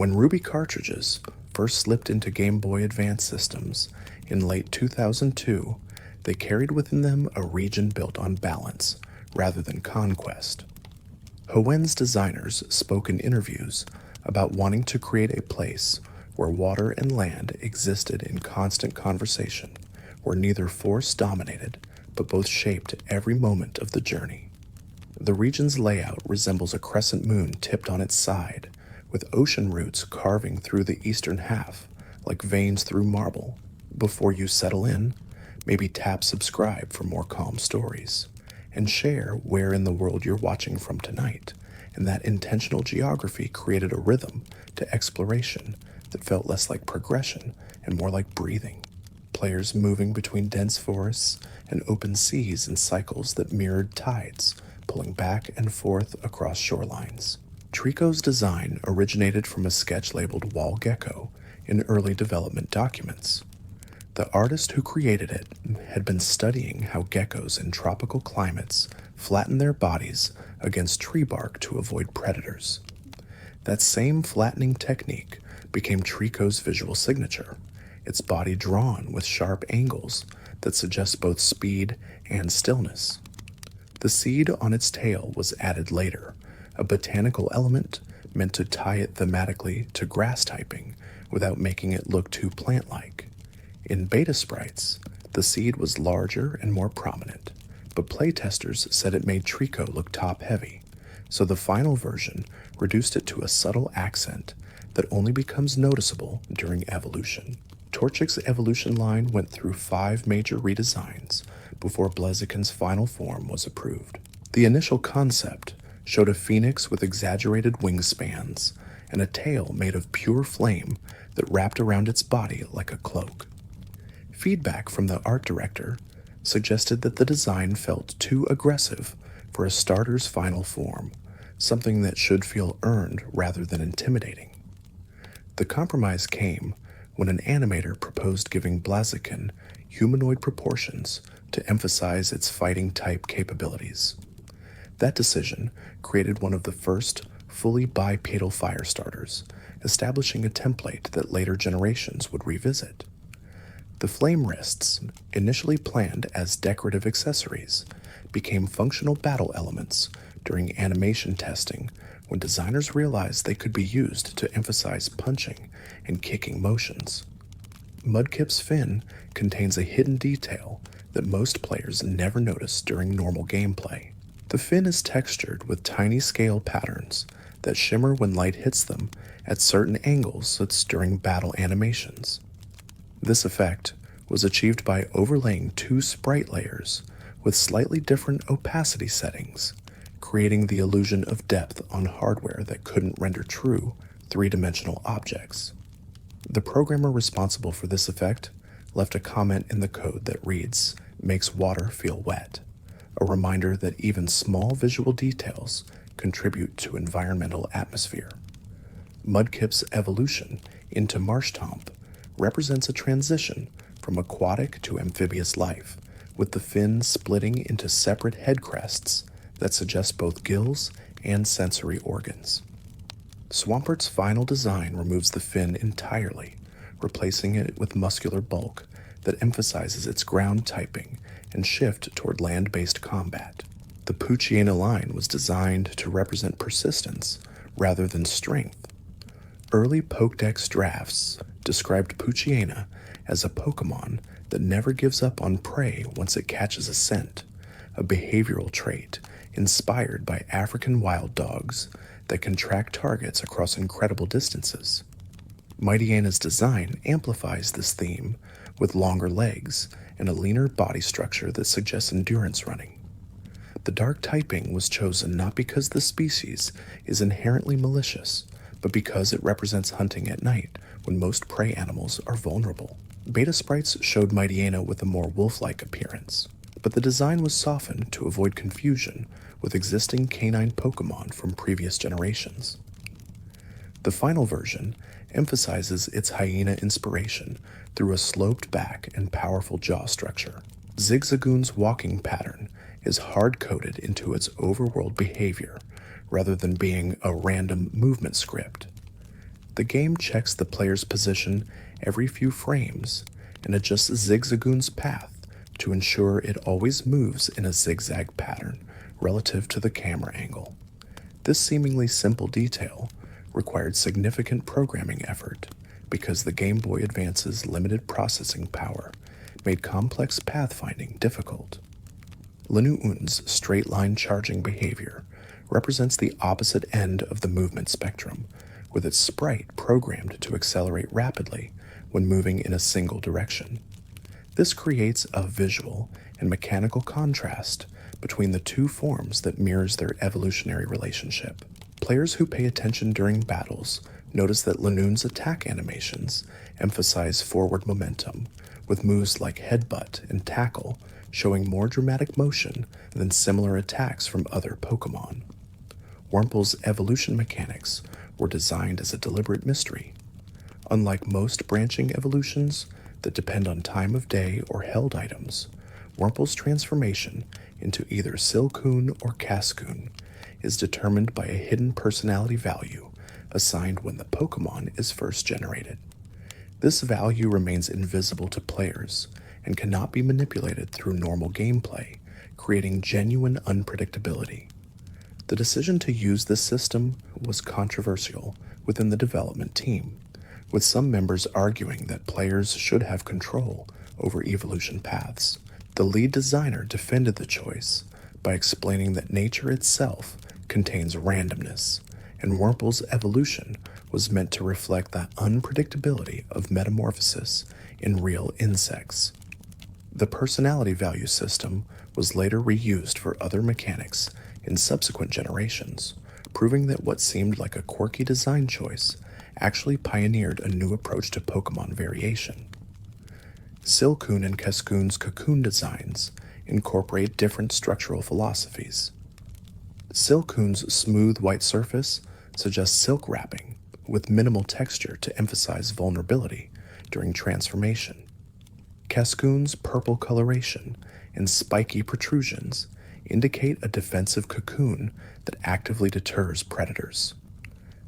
When Ruby cartridges first slipped into Game Boy Advance systems in late 2002, they carried within them a region built on balance rather than conquest. Hoenn's designers spoke in interviews about wanting to create a place where water and land existed in constant conversation, where neither force dominated, but both shaped every moment of the journey. The region's layout resembles a crescent moon tipped on its side, with ocean roots carving through the eastern half, like veins through marble. Before you settle in, maybe tap subscribe for more calm stories, and share where in the world you're watching from tonight, and that intentional geography created a rhythm to exploration that felt less like progression and more like breathing. Players moving between dense forests and open seas in cycles that mirrored tides, pulling back and forth across shorelines. Trico's design originated from a sketch labeled Wall Gecko in early development documents. The artist who created it had been studying how geckos in tropical climates flatten their bodies against tree bark to avoid predators. That same flattening technique became Trico's visual signature, its body drawn with sharp angles that suggest both speed and stillness. The seed on its tail was added later, a botanical element meant to tie it thematically to grass typing without making it look too plant-like. In beta sprites, the seed was larger and more prominent, but playtesters said it made Trico look top-heavy, so the final version reduced it to a subtle accent that only becomes noticeable during evolution. Torchic's evolution line went through 5 major redesigns before Blaziken's final form was approved. The initial concept showed a phoenix with exaggerated wingspans and a tail made of pure flame that wrapped around its body like a cloak. Feedback from the art director suggested that the design felt too aggressive for a starter's final form, something that should feel earned rather than intimidating. The compromise came when an animator proposed giving Blaziken humanoid proportions to emphasize its fighting type capabilities. That decision created one of the first fully bipedal fire starters, establishing a template that later generations would revisit. The flame wrists, initially planned as decorative accessories, became functional battle elements during animation testing when designers realized they could be used to emphasize punching and kicking motions. Mudkip's fin contains a hidden detail that most players never notice during normal gameplay. The fin is textured with tiny scale patterns that shimmer when light hits them at certain angles during battle animations. This effect was achieved by overlaying 2 sprite layers with slightly different opacity settings, creating the illusion of depth on hardware that couldn't render true 3-dimensional objects. The programmer responsible for this effect left a comment in the code that reads, "Makes water feel wet," a reminder that even small visual details contribute to environmental atmosphere. Mudkip's evolution into Marshtomp represents a transition from aquatic to amphibious life, with the fin splitting into separate head crests that suggest both gills and sensory organs. Swampert's final design removes the fin entirely, replacing it with muscular bulk that emphasizes its ground typing and shift toward land-based combat. The Poochyena line was designed to represent persistence rather than strength. Early Pokédex drafts described Poochyena as a Pokémon that never gives up on prey once it catches a scent, a behavioral trait inspired by African wild dogs that can track targets across incredible distances. Mightyena's design amplifies this theme with longer legs and a leaner body structure that suggests endurance running. The dark typing was chosen not because the species is inherently malicious, but because it represents hunting at night when most prey animals are vulnerable. Beta sprites showed Mightyena with a more wolf-like appearance, but the design was softened to avoid confusion with existing canine Pokémon from previous generations. The final version emphasizes its hyena inspiration through a sloped back and powerful jaw structure. Zigzagoon's walking pattern is hard-coded into its overworld behavior rather than being a random movement script. The game checks the player's position every few frames and adjusts Zigzagoon's path to ensure it always moves in a zigzag pattern relative to the camera angle. This seemingly simple detail required significant programming effort because the Game Boy Advance's limited processing power made complex pathfinding difficult. Linuun's straight-line charging behavior represents the opposite end of the movement spectrum, with its sprite programmed to accelerate rapidly when moving in a single direction. This creates a visual and mechanical contrast between the two forms that mirrors their evolutionary relationship. Players who pay attention during battles notice that Linuun's attack animations emphasize forward momentum, with moves like headbutt and tackle showing more dramatic motion than similar attacks from other Pokémon. Wurmple's evolution mechanics were designed as a deliberate mystery. Unlike most branching evolutions that depend on time of day or held items, Wurmple's transformation into either Silcoon or Cascoon is determined by a hidden personality value assigned when the Pokémon is first generated. This value remains invisible to players and cannot be manipulated through normal gameplay, creating genuine unpredictability. The decision to use this system was controversial within the development team, with some members arguing that players should have control over evolution paths. The lead designer defended the choice by explaining that nature itself contains randomness, and Wurmple's evolution was meant to reflect that unpredictability of metamorphosis in real insects. The personality value system was later reused for other mechanics in subsequent generations, proving that what seemed like a quirky design choice actually pioneered a new approach to Pokémon variation. Silcoon and Cascoon's cocoon designs incorporate different structural philosophies. Silcoon's smooth white surface suggests silk wrapping, with minimal texture to emphasize vulnerability during transformation. Cascoon's purple coloration and spiky protrusions indicate a defensive cocoon that actively deters predators.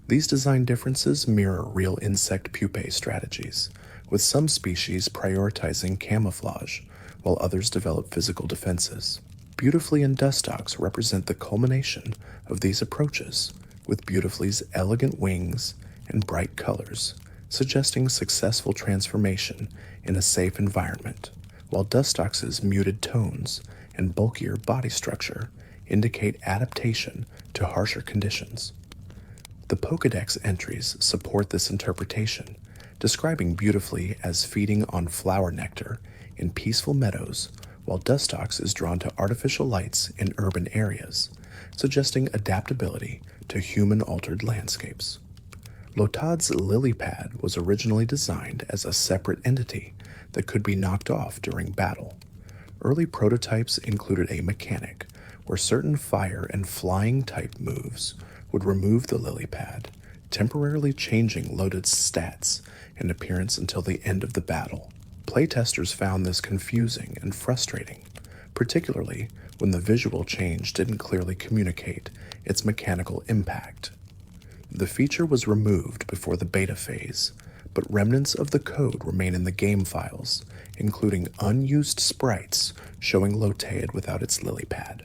These design differences mirror real insect pupae strategies, with some species prioritizing camouflage while others develop physical defenses. Beautifly and Dustox represent the culmination of these approaches, with Beautifully's elegant wings and bright colors, suggesting successful transformation in a safe environment, while Dustox's muted tones and bulkier body structure indicate adaptation to harsher conditions. The Pokédex entries support this interpretation, describing Beautifully as feeding on flower nectar in peaceful meadows, while Dustox is drawn to artificial lights in urban areas, suggesting adaptability to human-altered landscapes. Lotad's Lilypad was originally designed as a separate entity that could be knocked off during battle. Early prototypes included a mechanic where certain fire and flying type moves would remove the Lilypad, temporarily changing Lotad's stats and appearance until the end of the battle. Playtesters found this confusing and frustrating, particularly when the visual change didn't clearly communicate its mechanical impact. The feature was removed before the beta phase, but remnants of the code remain in the game files, including unused sprites showing Lotad without its Lilypad.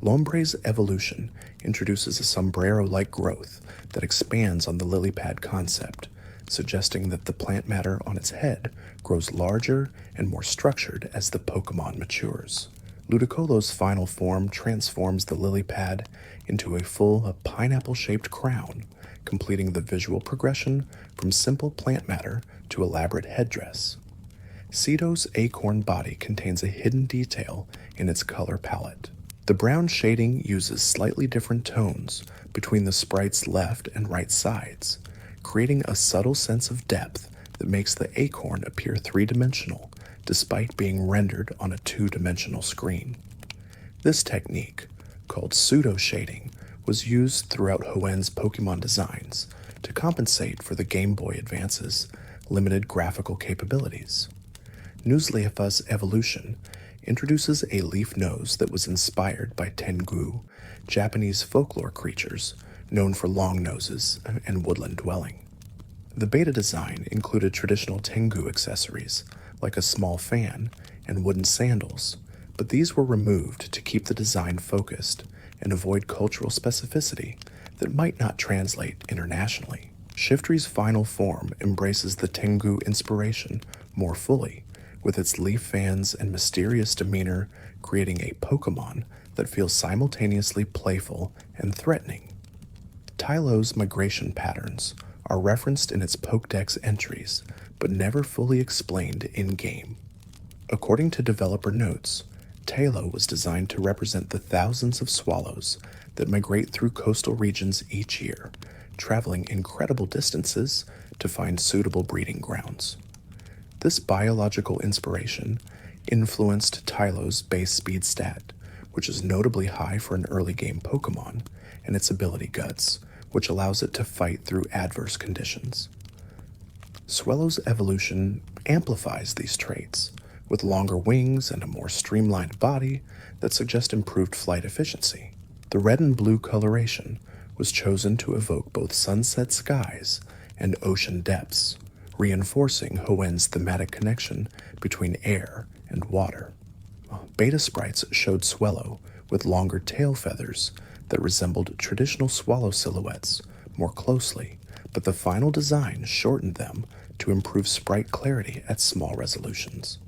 Lombre's evolution introduces a sombrero-like growth that expands on the Lilypad concept, suggesting that the plant matter on its head grows larger and more structured as the Pokémon matures. Ludicolo's final form transforms the Lilypad into a full pineapple-shaped crown, completing the visual progression from simple plant matter to elaborate headdress. Cedo's acorn body contains a hidden detail in its color palette. The brown shading uses slightly different tones between the sprite's left and right sides, creating a subtle sense of depth that makes the acorn appear three-dimensional despite being rendered on a two-dimensional screen. This technique, called pseudo-shading, was used throughout Hoenn's Pokémon designs to compensate for the Game Boy Advance's limited graphical capabilities. Nuzleafa's evolution introduces a leaf nose that was inspired by Tengu, Japanese folklore creatures known for long noses and woodland dwelling. The beta design included traditional Tengu accessories, like a small fan and wooden sandals, but these were removed to keep the design focused and avoid cultural specificity that might not translate internationally. Shiftry's final form embraces the Tengu inspiration more fully, with its leaf fans and mysterious demeanor creating a Pokémon that feels simultaneously playful and threatening. Tylo's migration patterns are referenced in its Pokédex entries, but never fully explained in-game. According to developer notes, Tylo was designed to represent the thousands of swallows that migrate through coastal regions each year, traveling incredible distances to find suitable breeding grounds. This biological inspiration influenced Tylo's base speed stat, which is notably high for an early game Pokémon, and its ability Guts, which allows it to fight through adverse conditions. Swellow's evolution amplifies these traits, with longer wings and a more streamlined body that suggest improved flight efficiency. The red and blue coloration was chosen to evoke both sunset skies and ocean depths, reinforcing Hoenn's thematic connection between air and water. Beta sprites showed Swellow with longer tail feathers that resembled traditional swallow silhouettes more closely, but the final design shortened them to improve sprite clarity at small resolutions.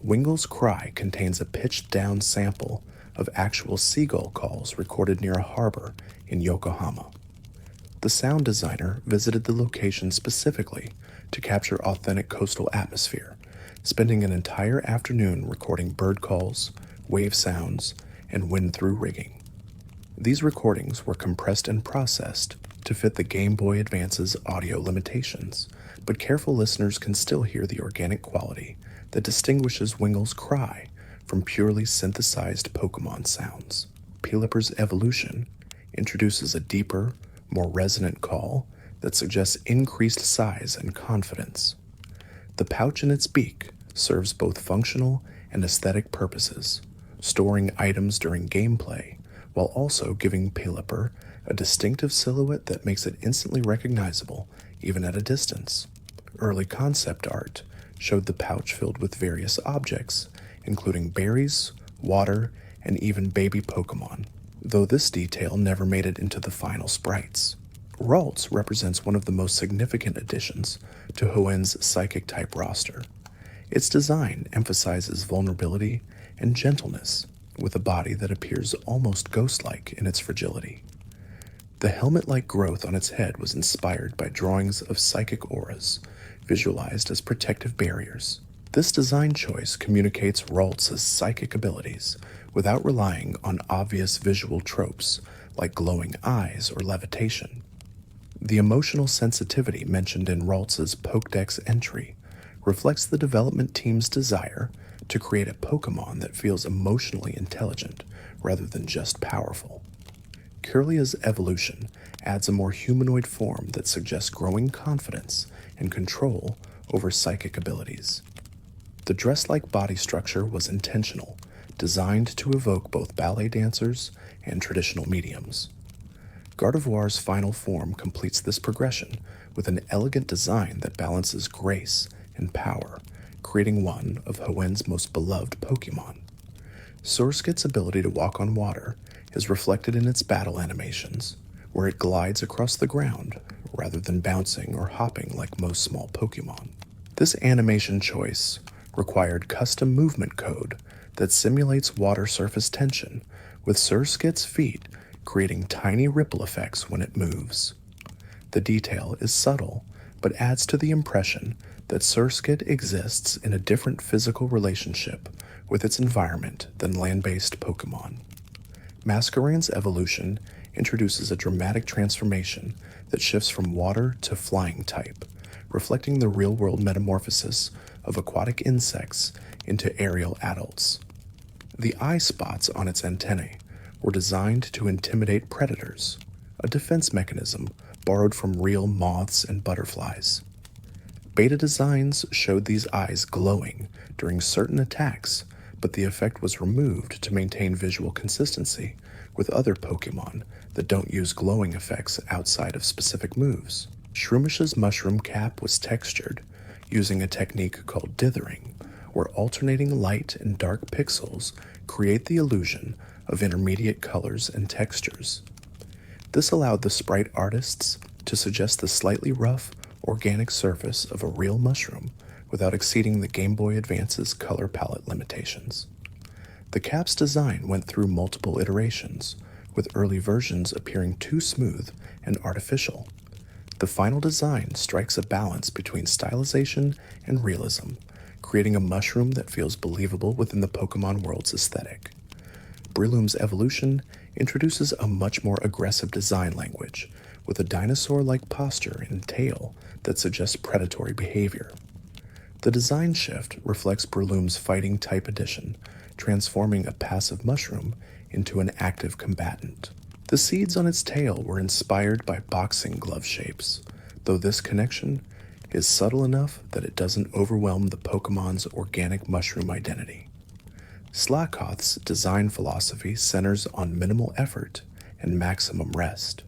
Wingle's cry contains a pitched-down sample of actual seagull calls recorded near a harbor in Yokohama. The sound designer visited the location specifically to capture authentic coastal atmosphere, spending an entire afternoon recording bird calls, wave sounds, and wind-through rigging. These recordings were compressed and processed to fit the Game Boy Advance's audio limitations, but careful listeners can still hear the organic quality that distinguishes Wingle's cry from purely synthesized Pokémon sounds. Pelipper's evolution introduces a deeper, more resonant call that suggests increased size and confidence. The pouch in its beak serves both functional and aesthetic purposes, storing items during gameplay, while also giving Pelipper a distinctive silhouette that makes it instantly recognizable even at a distance. Early concept art showed the pouch filled with various objects, including berries, water, and even baby Pokémon, though this detail never made it into the final sprites. Ralts represents one of the most significant additions to Hoenn's Psychic-type roster. Its design emphasizes vulnerability and gentleness, with a body that appears almost ghost-like in its fragility. The helmet-like growth on its head was inspired by drawings of psychic auras, visualized as protective barriers. This design choice communicates Ralts' psychic abilities without relying on obvious visual tropes like glowing eyes or levitation. The emotional sensitivity mentioned in Ralts' Pokédex entry reflects the development team's desire to create a Pokémon that feels emotionally intelligent rather than just powerful. Kirlia's evolution adds a more humanoid form that suggests growing confidence and control over psychic abilities. The dress-like body structure was intentional, designed to evoke both ballet dancers and traditional mediums. Gardevoir's final form completes this progression with an elegant design that balances grace and power, creating one of Hoenn's most beloved Pokémon. Surskit's ability to walk on water is reflected in its battle animations, where it glides across the ground rather than bouncing or hopping like most small Pokémon. This animation choice required custom movement code that simulates water surface tension, with Surskit's feet creating tiny ripple effects when it moves. The detail is subtle, but adds to the impression that Surskit exists in a different physical relationship with its environment than land-based Pokémon. Masquerain's evolution introduces a dramatic transformation that shifts from water to flying type, reflecting the real-world metamorphosis of aquatic insects into aerial adults. The eye spots on its antennae were designed to intimidate predators, a defense mechanism borrowed from real moths and butterflies. Beta designs showed these eyes glowing during certain attacks, but the effect was removed to maintain visual consistency with other Pokémon that don't use glowing effects outside of specific moves. Shroomish's mushroom cap was textured using a technique called dithering, where alternating light and dark pixels create the illusion of intermediate colors and textures. This allowed the sprite artists to suggest the slightly rough, organic surface of a real mushroom without exceeding the Game Boy Advance's color palette limitations. The cap's design went through multiple iterations, with early versions appearing too smooth and artificial. The final design strikes a balance between stylization and realism, creating a mushroom that feels believable within the Pokemon world's aesthetic. Breloom's evolution introduces a much more aggressive design language, with a dinosaur-like posture and tail that suggests predatory behavior. The design shift reflects Breloom's fighting type addition, transforming a passive mushroom into an active combatant. The seeds on its tail were inspired by boxing glove shapes, though this connection is subtle enough that it doesn't overwhelm the Pokemon's organic mushroom identity. Slakoth's design philosophy centers on minimal effort and maximum rest.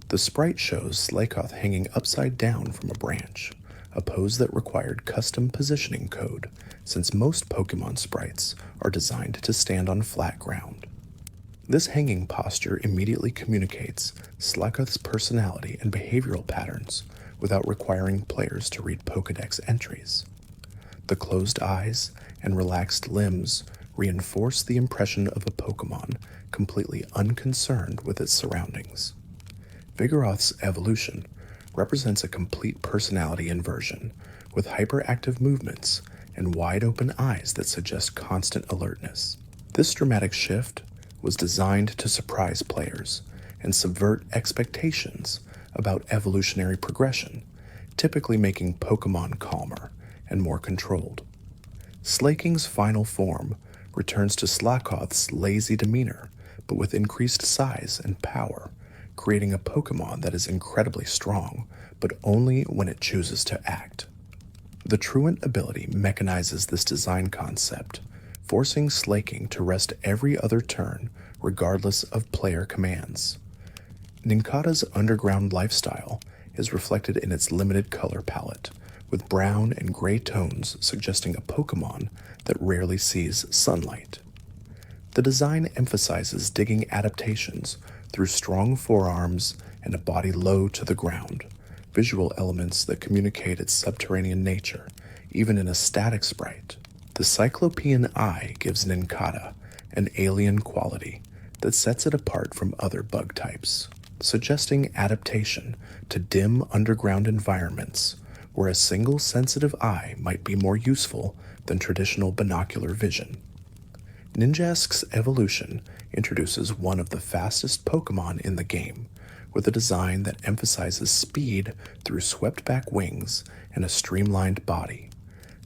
The sprite shows Slakoth hanging upside down from a branch, a pose that required custom positioning code, since most Pokemon sprites are designed to stand on flat ground. This hanging posture immediately communicates Slakoth's personality and behavioral patterns without requiring players to read Pokédex entries. The closed eyes and relaxed limbs reinforce the impression of a Pokemon completely unconcerned with its surroundings. Vigoroth's evolution represents a complete personality inversion, with hyperactive movements and wide-open eyes that suggest constant alertness. This dramatic shift was designed to surprise players and subvert expectations about evolutionary progression, typically making Pokemon calmer and more controlled. Slaking's final form returns to Slakoth's lazy demeanor, but with increased size and power, creating a Pokemon that is incredibly strong, but only when it chooses to act. The Truant ability mechanizes this design concept, forcing Slaking to rest every other turn regardless of player commands. Nincada's underground lifestyle is reflected in its limited color palette, with brown and gray tones suggesting a Pokemon that rarely sees sunlight. The design emphasizes digging adaptations through strong forearms and a body low to the ground, visual elements that communicate its subterranean nature, even in a static sprite. The Cyclopean eye gives Nincada an alien quality that sets it apart from other bug types, suggesting adaptation to dim underground environments where a single sensitive eye might be more useful than traditional binocular vision. Ninjask's evolution introduces one of the fastest Pokemon in the game, with a design that emphasizes speed through swept-back wings and a streamlined body.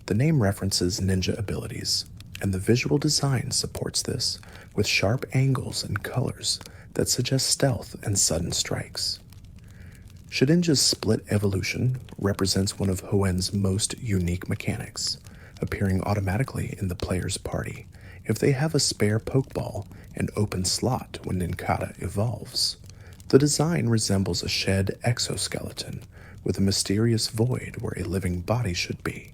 The name references ninja abilities, and the visual design supports this with sharp angles and colors that suggest stealth and sudden strikes. Shedinja's split evolution represents one of Hoenn's most unique mechanics, appearing automatically in the player's party if they have a spare Pokeball and open slot when Nincada evolves. The design resembles a shed exoskeleton with a mysterious void where a living body should be,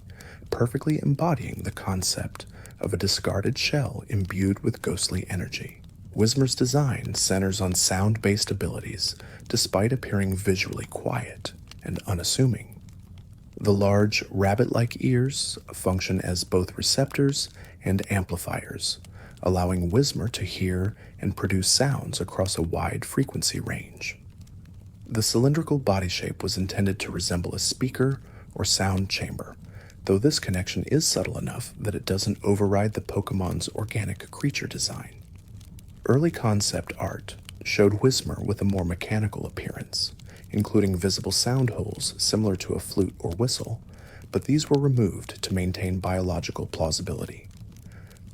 perfectly embodying the concept of a discarded shell imbued with ghostly energy. Whismur's design centers on sound-based abilities, despite appearing visually quiet and unassuming. The large, rabbit-like ears function as both receptors and amplifiers, allowing Whismur to hear and produce sounds across a wide frequency range. The cylindrical body shape was intended to resemble a speaker or sound chamber, though this connection is subtle enough that it doesn't override the Pokemon's organic creature design. Early concept art showed Whismur with a more mechanical appearance, including visible sound holes similar to a flute or whistle, but these were removed to maintain biological plausibility.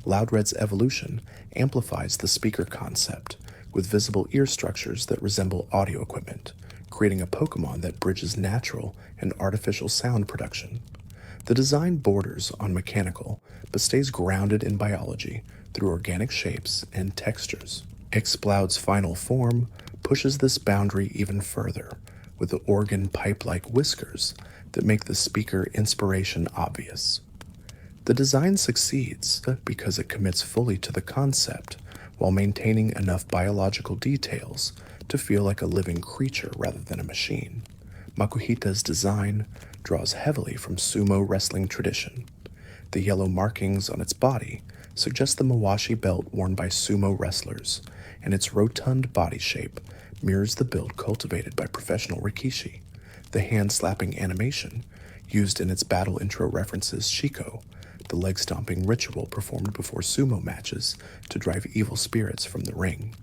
Loudred's evolution amplifies the speaker concept, with visible ear structures that resemble audio equipment, creating a Pokemon that bridges natural and artificial sound production. The design borders on mechanical, but stays grounded in biology through organic shapes and textures. Exploud's final form pushes this boundary even further, with the organ pipe-like whiskers that make the speaker inspiration obvious. The design succeeds because it commits fully to the concept while maintaining enough biological details to feel like a living creature rather than a machine. Makuhita's design draws heavily from sumo wrestling tradition. The yellow markings on its body suggest the mawashi belt worn by sumo wrestlers, and its rotund body shape mirrors the build cultivated by professional rikishi. The hand-slapping animation used in its battle intro references Shiko, the leg-stomping ritual performed before sumo matches to drive evil spirits from the ring.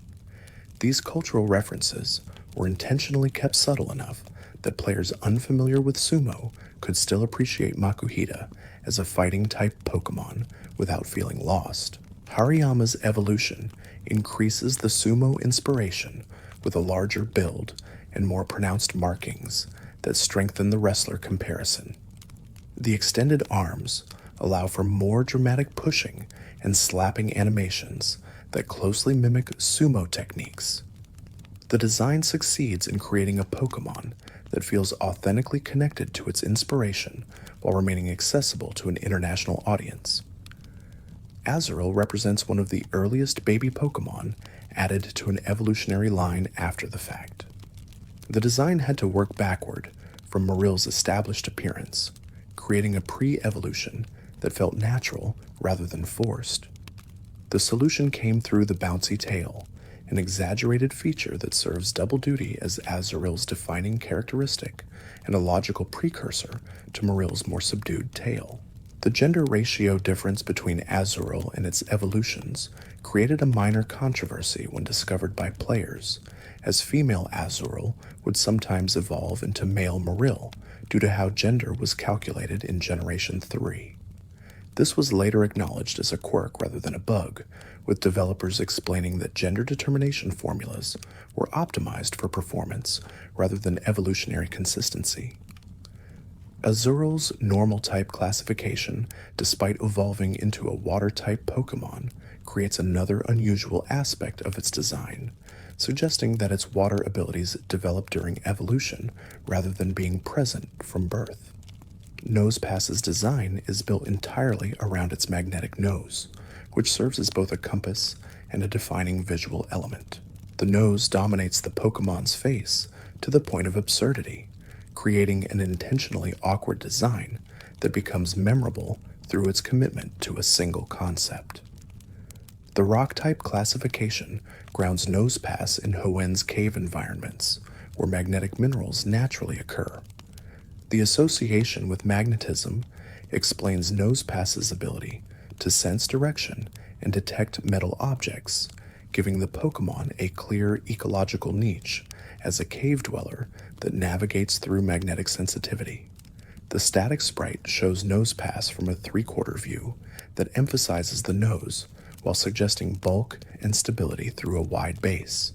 These cultural references were intentionally kept subtle enough that players unfamiliar with sumo could still appreciate Makuhita as a fighting-type Pokemon without feeling lost. Hariyama's evolution increases the sumo inspiration with a larger build and more pronounced markings that strengthen the wrestler comparison. The extended arms allow for more dramatic pushing and slapping animations that closely mimic sumo techniques. The design succeeds in creating a Pokemon that feels authentically connected to its inspiration while remaining accessible to an international audience. Azurill represents one of the earliest baby Pokemon added to an evolutionary line after the fact. The design had to work backward from Marill's established appearance, creating a pre-evolution that felt natural rather than forced. The solution came through the bouncy tail, an exaggerated feature that serves double duty as Azurill's defining characteristic and a logical precursor to Marill's more subdued tail. The gender ratio difference between Azurill and its evolutions created a minor controversy when discovered by players, as female Azurill would sometimes evolve into male Marill due to how gender was calculated in Generation 3. This was later acknowledged as a quirk rather than a bug, with developers explaining that gender determination formulas were optimized for performance rather than evolutionary consistency. Azurill's normal type classification, despite evolving into a water type Pokemon, creates another unusual aspect of its design, suggesting that its water abilities develop during evolution rather than being present from birth. Nosepass's design is built entirely around its magnetic nose, which serves as both a compass and a defining visual element. The nose dominates the Pokemon's face to the point of absurdity, creating an intentionally awkward design that becomes memorable through its commitment to a single concept. The rock-type classification grounds Nosepass in Hoenn's cave environments, where magnetic minerals naturally occur. The association with magnetism explains Nosepass's ability to sense direction and detect metal objects, giving the Pokemon a clear ecological niche as a cave dweller that navigates through magnetic sensitivity. The static sprite shows Nosepass from a three-quarter view that emphasizes the nose while suggesting bulk and stability through a wide base.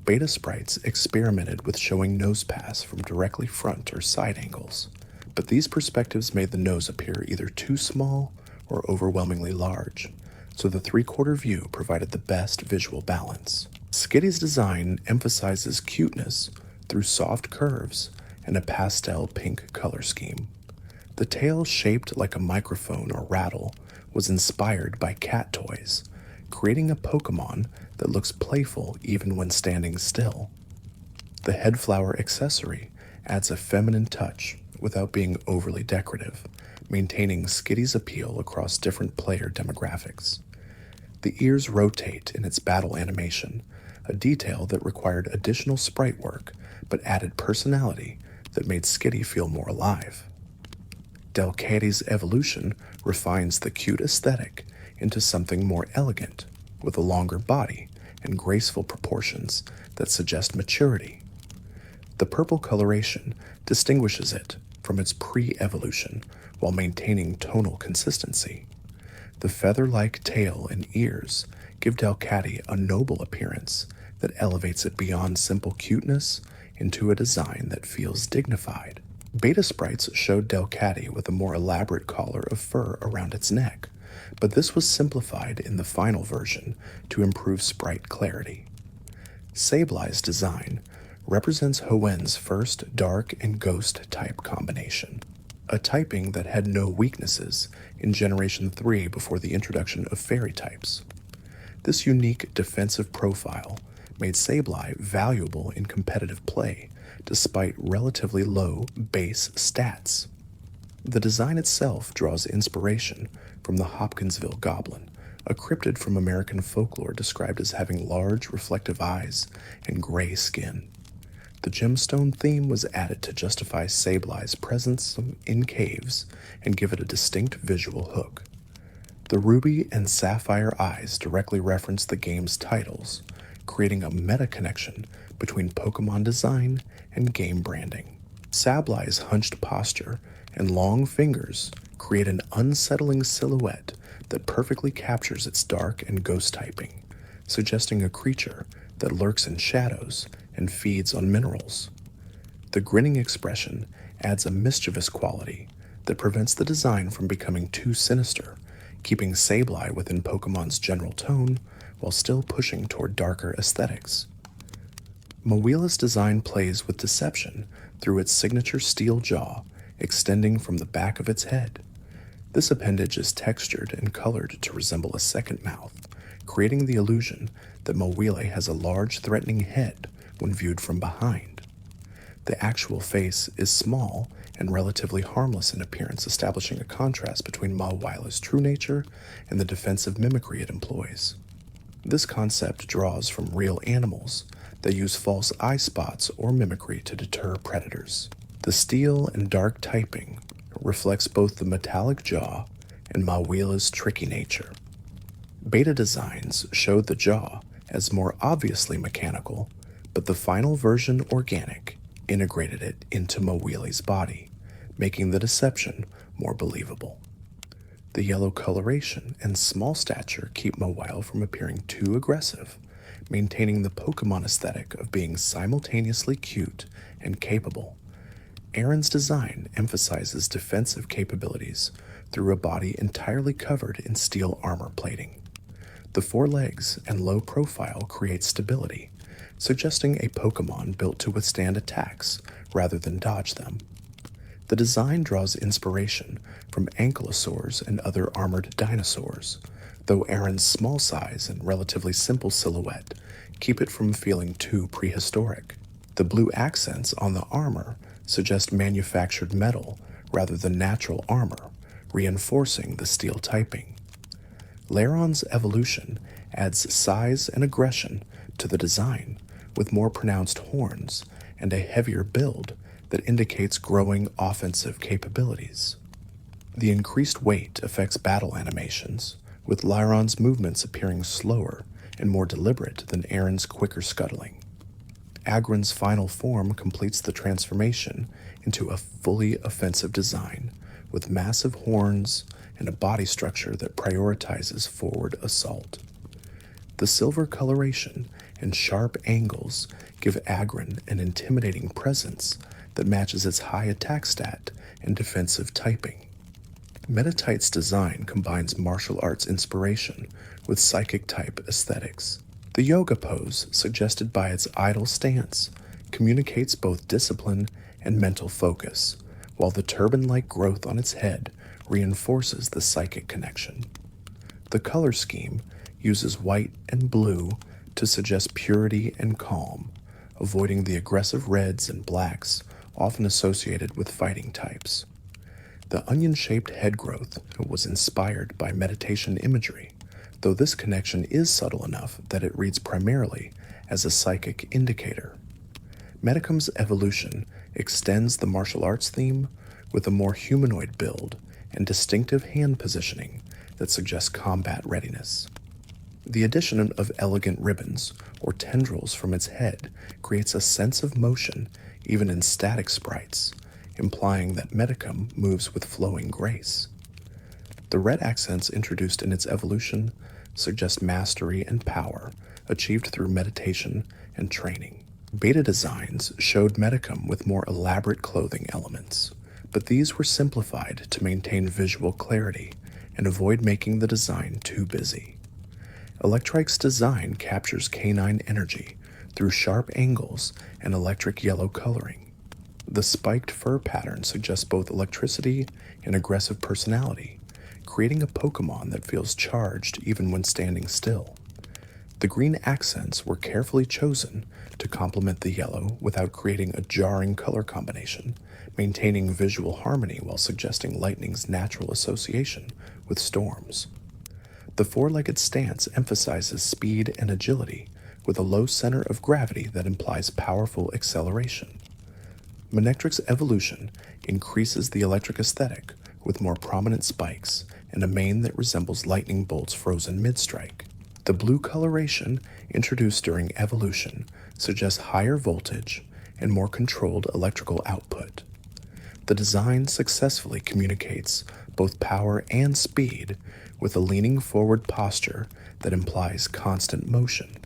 Beta sprites experimented with showing Nosepass from directly front or side angles, but these perspectives made the nose appear either too small or overwhelmingly large, so the three-quarter view provided the best visual balance. Skitty's design emphasizes cuteness through soft curves and a pastel pink color scheme. The tail, shaped like a microphone or rattle, was inspired by cat toys, creating a Pokemon that looks playful even when standing still. The headflower accessory adds a feminine touch without being overly decorative, maintaining Skitty's appeal across different player demographics. The ears rotate in its battle animation, a detail that required additional sprite work but added personality that made Skitty feel more alive. Delcatty's evolution refines the cute aesthetic into something more elegant, with a longer body and graceful proportions that suggest maturity. The purple coloration distinguishes it from its pre-evolution while maintaining tonal consistency. The feather-like tail and ears give Delcatty a noble appearance that elevates it beyond simple cuteness into a design that feels dignified. Beta sprites showed Delcatty with a more elaborate collar of fur around its neck, but this was simplified in the final version to improve sprite clarity. Sablei's design represents Hoenn's first dark and ghost type combination, a typing that had no weaknesses in Generation 3 before the introduction of fairy types. This unique defensive profile made Sableye valuable in competitive play despite relatively low base stats. The design itself draws inspiration from the Hopkinsville Goblin, a cryptid from American folklore described as having large reflective eyes and gray skin. The gemstone theme was added to justify Sableye's presence in caves and give it a distinct visual hook. The ruby and sapphire eyes directly reference the game's titles, creating a meta-connection between Pokemon design and game branding. Sableye's hunched posture and long fingers create an unsettling silhouette that perfectly captures its dark and ghost typing, suggesting a creature that lurks in shadows and feeds on minerals. The grinning expression adds a mischievous quality that prevents the design from becoming too sinister, keeping Sableye within Pokemon's general tone while still pushing toward darker aesthetics. Mowila's design plays with deception through its signature steel jaw extending from the back of its head. This appendage is textured and colored to resemble a second mouth, creating the illusion that Mowile has a large, threatening head when viewed from behind. The actual face is small and relatively harmless in appearance, establishing a contrast between Mowile's true nature and the defensive mimicry it employs. This concept draws from real animals that use false eye spots or mimicry to deter predators. The steel and dark typing reflects both the metallic jaw and Mowila's tricky nature. Beta designs showed the jaw as more obviously mechanical, but the final version organic integrated it into Mowile's body, making the deception more believable. The yellow coloration and small stature keep Mowile from appearing too aggressive, maintaining the Pokemon aesthetic of being simultaneously cute and capable. Aaron's design emphasizes defensive capabilities through a body entirely covered in steel armor plating. The four legs and low profile create stability, suggesting a Pokemon built to withstand attacks rather than dodge them. The design draws inspiration from ankylosaurs and other armored dinosaurs, though Aaron's small size and relatively simple silhouette keep it from feeling too prehistoric. The blue accents on the armor suggest manufactured metal rather than natural armor, reinforcing the steel typing. Lairon's evolution adds size and aggression to the design, with more pronounced horns and a heavier build that indicates growing offensive capabilities. The increased weight affects battle animations, with Lairon's movements appearing slower and more deliberate than Aaron's quicker scuttling. Agron's final form completes the transformation into a fully offensive design, with massive horns and a body structure that prioritizes forward assault. The silver coloration and sharp angles give Agron an intimidating presence that matches its high attack stat and defensive typing. Metatite's design combines martial arts inspiration with psychic type aesthetics. The yoga pose, suggested by its idle stance, communicates both discipline and mental focus, while the turban-like growth on its head reinforces the psychic connection. The color scheme uses white and blue to suggest purity and calm, avoiding the aggressive reds and blacks often associated with fighting types. The onion-shaped head growth was inspired by meditation imagery, though this connection is subtle enough that it reads primarily as a psychic indicator. Medicum's evolution extends the martial arts theme with a more humanoid build and distinctive hand positioning that suggests combat readiness. The addition of elegant ribbons or tendrils from its head creates a sense of motion even in static sprites, implying that Medicum moves with flowing grace. The red accents introduced in its evolution suggest mastery and power achieved through meditation and training. Beta designs showed Medicum with more elaborate clothing elements, but these were simplified to maintain visual clarity and avoid making the design too busy. Electrike's design captures canine energy through sharp angles and electric yellow coloring. The spiked fur pattern suggests both electricity and aggressive personality, creating a Pokémon that feels charged even when standing still. The green accents were carefully chosen to complement the yellow without creating a jarring color combination, maintaining visual harmony while suggesting lightning's natural association with storms. The four-legged stance emphasizes speed and agility, with a low center of gravity that implies powerful acceleration. Manectric's evolution increases the electric aesthetic, with more prominent spikes and a mane that resembles lightning bolts frozen mid-strike. The blue coloration, introduced during evolution, suggests higher voltage and more controlled electrical output. The design successfully communicates both power and speed, with a leaning forward posture that implies constant motion.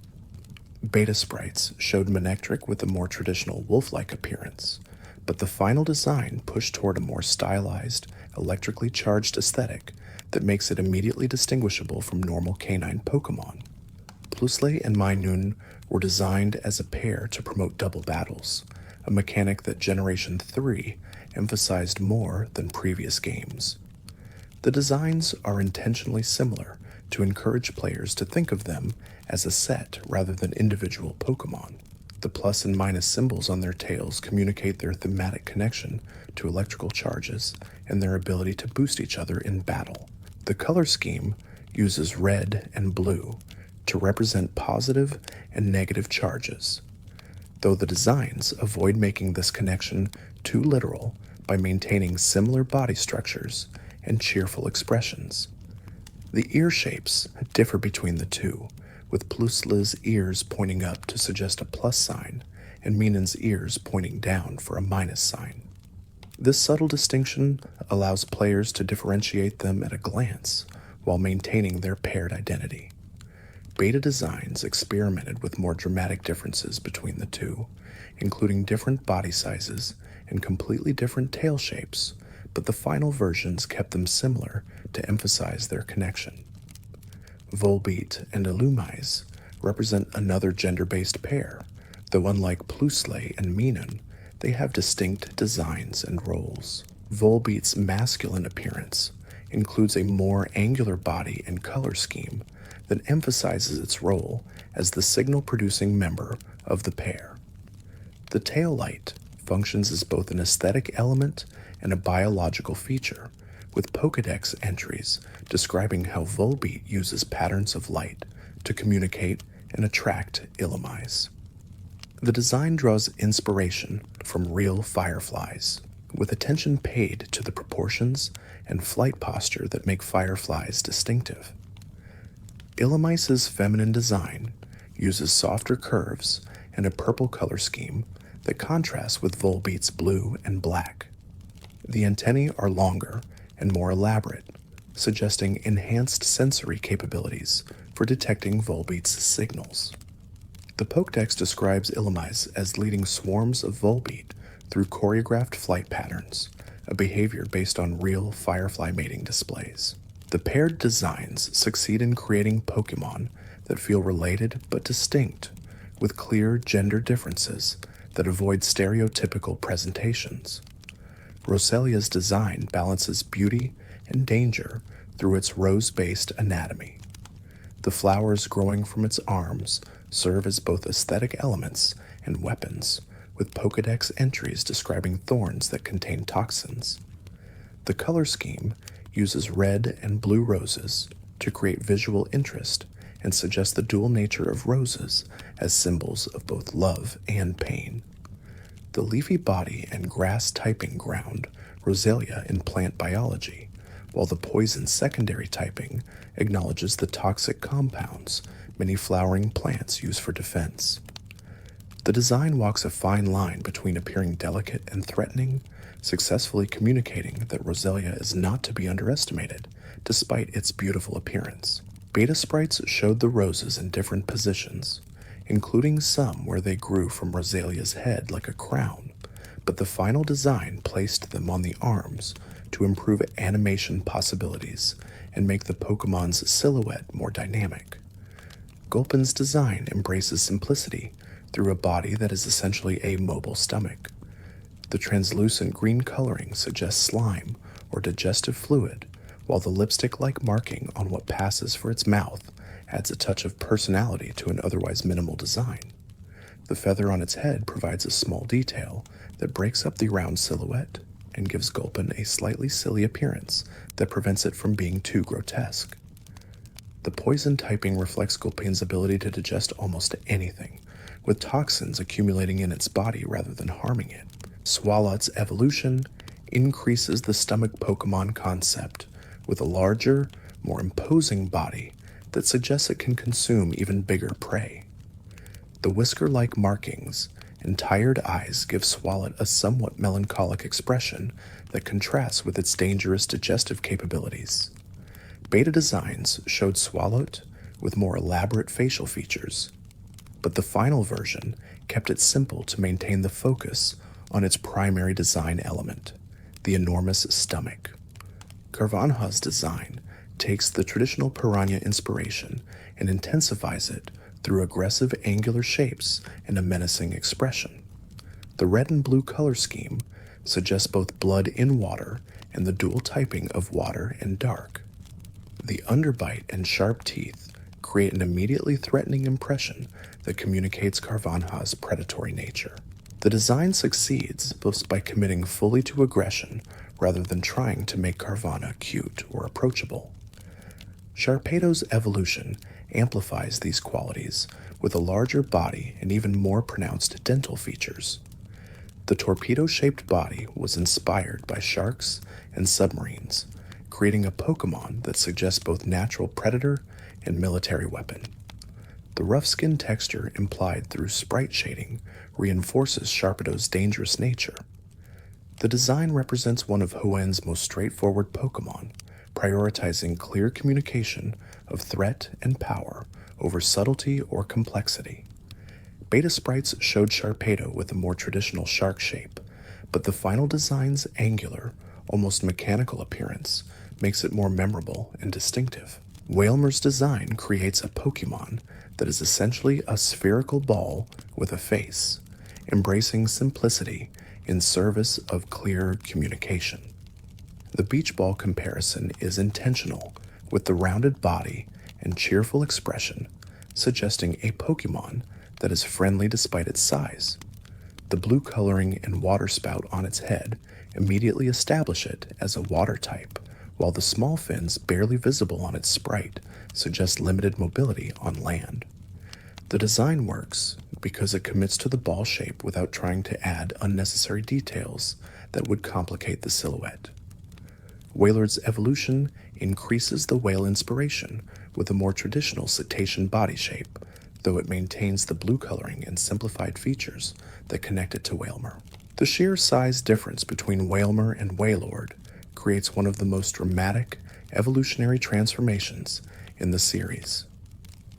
Beta sprites showed Manectric with a more traditional wolf-like appearance, but the final design pushed toward a more stylized, electrically charged aesthetic that makes it immediately distinguishable from normal canine Pokémon. Plusle and Minun were designed as a pair to promote double battles, a mechanic that Generation 3 emphasized more than previous games. The designs are intentionally similar to encourage players to think of them as a set rather than individual Pokémon. The plus and minus symbols on their tails communicate their thematic connection to electrical charges and their ability to boost each other in battle. The color scheme uses red and blue to represent positive and negative charges, though the designs avoid making this connection too literal by maintaining similar body structures and cheerful expressions. The ear shapes differ between the two, with Plusle's ears pointing up to suggest a plus sign and Minun's ears pointing down for a minus sign. This subtle distinction allows players to differentiate them at a glance while maintaining their paired identity. Beta designs experimented with more dramatic differences between the two, including different body sizes and completely different tail shapes, but the final versions kept them similar to emphasize their connection. Volbeat and Illumise represent another gender-based pair, though unlike Plusle and Minun, they have distinct designs and roles. Volbeat's masculine appearance includes a more angular body and color scheme that emphasizes its role as the signal-producing member of the pair. The tail light functions as both an aesthetic element and a biological feature, with Pokédex entries describing how Volbeat uses patterns of light to communicate and attract Illumise. The design draws inspiration from real fireflies, with attention paid to the proportions and flight posture that make fireflies distinctive. Illumise's feminine design uses softer curves and a purple color scheme that contrasts with Volbeat's blue and black. The antennae are longer and more elaborate, suggesting enhanced sensory capabilities for detecting Volbeat's signals. The Pokédex describes Illumise as leading swarms of Volbeat through choreographed flight patterns, a behavior based on real firefly mating displays. The paired designs succeed in creating Pokémon that feel related but distinct, with clear gender differences that avoid stereotypical presentations. Roselia's design balances beauty and danger through its rose-based anatomy. The flowers growing from its arms serve as both aesthetic elements and weapons, with Pokédex entries describing thorns that contain toxins. The color scheme uses red and blue roses to create visual interest and suggest the dual nature of roses as symbols of both love and pain. The leafy body and grass typing ground Roselia in plant biology, while the poison secondary typing acknowledges the toxic compounds many flowering plants use for defense. The design walks a fine line between appearing delicate and threatening, successfully communicating that Roselia is not to be underestimated, despite its beautiful appearance. Beta sprites showed the roses in different positions, including some where they grew from Roselia's head like a crown, but the final design placed them on the arms to improve animation possibilities and make the Pokémon's silhouette more dynamic. Gulpin's design embraces simplicity through a body that is essentially a mobile stomach. The translucent green coloring suggests slime or digestive fluid, while the lipstick-like marking on what passes for its mouth adds a touch of personality to an otherwise minimal design. The feather on its head provides a small detail that breaks up the round silhouette and gives Gulpin a slightly silly appearance that prevents it from being too grotesque. The poison typing reflects Gulpin's ability to digest almost anything, with toxins accumulating in its body rather than harming it. Swalot's evolution increases the stomach Pokemon concept with a larger, more imposing body that suggests it can consume even bigger prey. The whisker-like markings and tired eyes give Swalot a somewhat melancholic expression that contrasts with its dangerous digestive capabilities. Beta designs showed Swalot with more elaborate facial features, but the final version kept it simple to maintain the focus on its primary design element, the enormous stomach. Carvanha's design takes the traditional piranha inspiration and intensifies it through aggressive angular shapes and a menacing expression. The red and blue color scheme suggests both blood in water and the dual typing of water and dark. The underbite and sharp teeth create an immediately threatening impression that communicates Carvanha's predatory nature. The design succeeds both by committing fully to aggression rather than trying to make Carvanha cute or approachable. Sharpedo's evolution amplifies these qualities with a larger body and even more pronounced dental features. The torpedo-shaped body was inspired by sharks and submarines, creating a Pokemon that suggests both natural predator and military weapon. The rough skin texture implied through sprite shading reinforces Sharpedo's dangerous nature. The design represents one of Hoenn's most straightforward Pokemon, prioritizing clear communication of threat and power over subtlety or complexity. Beta sprites showed Sharpedo with a more traditional shark shape, but the final design's angular, almost mechanical appearance makes it more memorable and distinctive. Wailmer's design creates a Pokemon that is essentially a spherical ball with a face, embracing simplicity in service of clear communication. The beach ball comparison is intentional, with the rounded body and cheerful expression suggesting a Pokemon that is friendly despite its size. The blue coloring and water spout on its head immediately establish it as a water type, while the small fins barely visible on its sprite suggest limited mobility on land. The design works because it commits to the ball shape without trying to add unnecessary details that would complicate the silhouette. Wailord's evolution increases the whale inspiration with a more traditional cetacean body shape, though it maintains the blue coloring and simplified features that connect it to Wailmer. The sheer size difference between Wailmer and Wailord creates one of the most dramatic evolutionary transformations in the series.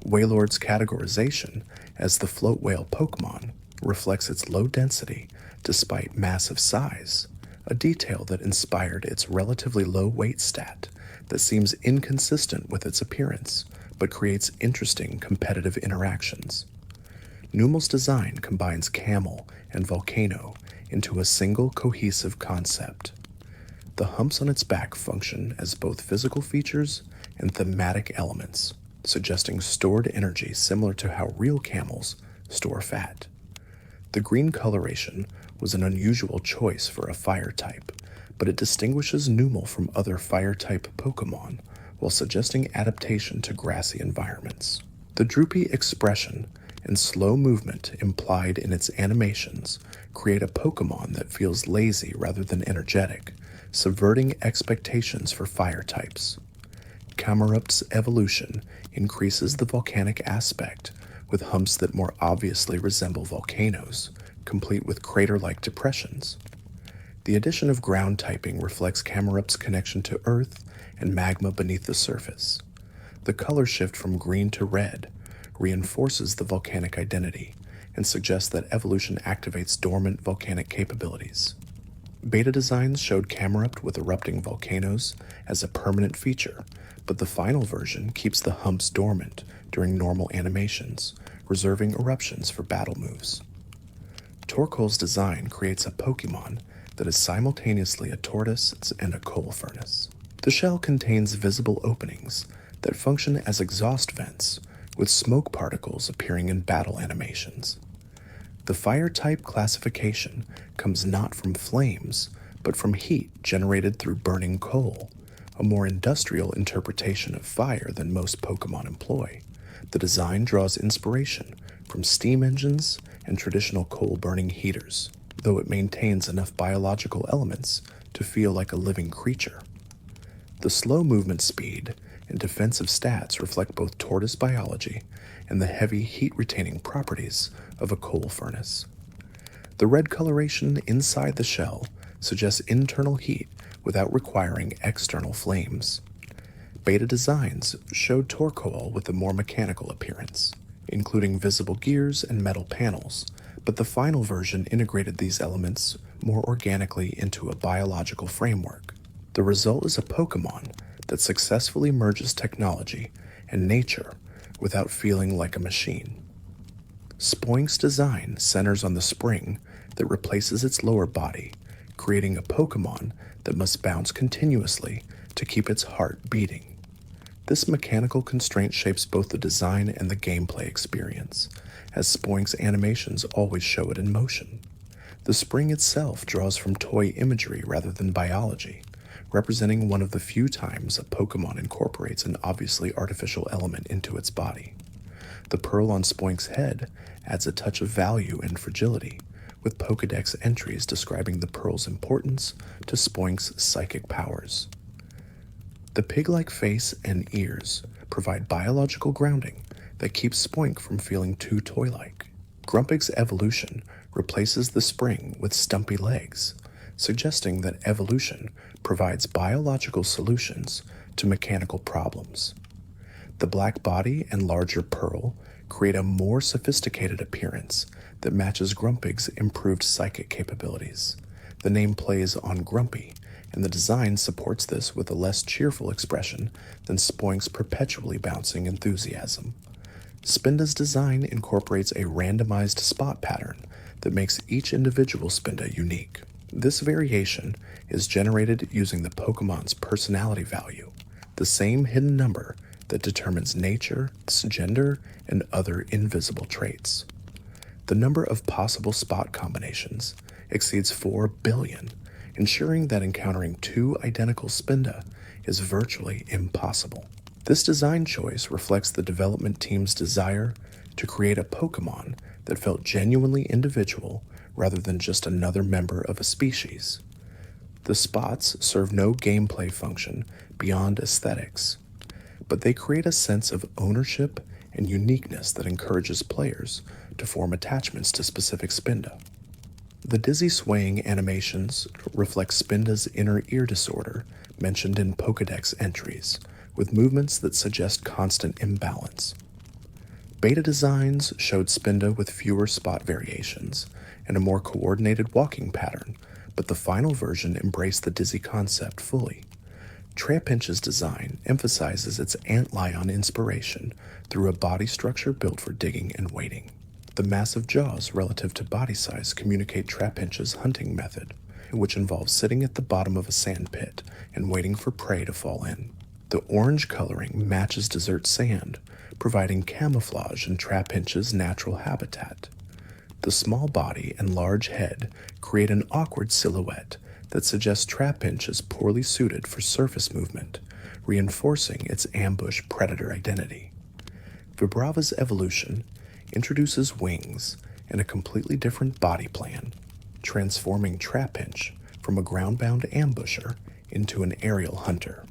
Wailord's categorization as the float whale Pokemon reflects its low density despite massive size, a detail that inspired its relatively low weight stat that seems inconsistent with its appearance, but creates interesting competitive interactions. Numel's design combines camel and volcano into a single cohesive concept. The humps on its back function as both physical features and thematic elements, suggesting stored energy similar to how real camels store fat. The green coloration was an unusual choice for a fire type, but it distinguishes Numel from other fire-type Pokemon while suggesting adaptation to grassy environments. The droopy expression and slow movement implied in its animations create a Pokemon that feels lazy rather than energetic, subverting expectations for fire types. Camerupt's evolution increases the volcanic aspect with humps that more obviously resemble volcanoes, complete with crater-like depressions. The addition of ground typing reflects Camerupt's connection to Earth and magma beneath the surface. The color shift from green to red reinforces the volcanic identity and suggests that evolution activates dormant volcanic capabilities. Beta designs showed Camerupt with erupting volcanoes as a permanent feature, but the final version keeps the humps dormant during normal animations, reserving eruptions for battle moves. Torkoal's design creates a Pokémon that is simultaneously a tortoise and a coal furnace. The shell contains visible openings that function as exhaust vents, with smoke particles appearing in battle animations. The fire type classification comes not from flames, but from heat generated through burning coal, a more industrial interpretation of fire than most Pokémon employ. The design draws inspiration from steam engines and traditional coal-burning heaters, though it maintains enough biological elements to feel like a living creature. The slow movement speed and defensive stats reflect both tortoise biology and the heavy heat-retaining properties of a coal furnace. The red coloration inside the shell suggests internal heat without requiring external flames. Beta designs showed Torkoal with a more mechanical appearance, including visible gears and metal panels, but the final version integrated these elements more organically into a biological framework. The result is a Pokémon that successfully merges technology and nature without feeling like a machine. Spoink's design centers on the spring that replaces its lower body, creating a Pokémon that must bounce continuously to keep its heart beating. This mechanical constraint shapes both the design and the gameplay experience, as Spoink's animations always show it in motion. The spring itself draws from toy imagery rather than biology, representing one of the few times a Pokémon incorporates an obviously artificial element into its body. The pearl on Spoink's head adds a touch of value and fragility, with Pokédex entries describing the pearl's importance to Spoink's psychic powers. The pig-like face and ears provide biological grounding that keeps Spoink from feeling too toy-like. Grumpig's evolution replaces the spring with stumpy legs, suggesting that evolution provides biological solutions to mechanical problems. The black body and larger pearl create a more sophisticated appearance that matches Grumpig's improved psychic capabilities. The name plays on Grumpy, and the design supports this with a less cheerful expression than Spoink's perpetually bouncing enthusiasm. Spinda's design incorporates a randomized spot pattern that makes each individual Spinda unique. This variation is generated using the Pokémon's personality value, the same hidden number that determines nature, its gender, and other invisible traits. The number of possible spot combinations exceeds 4 billion, ensuring that encountering two identical Spinda is virtually impossible. This design choice reflects the development team's desire to create a Pokémon that felt genuinely individual rather than just another member of a species. The spots serve no gameplay function beyond aesthetics, but they create a sense of ownership and uniqueness that encourages players to form attachments to specific Spinda. The dizzy swaying animations reflect Spinda's inner ear disorder mentioned in Pokédex entries, with movements that suggest constant imbalance. Beta designs showed Spinda with fewer spot variations and a more coordinated walking pattern, but the final version embraced the dizzy concept fully. Trapinch's design emphasizes its antlion inspiration through a body structure built for digging and wading. The massive jaws relative to body size communicate Trapinch's hunting method, which involves sitting at the bottom of a sand pit and waiting for prey to fall in. The orange coloring matches desert sand, providing camouflage in Trapinch's natural habitat. The small body and large head create an awkward silhouette that suggests Trapinch is poorly suited for surface movement, reinforcing its ambush predator identity. Vibrava's evolution introduces wings and a completely different body plan, transforming Trapinch from a ground-bound ambusher into an aerial hunter.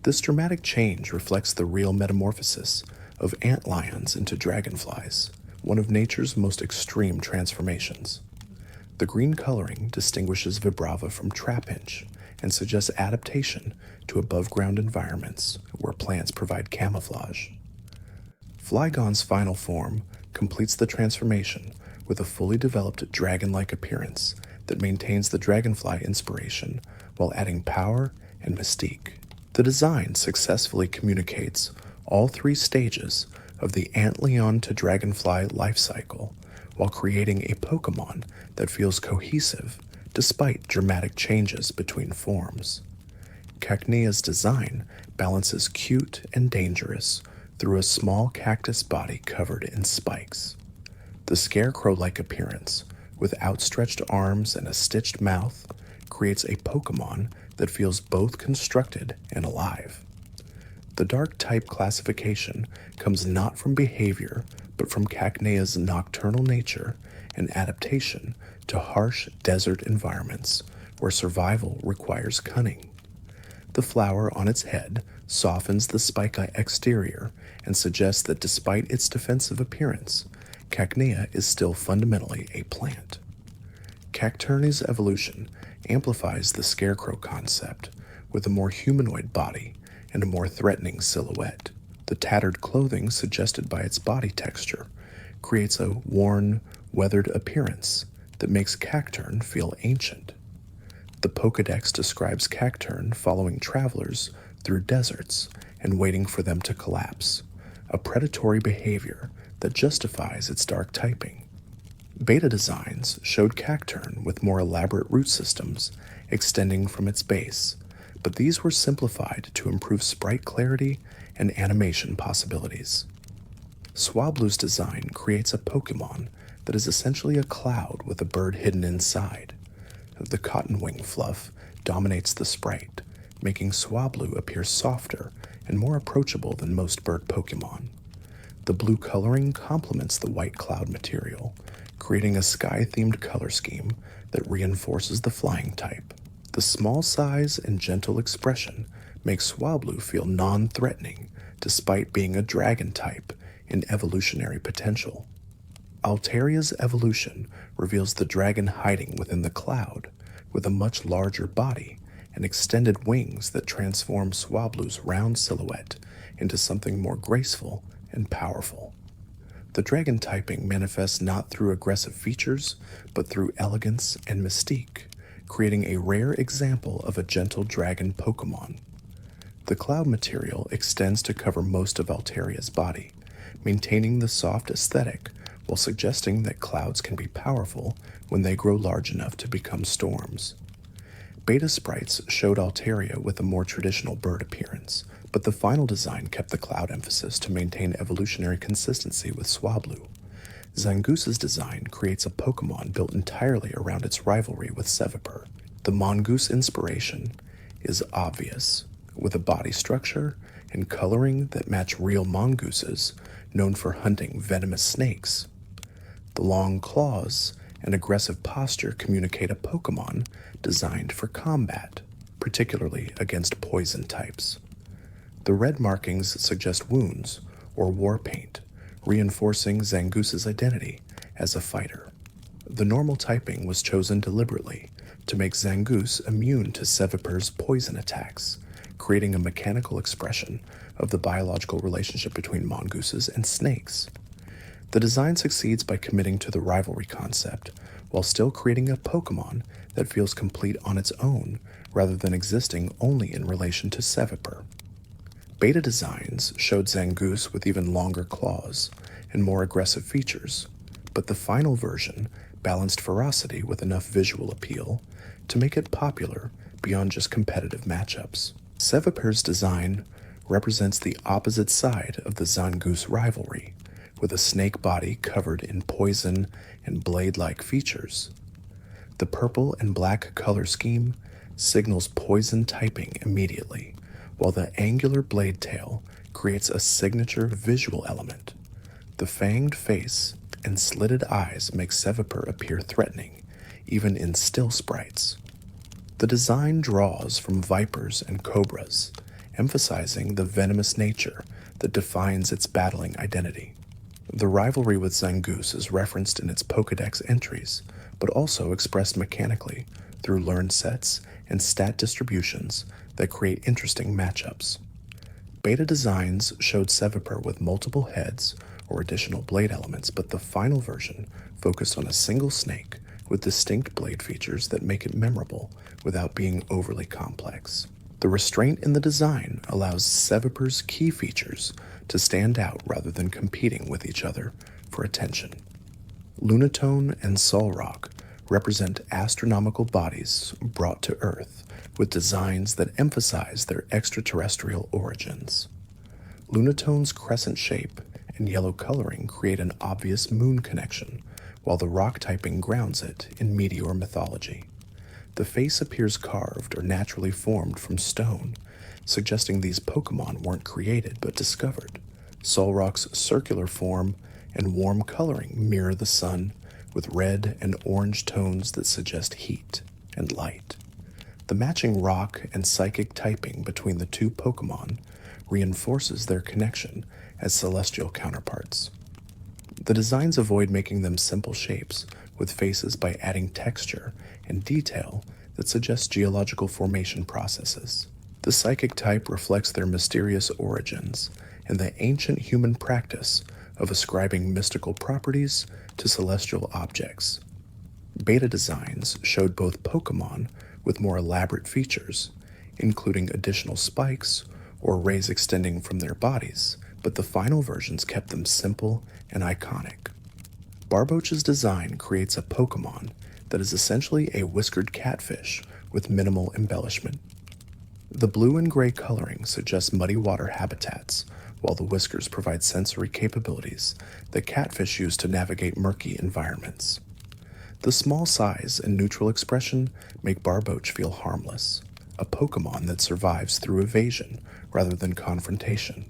This dramatic change reflects the real metamorphosis of antlions into dragonflies, one of nature's most extreme transformations. The green coloring distinguishes Vibrava from Trapinch and suggests adaptation to above-ground environments where plants provide camouflage. Flygon's final form completes the transformation with a fully developed dragon-like appearance that maintains the dragonfly inspiration while adding power and mystique. The design successfully communicates all three stages of the Antlion to Dragonfly life cycle while creating a Pokémon that feels cohesive despite dramatic changes between forms. Cacnea's design balances cute and dangerous through a small cactus body covered in spikes. The scarecrow-like appearance, with outstretched arms and a stitched mouth, creates a Pokémon that feels both constructed and alive. The dark type classification comes not from behavior, but from Cacnea's nocturnal nature and adaptation to harsh desert environments where survival requires cunning. The flower on its head softens the spike-eye exterior and suggests that despite its defensive appearance, Cacnea is still fundamentally a plant. Cacturne's evolution amplifies the scarecrow concept with a more humanoid body and a more threatening silhouette. The tattered clothing suggested by its body texture creates a worn, weathered appearance that makes Cacturne feel ancient. The Pokédex describes Cacturne following travelers through deserts and waiting for them to collapse, a predatory behavior that justifies its dark typing. Beta designs showed Cacturne with more elaborate root systems extending from its base, but these were simplified to improve sprite clarity and animation possibilities. Swablu's design creates a Pokémon that is essentially a cloud with a bird hidden inside. The cottonwing fluff dominates the sprite, making Swablu appear softer and more approachable than most bird Pokémon. The blue coloring complements the white cloud material, creating a sky-themed color scheme that reinforces the flying type. The small size and gentle expression makes Swablu feel non-threatening despite being a dragon type in evolutionary potential. Alteria's evolution reveals the dragon hiding within the cloud, with a much larger body and extended wings that transform Swablu's round silhouette into something more graceful and powerful. The dragon typing manifests not through aggressive features, but through elegance and mystique, creating a rare example of a gentle dragon Pokémon. The cloud material extends to cover most of Alteria's body, maintaining the soft aesthetic while suggesting that clouds can be powerful when they grow large enough to become storms. Beta sprites showed Altaria with a more traditional bird appearance, but the final design kept the cloud emphasis to maintain evolutionary consistency with Swablu. Zangoose's design creates a Pokémon built entirely around its rivalry with Seviper. The mongoose inspiration is obvious, with a body structure and coloring that match real mongooses known for hunting venomous snakes. The long claws and aggressive posture communicate a Pokémon designed for combat, particularly against poison types. The red markings suggest wounds or war paint, reinforcing Zangoose's identity as a fighter. The normal typing was chosen deliberately to make Zangoose immune to Seviper's poison attacks, creating a mechanical expression of the biological relationship between mongooses and snakes. The design succeeds by committing to the rivalry concept, while still creating a Pokémon that feels complete on its own, rather than existing only in relation to Seviper. Beta designs showed Zangoose with even longer claws and more aggressive features, but the final version balanced ferocity with enough visual appeal to make it popular beyond just competitive matchups. Seviper's design represents the opposite side of the Zangoose rivalry, with a snake body covered in poison and blade-like features. The purple and black color scheme signals poison typing immediately, while the angular blade tail creates a signature visual element. The fanged face and slitted eyes make Seviper appear threatening, even in still sprites. The design draws from vipers and cobras, emphasizing the venomous nature that defines its battling identity. The rivalry with Zangoose is referenced in its Pokédex entries, but also expressed mechanically through learned sets and stat distributions that create interesting matchups. Beta designs showed Seviper with multiple heads or additional blade elements, but the final version focused on a single snake with distinct blade features that make it memorable without being overly complex. The restraint in the design allows Seviper's key features to stand out rather than competing with each other for attention. Lunatone and Solrock represent astronomical bodies brought to Earth with designs that emphasize their extraterrestrial origins. Lunatone's crescent shape and yellow coloring create an obvious moon connection, while the rock typing grounds it in meteor mythology. The face appears carved or naturally formed from stone, suggesting these Pokémon weren't created but discovered. Solrock's circular form and warm coloring mirror the sun, with red and orange tones that suggest heat and light. The matching rock and psychic typing between the two Pokémon reinforces their connection as celestial counterparts. The designs avoid making them simple shapes with faces by adding texture and detail that suggest geological formation processes. The psychic type reflects their mysterious origins and the ancient human practice of ascribing mystical properties to celestial objects. Beta designs showed both Pokémon with more elaborate features, including additional spikes or rays extending from their bodies, but the final versions kept them simple and iconic. Barboach's design creates a Pokémon that is essentially a whiskered catfish with minimal embellishment. The blue and gray coloring suggests muddy water habitats, while the whiskers provide sensory capabilities that catfish use to navigate murky environments. The small size and neutral expression make Barboach feel harmless, a Pokémon that survives through evasion rather than confrontation.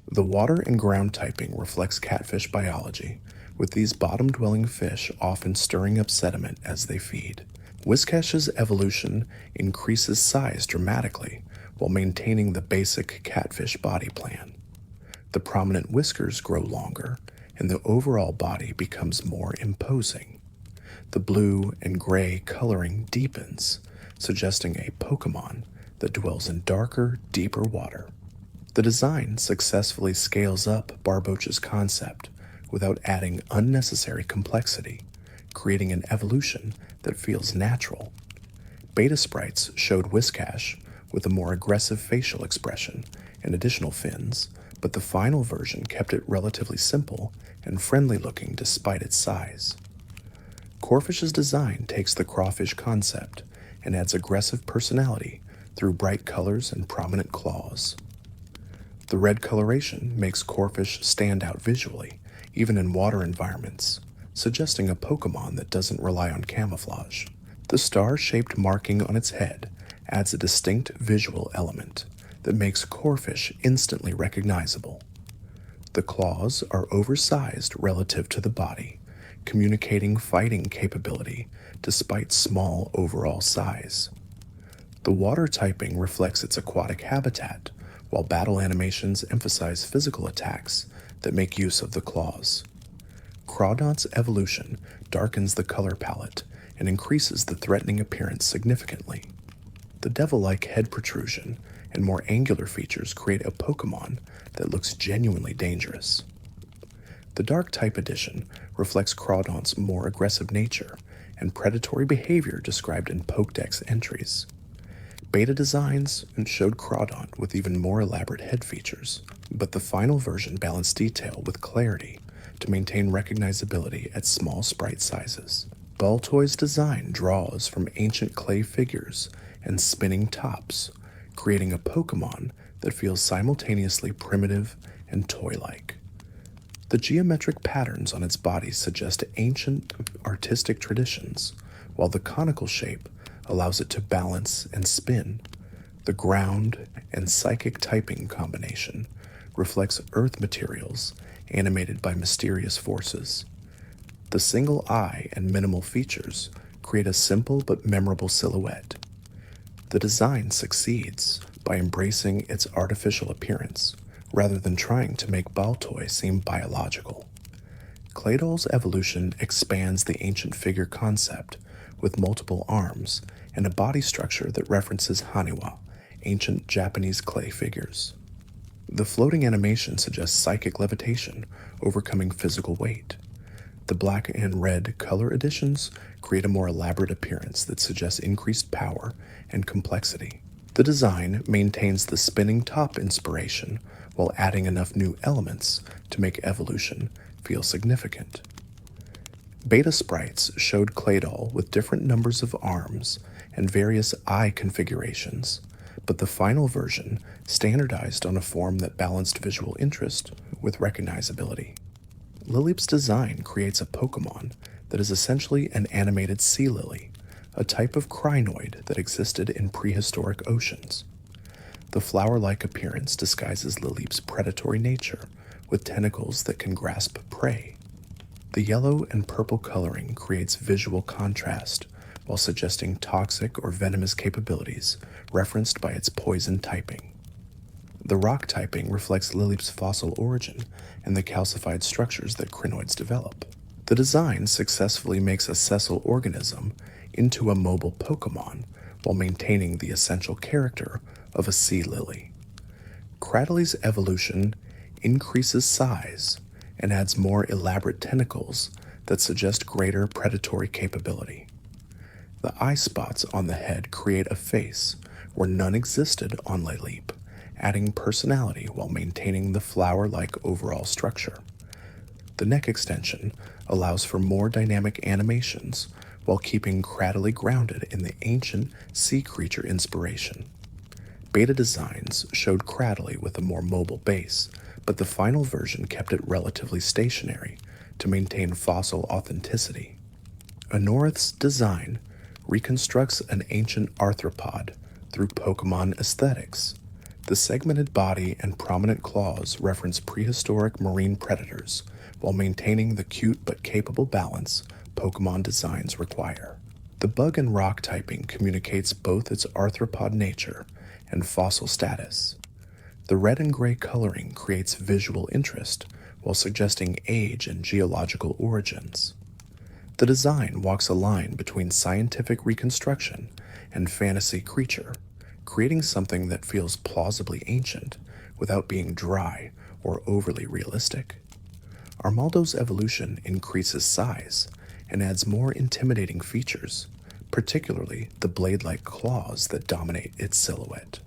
The water and ground typing reflects catfish biology, with these bottom-dwelling fish often stirring up sediment as they feed. Whiscash's evolution increases size dramatically while maintaining the basic catfish body plan. The prominent whiskers grow longer, and the overall body becomes more imposing. The blue and gray coloring deepens, suggesting a Pokémon that dwells in darker, deeper water. The design successfully scales up Barboach's concept without adding unnecessary complexity, creating an evolution that feels natural. Beta sprites showed Whiscash with a more aggressive facial expression and additional fins, but the final version kept it relatively simple and friendly-looking despite its size. Corphish's design takes the crawfish concept and adds aggressive personality through bright colors and prominent claws. The red coloration makes Corphish stand out visually, even in water environments, suggesting a Pokémon that doesn't rely on camouflage. The star-shaped marking on its head adds a distinct visual element that makes Corphish instantly recognizable. The claws are oversized relative to the body, communicating fighting capability despite small overall size. The water typing reflects its aquatic habitat, while battle animations emphasize physical attacks that make use of the claws. Crawdont's evolution darkens the color palette and increases the threatening appearance significantly. The devil-like head protrusion and more angular features create a Pokémon that looks genuinely dangerous. The Dark-type edition reflects Crawdont's more aggressive nature and predatory behavior described in Pokédex entries. Beta designs showed Crawdont with even more elaborate head features, but the final version balanced detail with clarity to maintain recognizability at small sprite sizes. Baltoy's design draws from ancient clay figures and spinning tops, creating a Pokémon that feels simultaneously primitive and toy-like. The geometric patterns on its body suggest ancient artistic traditions, while the conical shape allows it to balance and spin. The ground and psychic typing combination reflects earth materials animated by mysterious forces. The single eye and minimal features create a simple but memorable silhouette. The design succeeds by embracing its artificial appearance rather than trying to make Baltoy seem biological. Claydol's evolution expands the ancient figure concept with multiple arms and a body structure that references Haniwa, ancient Japanese clay figures. The floating animation suggests psychic levitation, overcoming physical weight. The black and red color additions create a more elaborate appearance that suggests increased power and complexity. The design maintains the spinning top inspiration while adding enough new elements to make evolution feel significant. Beta sprites showed Claydol with different numbers of arms and various eye configurations, but the final version standardized on a form that balanced visual interest with recognizability. Lileep's design creates a Pokémon that is essentially an animated sea lily, a type of crinoid that existed in prehistoric oceans. The flower-like appearance disguises Lileep's predatory nature with tentacles that can grasp prey. The yellow and purple coloring creates visual contrast while suggesting toxic or venomous capabilities referenced by its poison typing. The rock typing reflects Lileep's fossil origin and the calcified structures that crinoids develop. The design successfully makes a sessile organism into a mobile Pokémon while maintaining the essential character of a sea lily. Cradley's evolution increases size and adds more elaborate tentacles that suggest greater predatory capability. The eye spots on the head create a face where none existed on Lileep, adding personality while maintaining the flower-like overall structure. The neck extension allows for more dynamic animations while keeping Cradley grounded in the ancient sea creature inspiration. Beta designs showed Cradley with a more mobile base, but the final version kept it relatively stationary to maintain fossil authenticity. Anorith's design reconstructs an ancient arthropod through Pokémon aesthetics. The segmented body and prominent claws reference prehistoric marine predators while maintaining the cute but capable balance Pokémon designs require. The bug and rock typing communicates both its arthropod nature and fossil status. The red and gray coloring creates visual interest while suggesting age and geological origins. The design walks a line between scientific reconstruction and fantasy creature, creating something that feels plausibly ancient without being dry or overly realistic. Armaldo's evolution increases size and adds more intimidating features, particularly the blade-like claws that dominate its silhouette.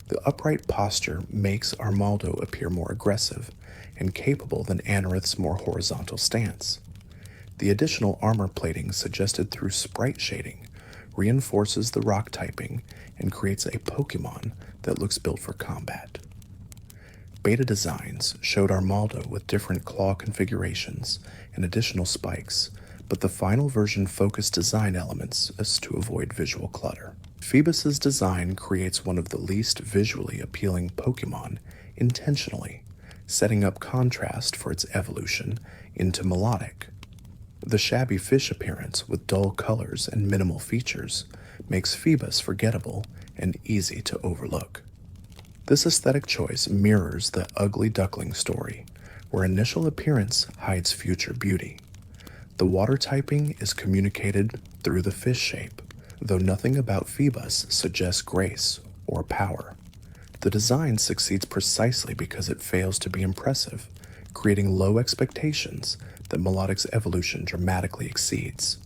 The upright posture makes Armaldo appear more aggressive and capable than Anorith's more horizontal stance. The additional armor plating suggested through sprite shading reinforces the rock typing and creates a Pokémon that looks built for combat. Beta designs showed Armaldo with different claw configurations and additional spikes, but the final version focused design elements as to avoid visual clutter. Phoebus's design creates one of the least visually appealing Pokémon intentionally, setting up contrast for its evolution into melodic. The shabby fish appearance with dull colors and minimal features makes Phoebus forgettable and easy to overlook. This aesthetic choice mirrors the ugly duckling story, where initial appearance hides future beauty. The water typing is communicated through the fish shape, though nothing about Phoebus suggests grace or power. The design succeeds precisely because it fails to be impressive, creating low expectations that Melodic's evolution dramatically exceeds.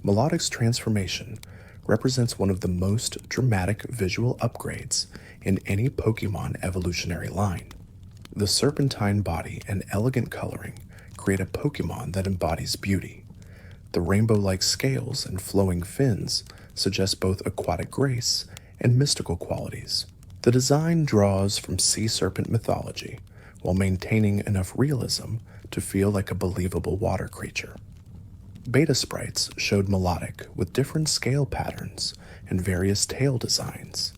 Melodic's transformation represents one of the most dramatic visual upgrades in any Pokémon evolutionary line. The serpentine body and elegant coloring create a Pokémon that embodies beauty. The rainbow-like scales and flowing fins suggest both aquatic grace and mystical qualities. The design draws from sea serpent mythology while maintaining enough realism to feel like a believable water creature. Beta sprites showed Melodic with different scale patterns and various tail designs,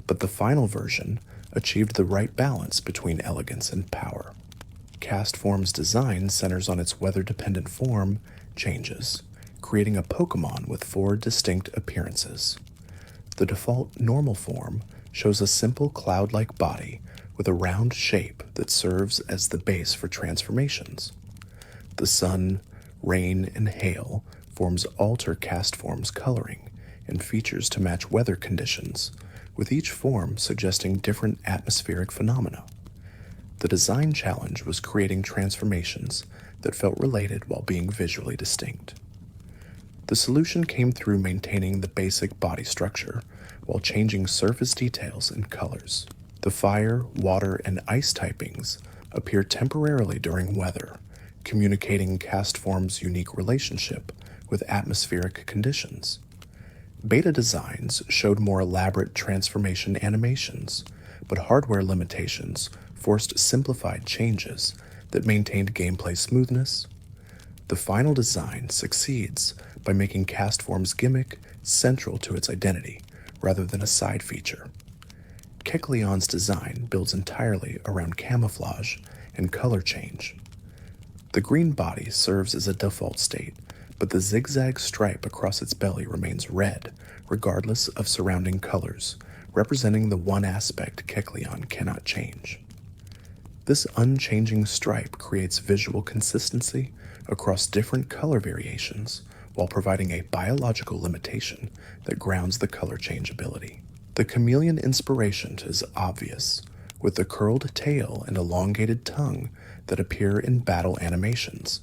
but the final version achieved the right balance between elegance and power. Castform's design centers on its weather-dependent form changes, creating a Pokémon with 4 distinct appearances. The default normal form shows a simple cloud-like body with a round shape that serves as the base for transformations. The sun, rain, and hail forms alter Castform's coloring and features to match weather conditions, with each form suggesting different atmospheric phenomena. The design challenge was creating transformations that felt related while being visually distinct. The solution came through maintaining the basic body structure while changing surface details and colors. The fire, water, and ice typings appear temporarily during weather, communicating Castform's unique relationship with atmospheric conditions. Beta designs showed more elaborate transformation animations, but hardware limitations forced simplified changes that maintained gameplay smoothness. The final design succeeds by making Castform's gimmick central to its identity rather than a side feature. Kecleon's design builds entirely around camouflage and color change. The green body serves as a default state, but the zigzag stripe across its belly remains red, regardless of surrounding colors, representing the one aspect Kecleon cannot change. This unchanging stripe creates visual consistency across different color variations while providing a biological limitation that grounds the color changeability. The chameleon inspiration is obvious, with the curled tail and elongated tongue that appear in battle animations.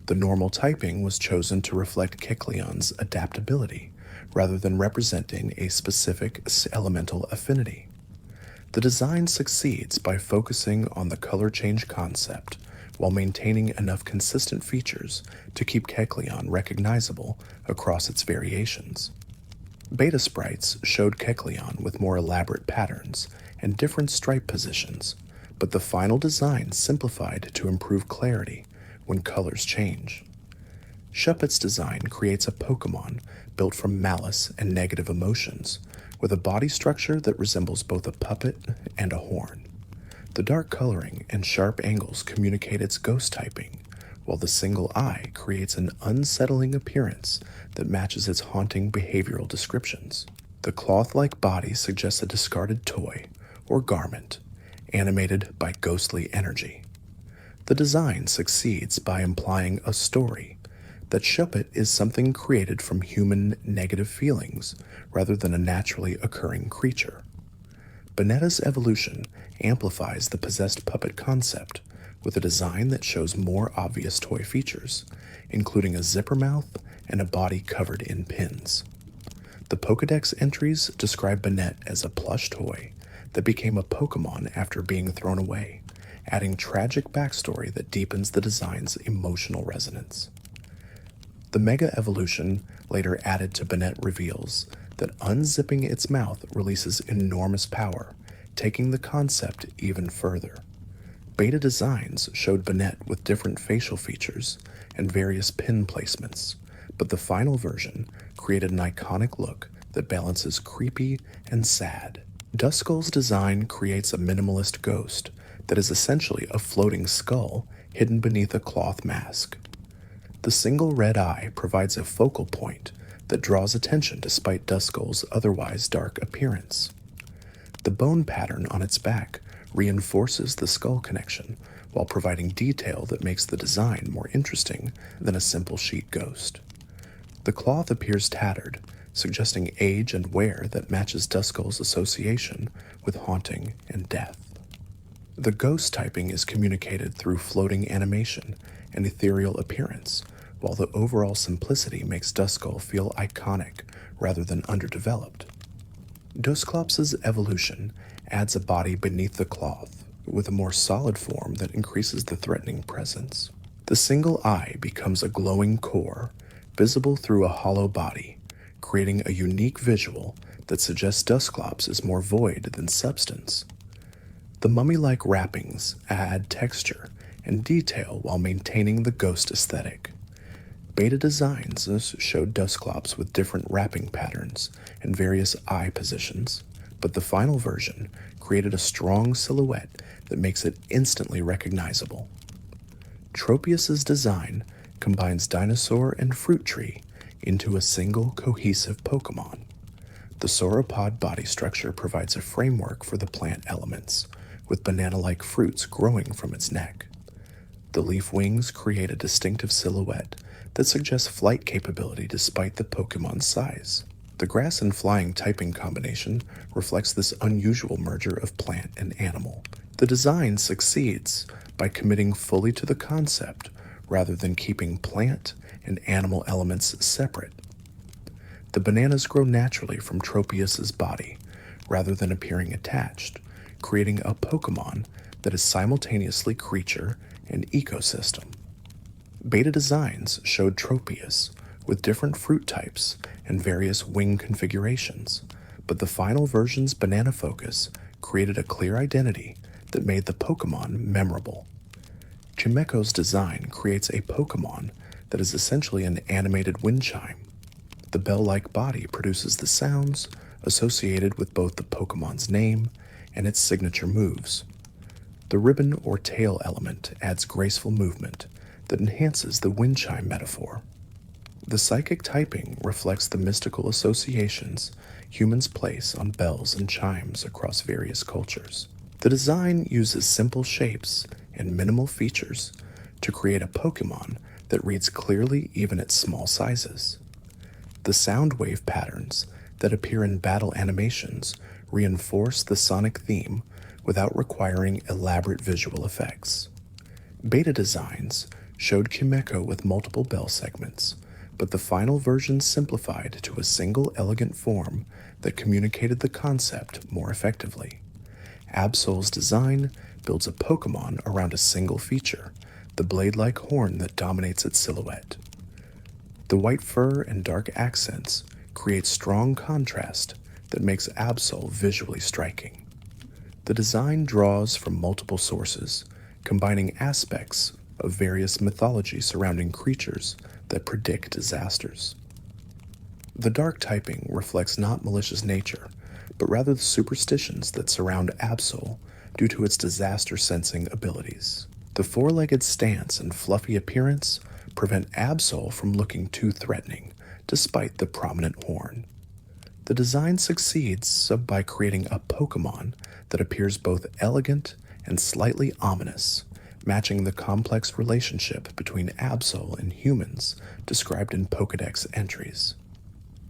The normal typing was chosen to reflect Kecleon's adaptability rather than representing a specific elemental affinity. The design succeeds by focusing on the color change concept while maintaining enough consistent features to keep Kecleon recognizable across its variations. Beta sprites showed Kecleon with more elaborate patterns and different stripe positions, but the final design simplified to improve clarity when colors change. Shuppet's design creates a Pokémon built from malice and negative emotions, with a body structure that resembles both a puppet and a horn. The dark coloring and sharp angles communicate its ghost typing, while the single eye creates an unsettling appearance that matches its haunting behavioral descriptions. The cloth-like body suggests a discarded toy or garment, animated by ghostly energy. The design succeeds by implying a story, that Shuppet is something created from human negative feelings rather than a naturally occurring creature. Bonetta's evolution amplifies the possessed puppet concept with a design that shows more obvious toy features, including a zipper mouth and a body covered in pins. The Pokédex entries describe Bonette as a plush toy that became a Pokémon after being thrown away, adding tragic backstory that deepens the design's emotional resonance. The Mega Evolution later added to Bonette reveals that unzipping its mouth releases enormous power, taking the concept even further. Beta designs showed Bonette with different facial features and various pin placements, but the final version created an iconic look that balances creepy and sad. Duskull's design creates a minimalist ghost that is essentially a floating skull hidden beneath a cloth mask. The single red eye provides a focal point that draws attention despite Duskull's otherwise dark appearance. The bone pattern on its back reinforces the skull connection while providing detail that makes the design more interesting than a simple sheet ghost. The cloth appears tattered, suggesting age and wear that matches Duskull's association with haunting and death. The ghost typing is communicated through floating animation and ethereal appearance, while the overall simplicity makes Duskull feel iconic rather than underdeveloped. Dusclops' evolution adds a body beneath the cloth, with a more solid form that increases the threatening presence. The single eye becomes a glowing core, visible through a hollow body, creating a unique visual that suggests Dusclops is more void than substance. The mummy-like wrappings add texture and detail while maintaining the ghost aesthetic. Beta designs showed Dusclops with different wrapping patterns and various eye positions, but the final version created a strong silhouette that makes it instantly recognizable. Tropius's design combines dinosaur and fruit tree into a single cohesive Pokémon. The sauropod body structure provides a framework for the plant elements, with banana-like fruits growing from its neck. The leaf wings create a distinctive silhouette that suggests flight capability despite the Pokémon's size. The grass and flying typing combination reflects this unusual merger of plant and animal. The design succeeds by committing fully to the concept rather than keeping plant and animal elements separate. The bananas grow naturally from Tropius's body, rather than appearing attached, creating a Pokémon that is simultaneously creature and ecosystem. Beta designs showed Tropius with different fruit types and various wing configurations, but the final version's banana focus created a clear identity that made the Pokémon memorable. Chimecho's design creates a Pokémon that is essentially an animated wind chime. The bell-like body produces the sounds associated with both the Pokémon's name and its signature moves. The ribbon or tail element adds graceful movement that enhances the wind chime metaphor. The psychic typing reflects the mystical associations humans place on bells and chimes across various cultures. The design uses simple shapes and minimal features to create a Pokémon that reads clearly even at small sizes. The sound wave patterns that appear in battle animations reinforce the sonic theme without requiring elaborate visual effects. Beta designs showed Chimecho with multiple bell segments, but the final version simplified to a single elegant form that communicated the concept more effectively. Absol's design builds a Pokémon around a single feature, the blade-like horn that dominates its silhouette. The white fur and dark accents create strong contrast that makes Absol visually striking. The design draws from multiple sources, combining aspects of various mythology surrounding creatures that predict disasters. The dark typing reflects not malicious nature, but rather the superstitions that surround Absol due to its disaster-sensing abilities. The four-legged stance and fluffy appearance prevent Absol from looking too threatening, despite the prominent horn. The design succeeds by creating a Pokémon that appears both elegant and slightly ominous, matching the complex relationship between Absol and humans described in Pokédex entries.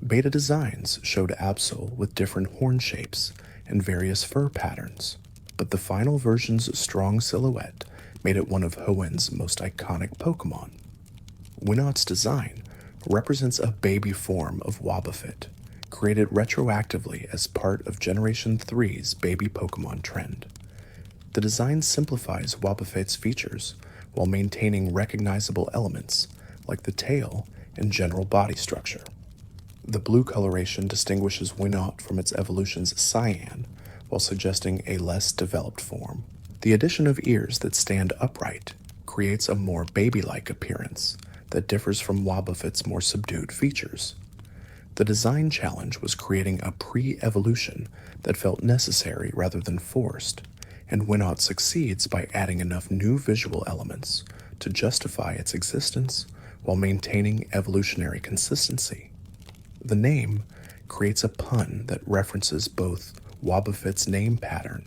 Beta designs showed Absol with different horn shapes and various fur patterns, but the final version's strong silhouette made it one of Hoenn's most iconic Pokémon. Winot's design represents a baby form of Wobbuffet, created retroactively as part of Generation 3's baby Pokémon trend. The design simplifies Wobbuffet's features while maintaining recognizable elements like the tail and general body structure. The blue coloration distinguishes Winot from its evolution's cyan while suggesting a less developed form. The addition of ears that stand upright creates a more baby-like appearance that differs from Wobbuffet's more subdued features. The design challenge was creating a pre-evolution that felt necessary rather than forced, and Winot succeeds by adding enough new visual elements to justify its existence while maintaining evolutionary consistency. The name creates a pun that references both Wobbuffet's name pattern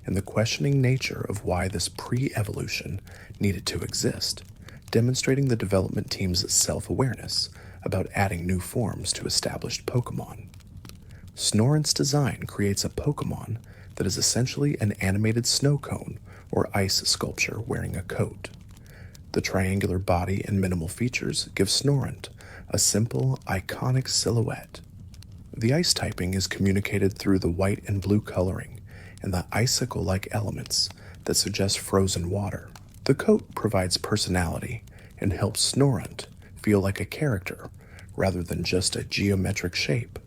and the questioning nature of why this pre-evolution needed to exist, demonstrating the development team's self-awareness about adding new forms to established Pokémon. Snorunt's design creates a Pokémon that is essentially an animated snow cone or ice sculpture wearing a coat. The triangular body and minimal features give Snorunt a simple, iconic silhouette. The ice typing is communicated through the white and blue coloring and the icicle-like elements that suggest frozen water. The coat provides personality and helps Snorunt feel like a character rather than just a geometric shape.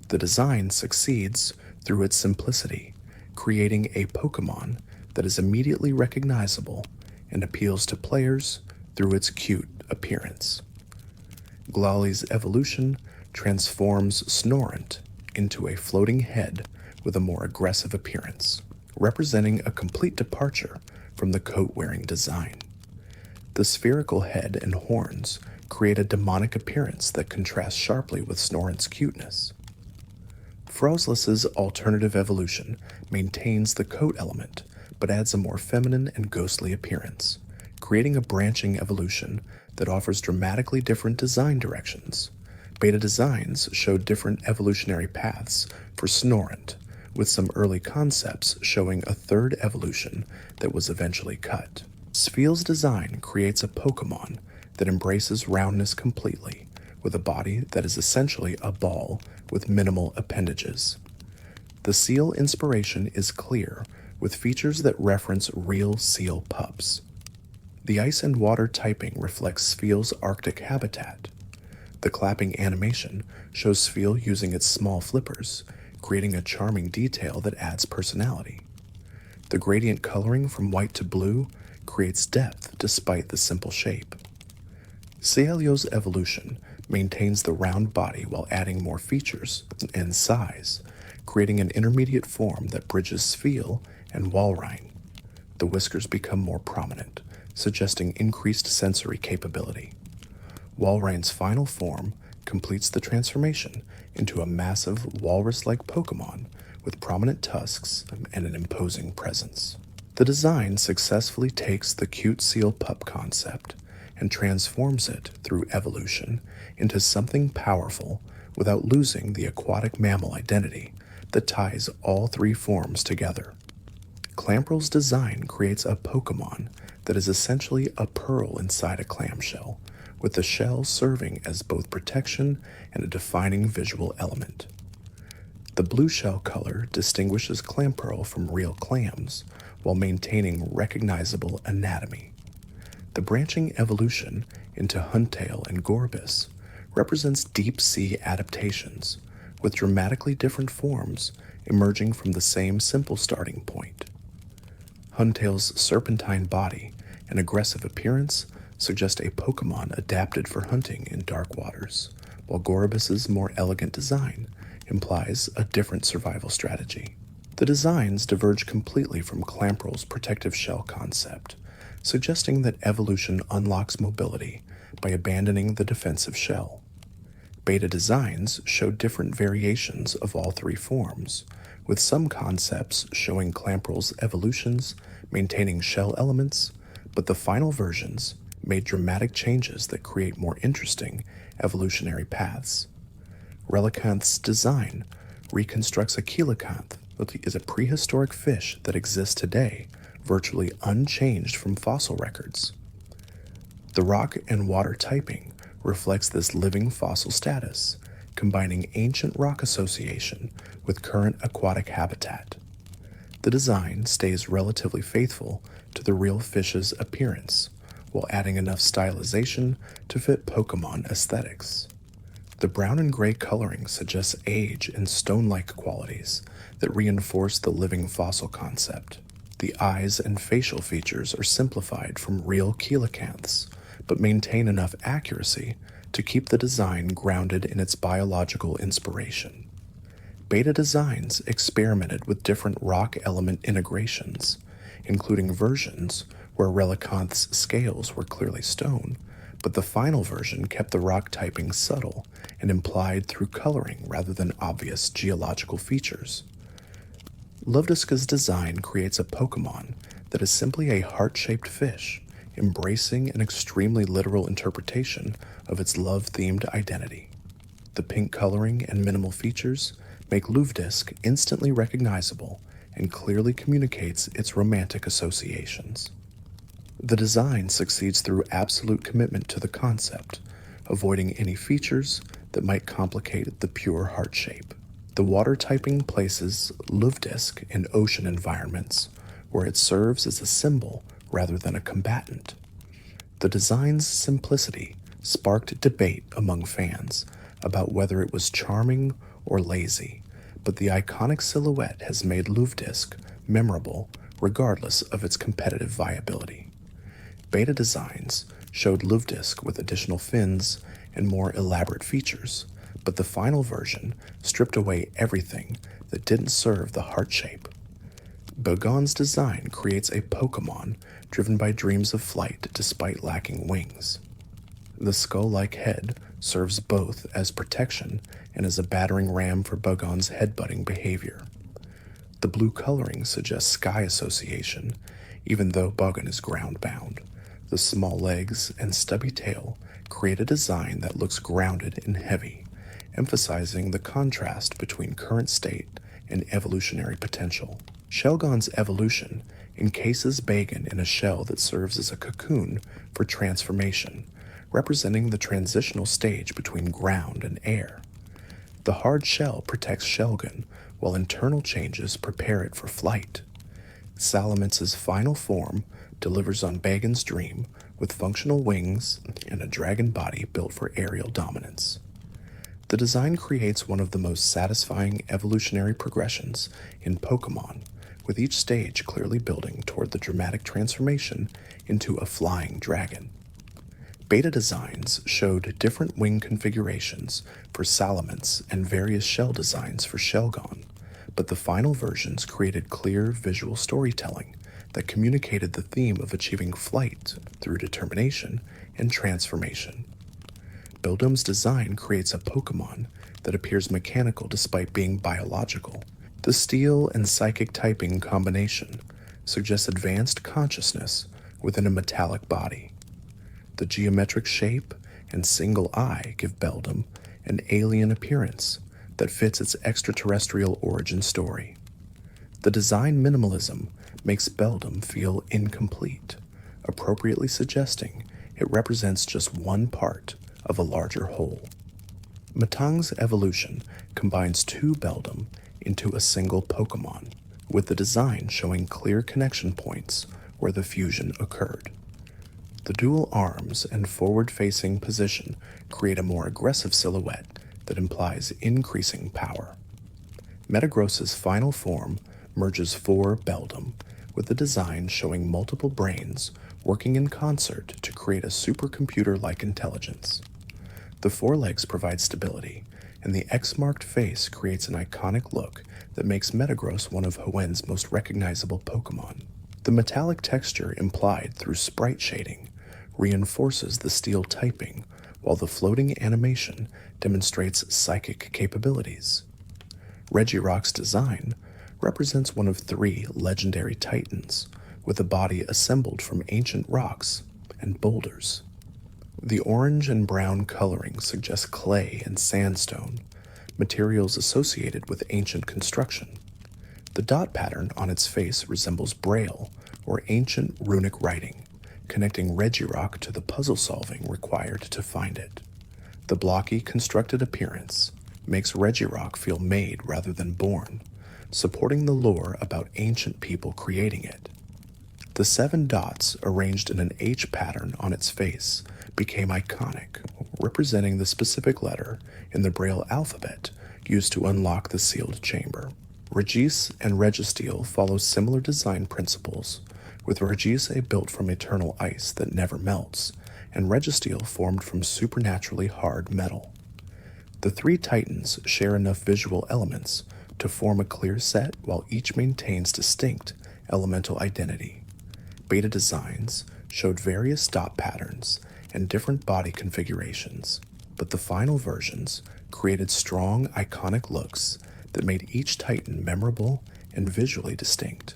The design succeeds through its simplicity, creating a Pokémon that is immediately recognizable and appeals to players through its cute appearance. Glali's evolution transforms Snorunt into a floating head with a more aggressive appearance, representing a complete departure from the coat-wearing design. The spherical head and horns create a demonic appearance that contrasts sharply with Snorunt's cuteness. Frozless's alternative evolution maintains the coat element, but adds a more feminine and ghostly appearance, creating a branching evolution that offers dramatically different design directions. Beta designs showed different evolutionary paths for Snorunt, with some early concepts showing a third evolution that was eventually cut. Spheel's design creates a Pokémon that embraces roundness completely, with a body that is essentially a ball with minimal appendages. The seal inspiration is clear, with features that reference real seal pups. The ice and water typing reflects Spheel's Arctic habitat. The clapping animation shows Spheal using its small flippers, creating a charming detail that adds personality. The gradient coloring from white to blue creates depth despite the simple shape. Cielio's evolution maintains the round body while adding more features and size, creating an intermediate form that bridges Spheal and Walrein. The whiskers become more prominent, suggesting increased sensory capability. Walrein's final form completes the transformation into a massive walrus-like Pokémon with prominent tusks and an imposing presence. The design successfully takes the cute seal pup concept and transforms it through evolution into something powerful without losing the aquatic mammal identity that ties all three forms together. Clamperl's design creates a Pokémon that is essentially a pearl inside a clamshell, with the shell serving as both protection and a defining visual element. The blue shell color distinguishes Clamperl from real clams while maintaining recognizable anatomy. The branching evolution into Huntail and Gorbis represents deep-sea adaptations, with dramatically different forms emerging from the same simple starting point. Huntail's serpentine body and aggressive appearance suggest a Pokémon adapted for hunting in dark waters, while Gorbis's more elegant design implies a different survival strategy. The designs diverge completely from Clamperl's protective shell concept, suggesting that evolution unlocks mobility by abandoning the defensive shell. Beta designs show different variations of all three forms, with some concepts showing Clamperl's evolutions maintaining shell elements, but the final versions made dramatic changes that create more interesting evolutionary paths. Relicanth's design reconstructs a coelacanth that is a prehistoric fish that exists today, virtually unchanged from fossil records. The rock and water typing reflects this living fossil status, combining ancient rock association with current aquatic habitat. The design stays relatively faithful to the real fish's appearance, while adding enough stylization to fit Pokémon aesthetics. The brown and gray coloring suggests age and stone-like qualities that reinforce the living fossil concept. The eyes and facial features are simplified from real coelacanths, but maintain enough accuracy to keep the design grounded in its biological inspiration. Beta designs experimented with different rock element integrations, including versions where Relicanth's scales were clearly stone, but the final version kept the rock typing subtle and implied through coloring rather than obvious geological features. Luvdisca's design creates a Pokémon that is simply a heart-shaped fish, embracing an extremely literal interpretation of its love-themed identity. The pink coloring and minimal features make Luvdisc instantly recognizable and clearly communicates its romantic associations. The design succeeds through absolute commitment to the concept, avoiding any features that might complicate the pure heart shape. The water typing places Luvdisc in ocean environments, where it serves as a symbol rather than a combatant. The design's simplicity sparked debate among fans about whether it was charming or lazy, but the iconic silhouette has made Luvdisc memorable regardless of its competitive viability. Beta designs showed Luvdisc with additional fins and more elaborate features, but the final version stripped away everything that didn't serve the heart shape. Bogon's design creates a Pokémon driven by dreams of flight despite lacking wings. The skull-like head serves both as protection and as a battering ram for Bogon's headbutting behavior. The blue coloring suggests sky association, even though Bogon is ground-bound. The small legs and stubby tail create a design that looks grounded and heavy, emphasizing the contrast between current state and evolutionary potential. Shelgon's evolution encases Bagan in a shell that serves as a cocoon for transformation, representing the transitional stage between ground and air. The hard shell protects Shelgon, while internal changes prepare it for flight. Salamance's final form delivers on Bagan's dream with functional wings and a dragon body built for aerial dominance. The design creates one of the most satisfying evolutionary progressions in Pokémon, with each stage clearly building toward the dramatic transformation into a flying dragon. Beta designs showed different wing configurations for Salamence and various shell designs for Shelgon, but the final versions created clear visual storytelling that communicated the theme of achieving flight through determination and transformation. Beldum's design creates a Pokémon that appears mechanical despite being biological. The steel and psychic typing combination suggests advanced consciousness within a metallic body. The geometric shape and single eye give Beldum an alien appearance that fits its extraterrestrial origin story. The design minimalism makes Beldum feel incomplete, appropriately suggesting it represents just one part of a larger whole. Matang's evolution combines two Beldum into a single Pokémon, with the design showing clear connection points where the fusion occurred. The dual arms and forward-facing position create a more aggressive silhouette that implies increasing power. Metagross's final form merges four Beldum, with the design showing multiple brains working in concert to create a supercomputer-like intelligence. The forelegs provide stability, and the X-marked face creates an iconic look that makes Metagross one of Hoenn's most recognizable Pokémon. The metallic texture implied through sprite shading reinforces the steel typing, while the floating animation demonstrates psychic capabilities. Regirock's design represents one of three legendary titans, with a body assembled from ancient rocks and boulders. The orange and brown coloring suggests clay and sandstone, materials associated with ancient construction. The dot pattern on its face resembles Braille, or ancient runic writing, connecting Regirock to the puzzle solving required to find it. The blocky, constructed appearance makes Regirock feel made rather than born, supporting the lore about ancient people creating it. The 7 dots arranged in an H pattern on its face became iconic, representing the specific letter in the Braille alphabet used to unlock the sealed chamber. Regis and Registeel follow similar design principles, with Regise built from eternal ice that never melts, and Registeel formed from supernaturally hard metal. The 3 titans share enough visual elements to form a clear set, while each maintains distinct elemental identity. Beta designs showed various dot patterns and different body configurations, but the final versions created strong, iconic looks that made each titan memorable and visually distinct.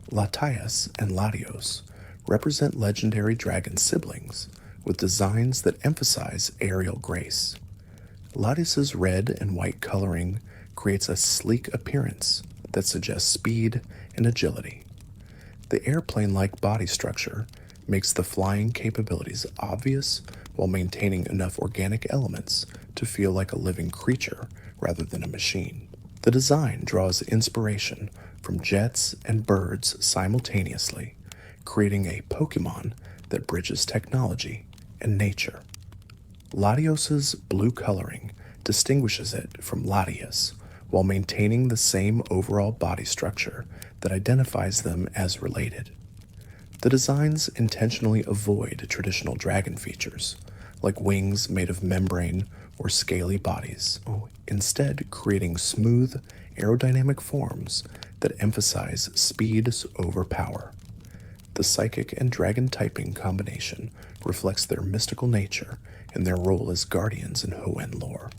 Latias and Latios represent legendary dragon siblings with designs that emphasize aerial grace. Latias's red and white coloring creates a sleek appearance that suggests speed and agility. The airplane-like body structure makes the flying capabilities obvious while maintaining enough organic elements to feel like a living creature rather than a machine. The design draws inspiration from jets and birds simultaneously, creating a Pokémon that bridges technology and nature. Latios's blue coloring distinguishes it from Latias, while maintaining the same overall body structure that identifies them as related. The designs intentionally avoid traditional dragon features, like wings made of membrane or scaly bodies, instead creating smooth, aerodynamic forms that emphasize speed over power. The psychic and dragon typing combination reflects their mystical nature and their role as guardians in Hoenn lore.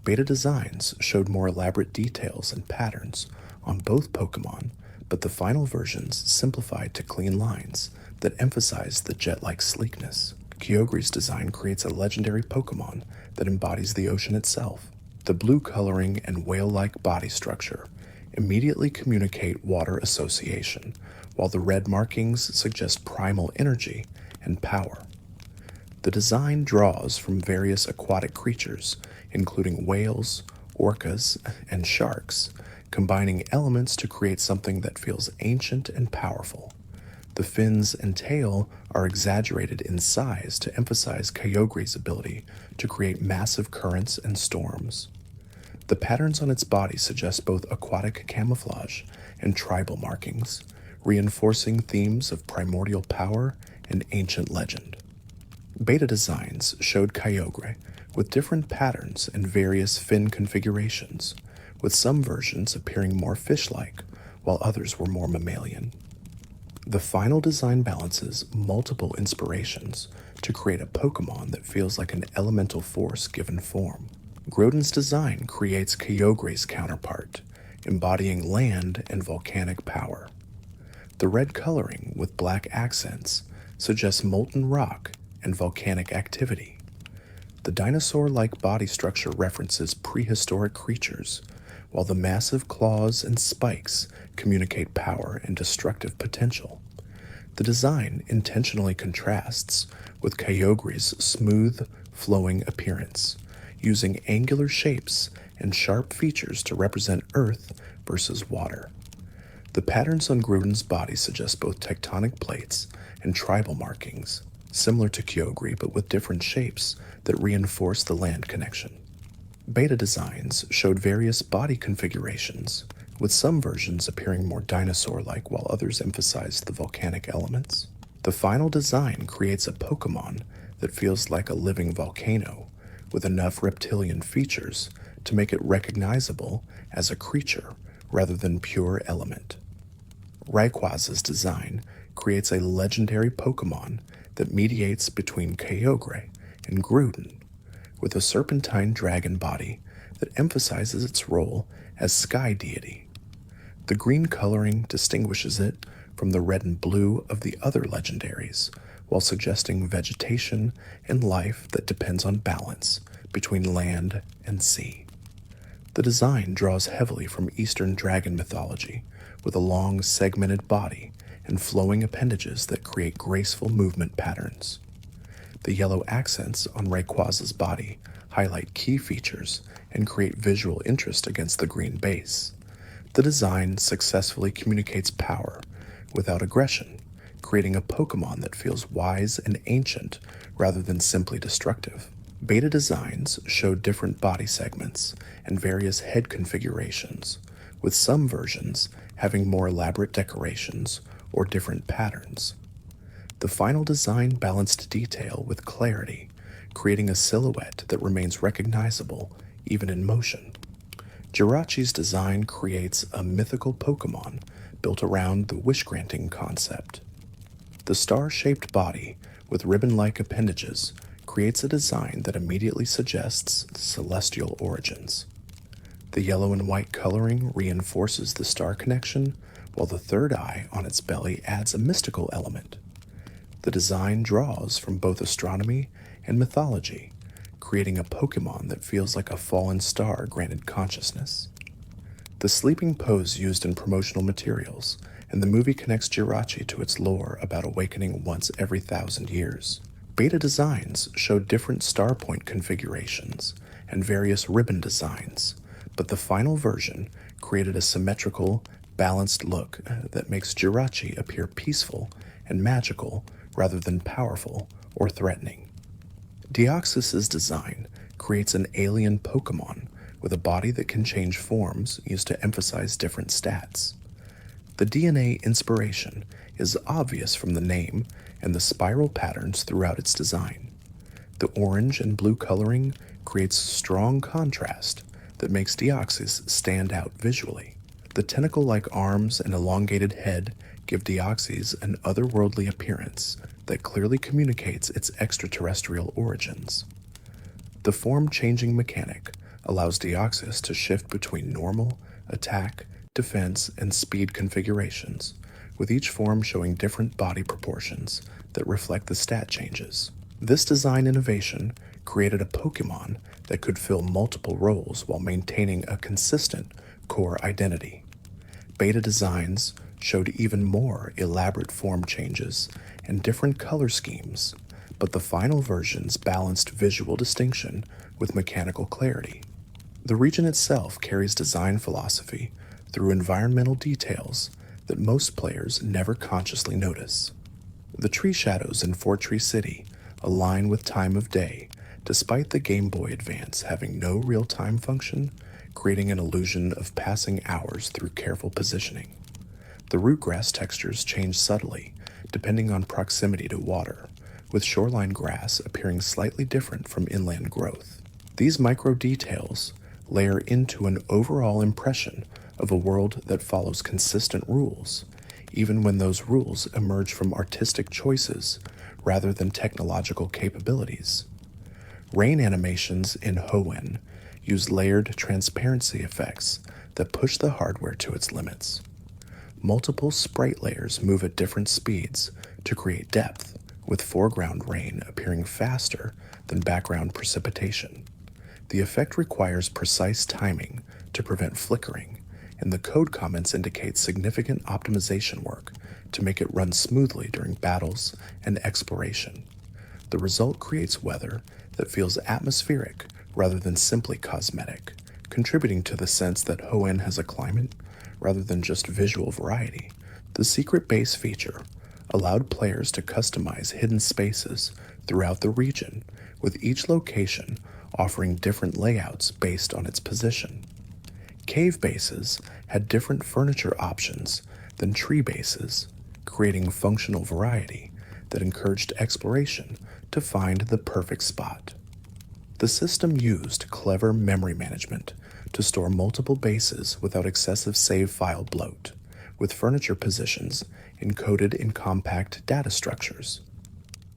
Beta designs showed more elaborate details and patterns on both Pokémon, but the final versions simplified to clean lines that emphasize the jet-like sleekness. Kyogre's design creates a legendary Pokémon that embodies the ocean itself. The blue coloring and whale-like body structure immediately communicate water association, while the red markings suggest primal energy and power. The design draws from various aquatic creatures, including whales, orcas, and sharks, combining elements to create something that feels ancient and powerful. The fins and tail are exaggerated in size to emphasize Kyogre's ability to create massive currents and storms. The patterns on its body suggest both aquatic camouflage and tribal markings, reinforcing themes of primordial power and ancient legend. Beta designs showed Kyogre with different patterns and various fin configurations, with some versions appearing more fish-like, while others were more mammalian. The final design balances multiple inspirations to create a Pokémon that feels like an elemental force given form. Groudon's design creates Kyogre's counterpart, embodying land and volcanic power. The red coloring with black accents suggests molten rock and volcanic activity. The dinosaur-like body structure references prehistoric creatures, while the massive claws and spikes communicate power and destructive potential. The design intentionally contrasts with Kyogre's smooth, flowing appearance, using angular shapes and sharp features to represent earth versus water. The patterns on Groudon's body suggest both tectonic plates and tribal markings, similar to Kyogre but with different shapes that reinforce the land connection. Beta designs showed various body configurations, with some versions appearing more dinosaur-like while others emphasized the volcanic elements. The final design creates a Pokémon that feels like a living volcano, with enough reptilian features to make it recognizable as a creature rather than pure element. Rayquaza's design creates a legendary Pokémon that mediates between Kyogre and Groudon, with a serpentine dragon body that emphasizes its role as sky deity. The green coloring distinguishes it from the red and blue of the other legendaries, while suggesting vegetation and life that depends on balance between land and sea. The design draws heavily from Eastern dragon mythology, with a long segmented body and flowing appendages that create graceful movement patterns. The yellow accents on Rayquaza's body highlight key features and create visual interest against the green base. The design successfully communicates power without aggression, creating a Pokémon that feels wise and ancient rather than simply destructive. Beta designs show different body segments and various head configurations, with some versions having more elaborate decorations or different patterns. The final design balanced detail with clarity, creating a silhouette that remains recognizable even in motion. Jirachi's design creates a mythical Pokémon built around the wish-granting concept. The star-shaped body with ribbon-like appendages creates a design that immediately suggests celestial origins. The yellow and white coloring reinforces the star connection, while the third eye on its belly adds a mystical element. The design draws from both astronomy and mythology, creating a Pokémon that feels like a fallen star granted consciousness. The sleeping pose used in promotional materials, and the movie connects Jirachi to its lore about awakening once every 1,000 years. Beta designs showed different star point configurations and various ribbon designs, but the final version created a symmetrical, balanced look that makes Jirachi appear peaceful and magical rather than powerful or threatening. Deoxys's design creates an alien Pokémon with a body that can change forms used to emphasize different stats. The DNA inspiration is obvious from the name and the spiral patterns throughout its design. The orange and blue coloring creates strong contrast that makes Deoxys stand out visually. The tentacle-like arms and elongated head give Deoxys an otherworldly appearance that clearly communicates its extraterrestrial origins. The form-changing mechanic allows Deoxys to shift between normal, attack, defense, and speed configurations, with each form showing different body proportions that reflect the stat changes. This design innovation created a Pokémon that could fill multiple roles while maintaining a consistent core identity. Beta designs showed even more elaborate form changes and different color schemes, but the final versions balanced visual distinction with mechanical clarity. The region itself carries design philosophy through environmental details that most players never consciously notice. The tree shadows in Fort Tree City align with time of day, despite the Game Boy Advance having no real-time function, creating an illusion of passing hours through careful positioning. The rootgrass textures change subtly, depending on proximity to water, with shoreline grass appearing slightly different from inland growth. These micro details layer into an overall impression of a world that follows consistent rules, even when those rules emerge from artistic choices rather than technological capabilities. Rain animations in Hoenn use layered transparency effects that push the hardware to its limits. Multiple sprite layers move at different speeds to create depth, with foreground rain appearing faster than background precipitation. The effect requires precise timing to prevent flickering, and the code comments indicate significant optimization work to make it run smoothly during battles and exploration. The result creates weather that feels atmospheric rather than simply cosmetic, contributing to the sense that Hoenn has a climate rather than just visual variety. The secret base feature allowed players to customize hidden spaces throughout the region, with each location offering different layouts based on its position. Cave bases had different furniture options than tree bases, creating functional variety that encouraged exploration to find the perfect spot. The system used clever memory management to store multiple bases without excessive save file bloat, with furniture positions encoded in compact data structures.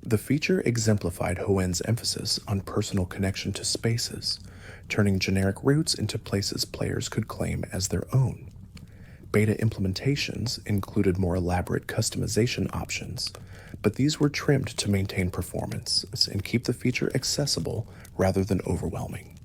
The feature exemplified Hoenn's emphasis on personal connection to spaces, turning generic routes into places players could claim as their own. Beta implementations included more elaborate customization options, but these were trimmed to maintain performance and keep the feature accessible rather than overwhelming.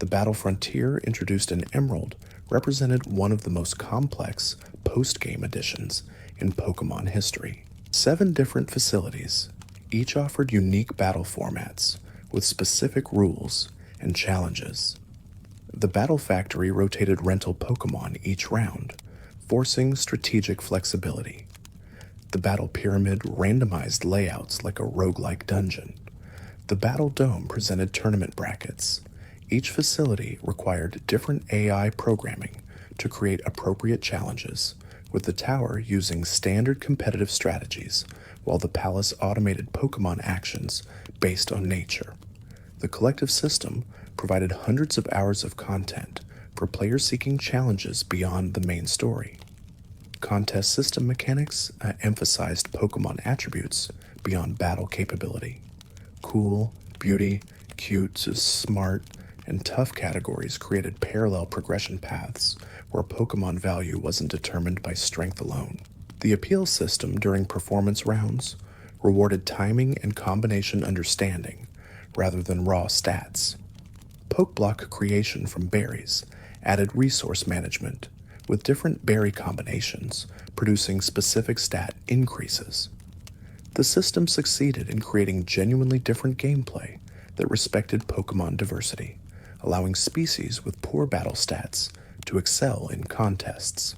The Battle Frontier introduced an emerald represented one of the most complex post-game additions in Pokémon history. 7 different facilities, each offered unique battle formats with specific rules and challenges. The Battle Factory rotated rental Pokémon each round, forcing strategic flexibility. The Battle Pyramid randomized layouts like a roguelike dungeon. The Battle Dome presented tournament brackets. Each facility required different AI programming to create appropriate challenges, with the tower using standard competitive strategies, while the palace automated Pokémon actions based on nature. The collective system provided hundreds of hours of content for players seeking challenges beyond the main story. Contest system mechanics emphasized Pokémon attributes beyond battle capability. Cool, beauty, cute, smart, and tough categories created parallel progression paths where Pokémon value wasn't determined by strength alone. The appeal system during performance rounds rewarded timing and combination understanding rather than raw stats. Pokeblock creation from berries added resource management, with different berry combinations producing specific stat increases. The system succeeded in creating genuinely different gameplay that respected Pokémon diversity, allowing species with poor battle stats to excel in contests.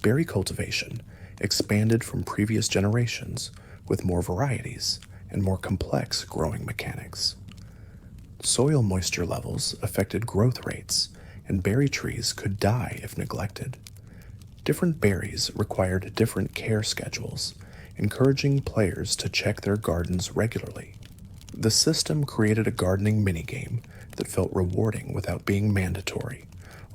Berry cultivation expanded from previous generations with more varieties and more complex growing mechanics. Soil moisture levels affected growth rates, and berry trees could die if neglected. Different berries required different care schedules, encouraging players to check their gardens regularly. The system created a gardening minigame that felt rewarding without being mandatory,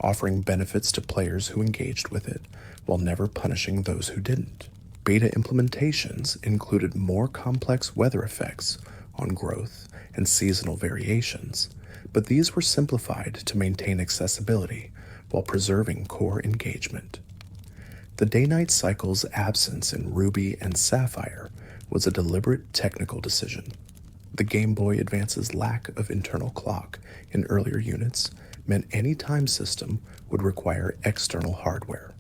offering benefits to players who engaged with it while never punishing those who didn't. Beta implementations included more complex weather effects on growth and seasonal variations, but these were simplified to maintain accessibility while preserving core engagement. The day-night cycle's absence in Ruby and Sapphire was a deliberate technical decision. The Game Boy Advance's lack of internal clock in earlier units meant any time system would require external hardware.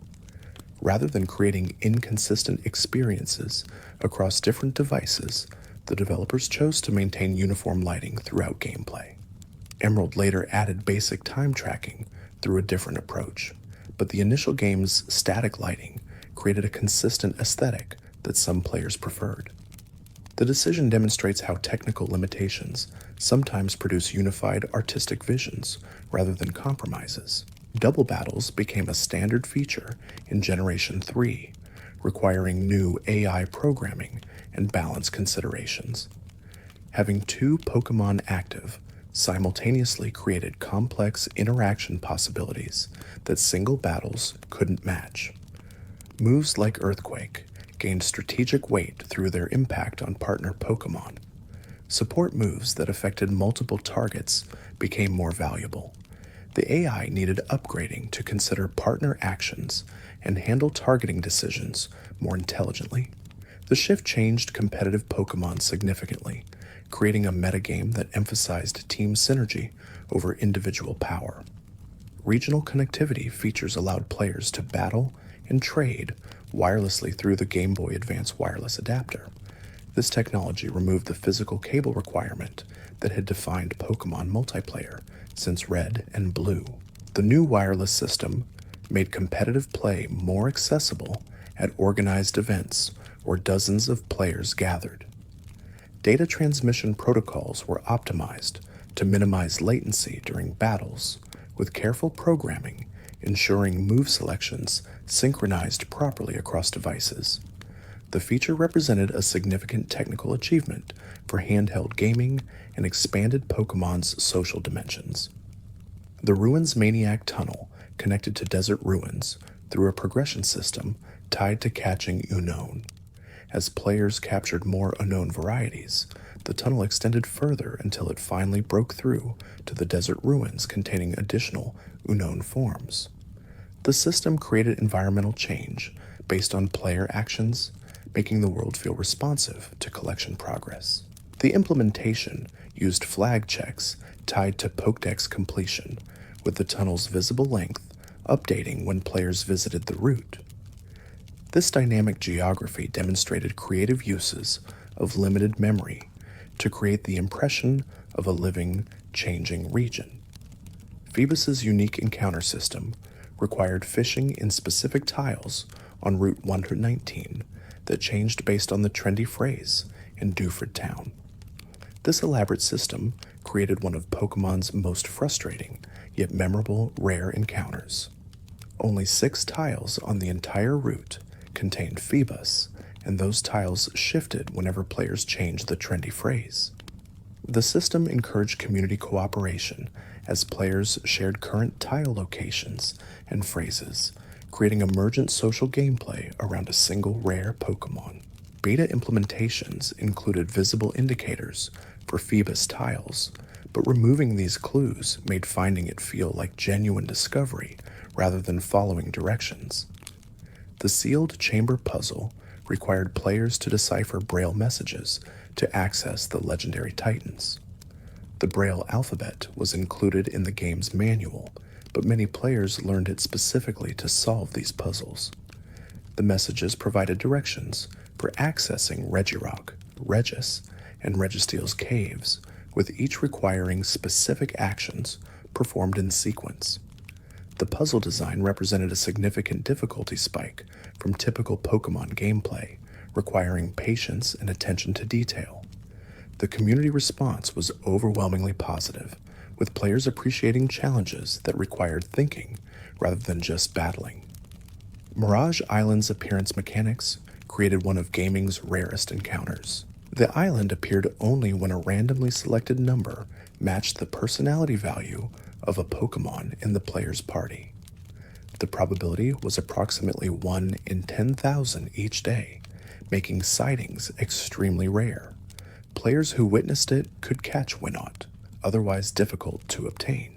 Rather than creating inconsistent experiences across different devices, the developers chose to maintain uniform lighting throughout gameplay. Emerald later added basic time tracking through a different approach, but the initial game's static lighting created a consistent aesthetic that some players preferred. The decision demonstrates how technical limitations sometimes produce unified artistic visions rather than compromises. Double battles became a standard feature in Generation 3, requiring new AI programming and balance considerations. Having two Pokémon active simultaneously created complex interaction possibilities that single battles couldn't match. Moves like Earthquake gained strategic weight through their impact on partner Pokémon. Support moves that affected multiple targets became more valuable. The AI needed upgrading to consider partner actions and handle targeting decisions more intelligently. The shift changed competitive Pokémon significantly, creating a metagame that emphasized team synergy over individual power. Regional connectivity features allowed players to battle and trade wirelessly through the Game Boy Advance wireless adapter. This technology removed the physical cable requirement that had defined Pokémon multiplayer since Red and Blue. The new wireless system made competitive play more accessible at organized events where dozens of players gathered. Data transmission protocols were optimized to minimize latency during battles, with careful programming ensuring move selections synchronized properly across devices. The feature represented a significant technical achievement for handheld gaming and expanded Pokémon's social dimensions. The Ruins Maniac Tunnel connected to Desert Ruins through a progression system tied to catching Unhurried. As players captured more unknown varieties, the tunnel extended further until it finally broke through to the desert ruins containing additional Unhurried forms. The system created environmental change based on player actions, making the world feel responsive to collection progress. The implementation used flag checks tied to Pokédex completion, with the tunnel's visible length updating when players visited the route. This dynamic geography demonstrated creative uses of limited memory to create the impression of a living, changing region. Phoebus's unique encounter system required fishing in specific tiles on Route 119 that changed based on the trendy phrase in Dewford Town. This elaborate system created one of Pokémon's most frustrating yet memorable rare encounters. Only 6 tiles on the entire route contained Phoebus, and those tiles shifted whenever players changed the trendy phrase. The system encouraged community cooperation as players shared current tile locations and phrases, creating emergent social gameplay around a single rare Pokémon. Beta implementations included visible indicators for Phoebus tiles, but removing these clues made finding it feel like genuine discovery rather than following directions. The sealed chamber puzzle required players to decipher Braille messages to access the legendary Titans. The Braille alphabet was included in the game's manual, but many players learned it specifically to solve these puzzles. The messages provided directions for accessing Regirock, Regis, and Registeel's caves, with each requiring specific actions performed in sequence. The puzzle design represented a significant difficulty spike from typical Pokémon gameplay, requiring patience and attention to detail. The community response was overwhelmingly positive, with players appreciating challenges that required thinking rather than just battling. Mirage Island's appearance mechanics created one of gaming's rarest encounters. The island appeared only when a randomly selected number matched the personality value of a Pokémon in the player's party. The probability was approximately 1 in 10,000 each day, making sightings extremely rare. Players who witnessed it could catch Winot, otherwise difficult to obtain.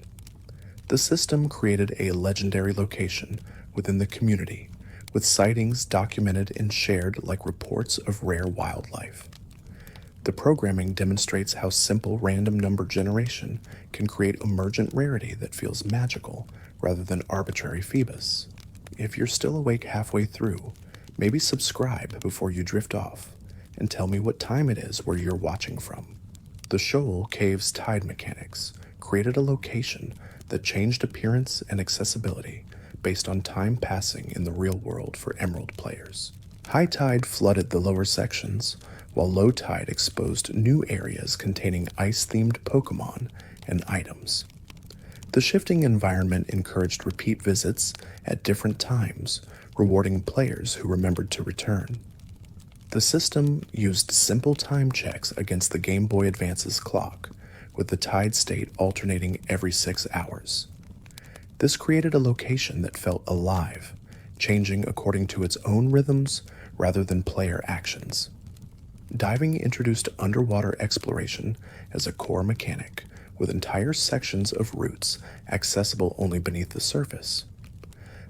The system created a legendary location within the community, with sightings documented and shared like reports of rare wildlife. The programming demonstrates how simple random number generation can create emergent rarity that feels magical rather than arbitrary Phoebus. If you're still awake halfway through, maybe subscribe before you drift off, and tell me what time it is where you're watching from. The Shoal Cave's tide mechanics created a location that changed appearance and accessibility based on time passing in the real world for Emerald players. High tide flooded the lower sections, while low tide exposed new areas containing ice-themed Pokémon and items. The shifting environment encouraged repeat visits at different times, rewarding players who remembered to return. The system used simple time checks against the Game Boy Advance's clock, with the tide state alternating every 6 hours. This created a location that felt alive, changing according to its own rhythms rather than player actions. Diving introduced underwater exploration as a core mechanic, with entire sections of routes accessible only beneath the surface.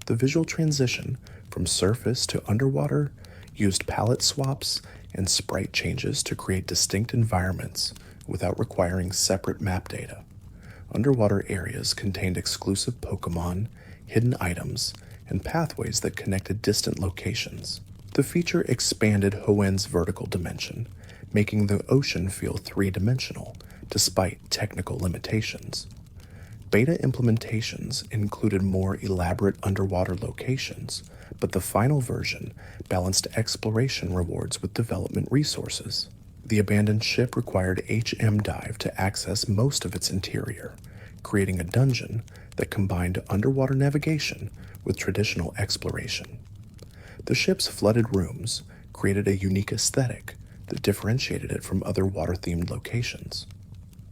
The visual transition from surface to underwater used palette swaps and sprite changes to create distinct environments without requiring separate map data. Underwater areas contained exclusive Pokémon, hidden items, and pathways that connected distant locations. The feature expanded Hoenn's vertical dimension, making the ocean feel three-dimensional, despite technical limitations. Beta implementations included more elaborate underwater locations, but the final version balanced exploration rewards with development resources. The abandoned ship required HM dive to access most of its interior, creating a dungeon that combined underwater navigation with traditional exploration. The ship's flooded rooms created a unique aesthetic that differentiated it from other water-themed locations.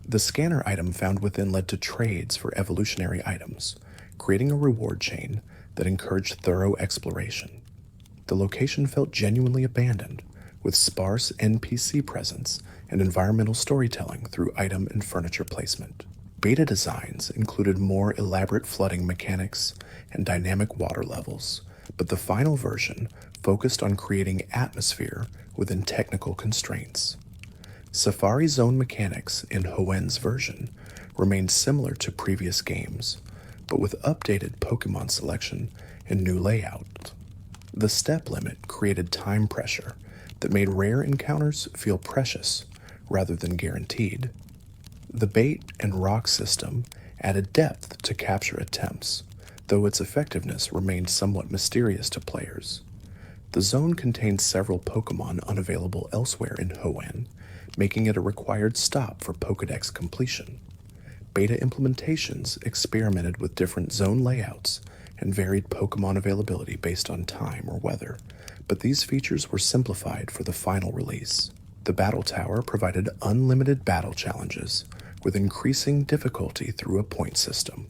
The scanner item found within led to trades for evolutionary items, creating a reward chain that encouraged thorough exploration. The location felt genuinely abandoned, with sparse NPC presence and environmental storytelling through item and furniture placement. Beta designs included more elaborate flooding mechanics and dynamic water levels, but the final version focused on creating atmosphere within technical constraints. Safari Zone mechanics in Hoenn's version remained similar to previous games, but with updated Pokémon selection and new layout. The step limit created time pressure that made rare encounters feel precious rather than guaranteed. The bait and rock system added depth to capture attempts, though its effectiveness remained somewhat mysterious to players. The zone contained several Pokémon unavailable elsewhere in Hoenn, making it a required stop for Pokédex completion. Beta implementations experimented with different zone layouts and varied Pokémon availability based on time or weather, but these features were simplified for the final release. The Battle Tower provided unlimited battle challenges, with increasing difficulty through a point system.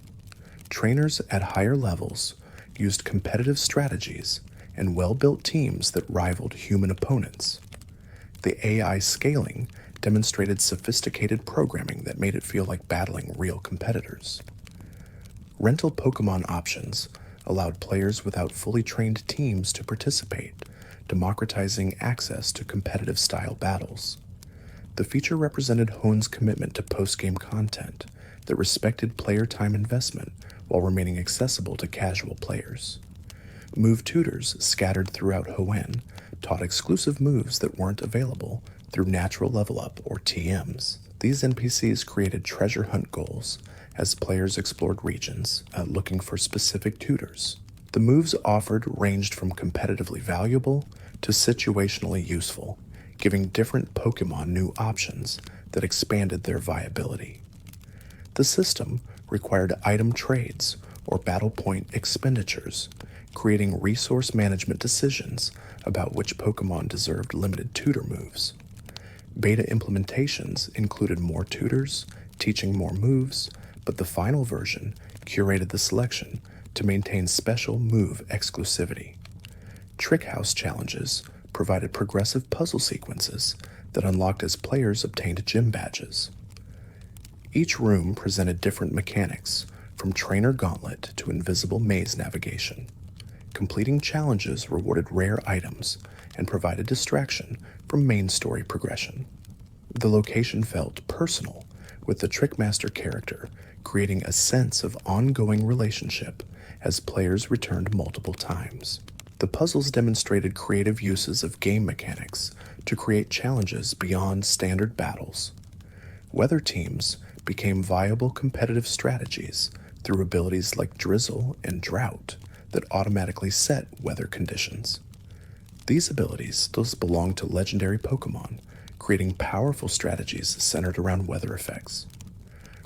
Trainers at higher levels used competitive strategies and well-built teams that rivaled human opponents. The AI scaling demonstrated sophisticated programming that made it feel like battling real competitors. Rental Pokémon options allowed players without fully trained teams to participate, democratizing access to competitive-style battles. The feature represented Hoenn's commitment to post-game content that respected player time investment while remaining accessible to casual players. Move tutors scattered throughout Hoenn taught exclusive moves that weren't available through natural level up or TMs. These NPCs created treasure hunt goals as players explored regions looking for specific tutors. The moves offered ranged from competitively valuable to situationally useful, giving different Pokémon new options that expanded their viability. The system required item trades or battle point expenditures, creating resource management decisions about which Pokémon deserved limited tutor moves. Beta implementations included more tutors, teaching more moves, but the final version curated the selection to maintain special move exclusivity. Trick House challenges provided progressive puzzle sequences that unlocked as players obtained gym badges. Each room presented different mechanics, from trainer gauntlet to invisible maze navigation. Completing challenges rewarded rare items and provided distraction from main story progression. The location felt personal, with the Trickmaster character creating a sense of ongoing relationship as players returned multiple times. The puzzles demonstrated creative uses of game mechanics to create challenges beyond standard battles. Weather teams became viable competitive strategies through abilities like drizzle and drought that automatically set weather conditions. These abilities still belong to legendary Pokemon, creating powerful strategies centered around weather effects.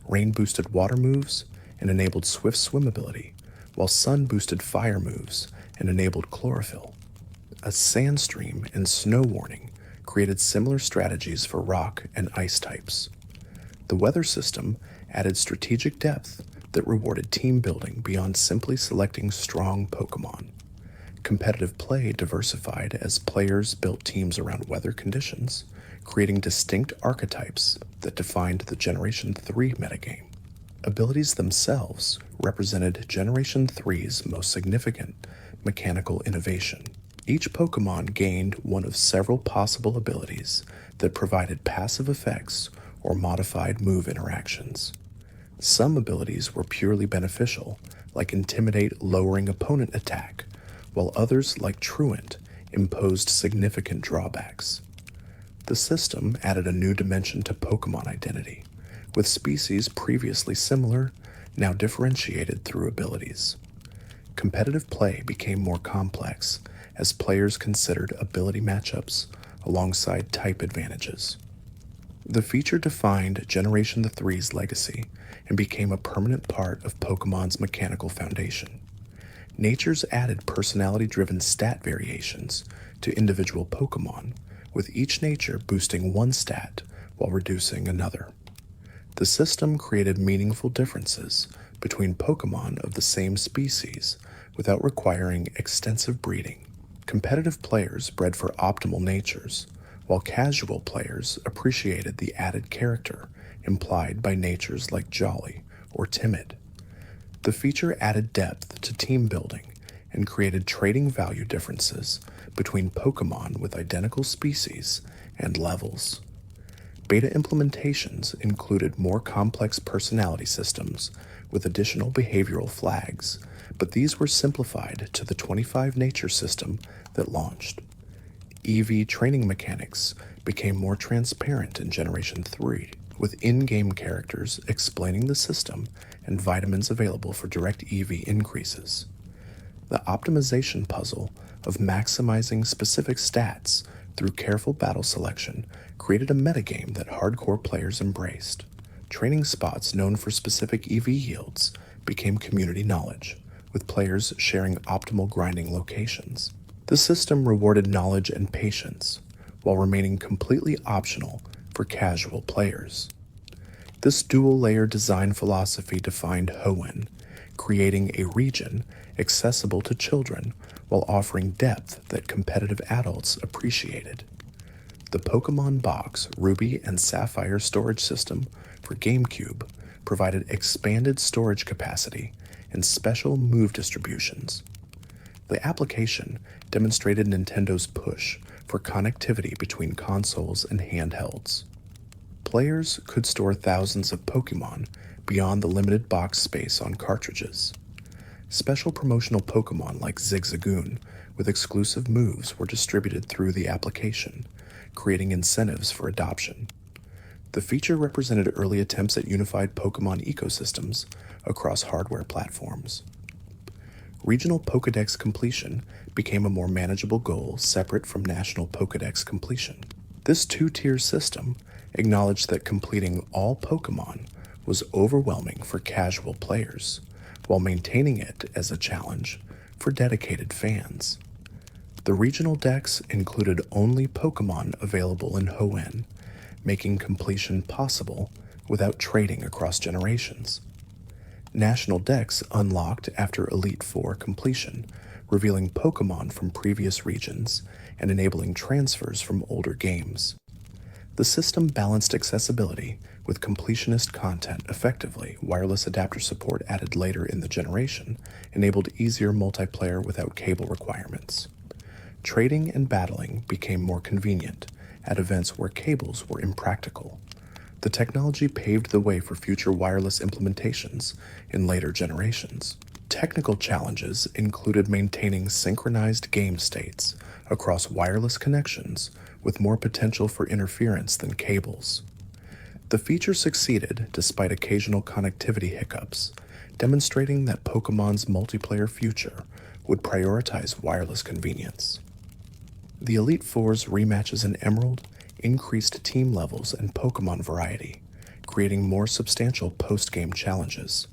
Rain boosted water moves and enabled swift swim ability, while sun boosted fire moves and enabled chlorophyll. A sand stream and snow warning created similar strategies for rock and ice types. The weather system added strategic depth that rewarded team building beyond simply selecting strong Pokemon. Competitive play diversified as players built teams around weather conditions, creating distinct archetypes that defined the Generation 3 metagame. Abilities themselves represented Generation 3's most significant mechanical innovation. Each Pokemon gained one of several possible abilities that provided passive effects or modified move interactions. Some abilities were purely beneficial, like Intimidate lowering opponent attack, while others, like Truant, imposed significant drawbacks. The system added a new dimension to Pokemon identity, with species previously similar now differentiated through abilities. Competitive play became more complex as players considered ability matchups alongside type advantages. The feature defined Generation 3's legacy and became a permanent part of Pokemon's mechanical foundation. Nature's added personality-driven stat variations to individual Pokemon, with each nature boosting one stat while reducing another. The system created meaningful differences between Pokemon of the same species without requiring extensive breeding. Competitive players bred for optimal natures, while casual players appreciated the added character implied by natures like jolly or timid. The feature added depth to team building and created trading value differences between Pokemon with identical species and levels. Beta implementations included more complex personality systems with additional behavioral flags, but these were simplified to the 25 nature system that launched. EV training mechanics became more transparent in Generation 3, with in-game characters explaining the system and vitamins available for direct EV increases. The optimization puzzle of maximizing specific stats through careful battle selection created a metagame that hardcore players embraced. Training spots known for specific EV yields became community knowledge, with players sharing optimal grinding locations. The system rewarded knowledge and patience, while remaining completely optional for casual players. This dual-layer design philosophy defined Hoenn, creating a region accessible to children while offering depth that competitive adults appreciated. The Pokemon Box Ruby and Sapphire storage system for GameCube provided expanded storage capacity and special move distributions. The application demonstrated Nintendo's push for connectivity between consoles and handhelds. Players could store thousands of Pokemon beyond the limited box space on cartridges. Special promotional Pokemon like Zigzagoon with exclusive moves were distributed through the application, creating incentives for adoption. The feature represented early attempts at unified Pokemon ecosystems across hardware platforms. Regional Pokédex completion became a more manageable goal separate from national Pokédex completion. This two-tier system acknowledged that completing all Pokemon was overwhelming for casual players, while maintaining it as a challenge for dedicated fans. The regional decks included only Pokemon available in Hoenn, making completion possible without trading across generations. National decks unlocked after Elite Four completion, revealing Pokemon from previous regions and enabling transfers from older games. The system balanced accessibility with completionist content effectively. Wireless adapter support added later in the generation enabled easier multiplayer without cable requirements. Trading and battling became more convenient at events where cables were impractical. The technology paved the way for future wireless implementations in later generations. Technical challenges included maintaining synchronized game states across wireless connections with more potential for interference than cables. The feature succeeded despite occasional connectivity hiccups, demonstrating that Pokemon's multiplayer future would prioritize wireless convenience. The Elite Four's rematches in Emerald increased team levels and Pokemon variety, creating more substantial post-game challenges.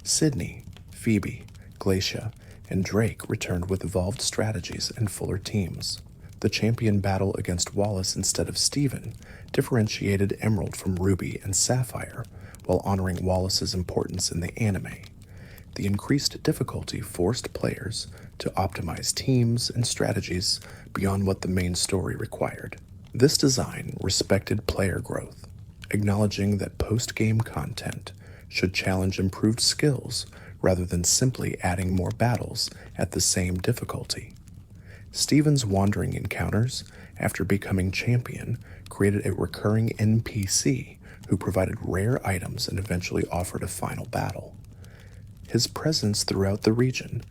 Sydney, Phoebe, Glacia, and Drake returned with evolved strategies and fuller teams. The champion battle against Wallace instead of Steven differentiated Emerald from Ruby and Sapphire while honoring Wallace's importance in the anime. The increased difficulty forced players to optimize teams and strategies beyond what the main story required. This design respected player growth, acknowledging that post-game content should challenge improved skills rather than simply adding more battles at the same difficulty. Steven's wandering encounters, after becoming champion, created a recurring NPC who provided rare items and eventually offered a final battle. His presence throughout the region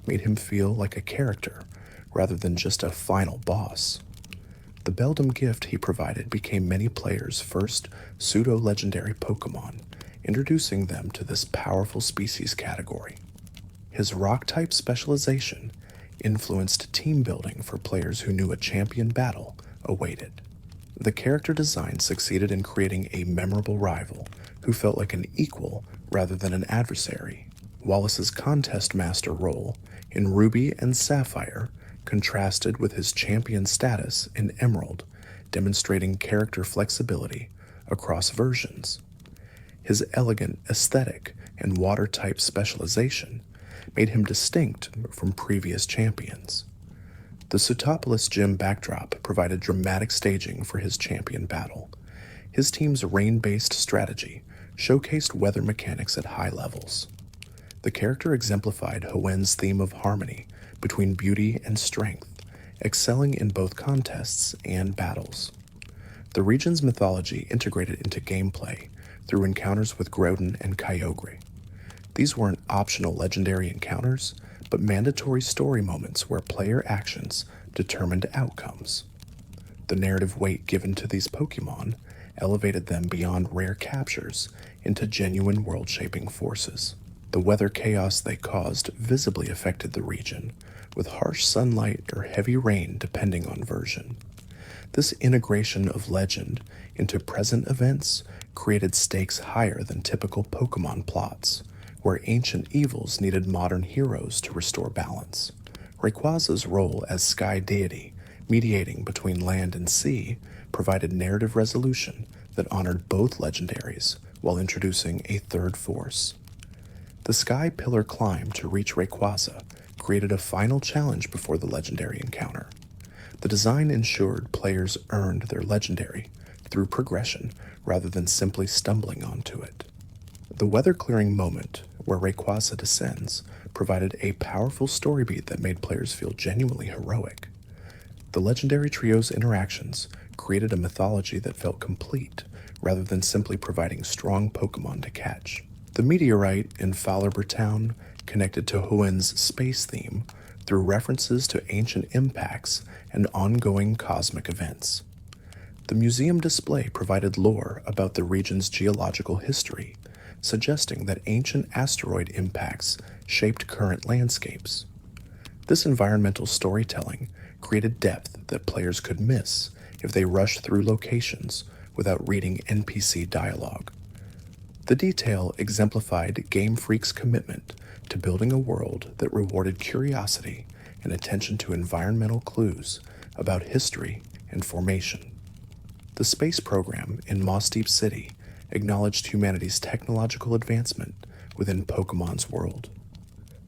made him feel like a character rather than just a final boss. The Beldum gift he provided became many players' first pseudo-legendary Pokemon, introducing them to this powerful species category. His rock-type specialization influenced team building for players who knew a champion battle awaited. The character design succeeded in creating a memorable rival who felt like an equal rather than an adversary. Wallace's contest master role in Ruby and Sapphire contrasted with his champion status in Emerald, demonstrating character flexibility across versions. His elegant aesthetic and water-type specialization made him distinct from previous champions. The Sootopolis Gym backdrop provided dramatic staging for his champion battle. His team's rain-based strategy showcased weather mechanics at high levels. The character exemplified Hoenn's theme of harmony between beauty and strength, excelling in both contests and battles. The region's mythology integrated into gameplay through encounters with Groudon and Kyogre. These weren't optional legendary encounters, but mandatory story moments where player actions determined outcomes. The narrative weight given to these Pokemon elevated them beyond rare captures into genuine world-shaping forces. The weather chaos they caused visibly affected the region, with harsh sunlight or heavy rain depending on version. This integration of legend into present events created stakes higher than typical Pokemon plots, where ancient evils needed modern heroes to restore balance. Rayquaza's role as sky deity, mediating between land and sea, provided narrative resolution that honored both legendaries while introducing a third force. The Sky Pillar climb to reach Rayquaza created a final challenge before the legendary encounter. The design ensured players earned their legendary through progression rather than simply stumbling onto it. The weather-clearing moment, where Rayquaza descends, provided a powerful story beat that made players feel genuinely heroic. The legendary trio's interactions created a mythology that felt complete, rather than simply providing strong Pokemon to catch. The meteorite in Fowlerber Town connected to Hoenn's space theme through references to ancient impacts and ongoing cosmic events. The museum display provided lore about the region's geological history, suggesting that ancient asteroid impacts shaped current landscapes. This environmental storytelling created depth that players could miss if they rushed through locations without reading NPC dialogue. The detail exemplified Game Freak's commitment to building a world that rewarded curiosity and attention to environmental clues about history and formation. The space program in Moss Deep City acknowledged humanity's technological advancement within Pokemon's world.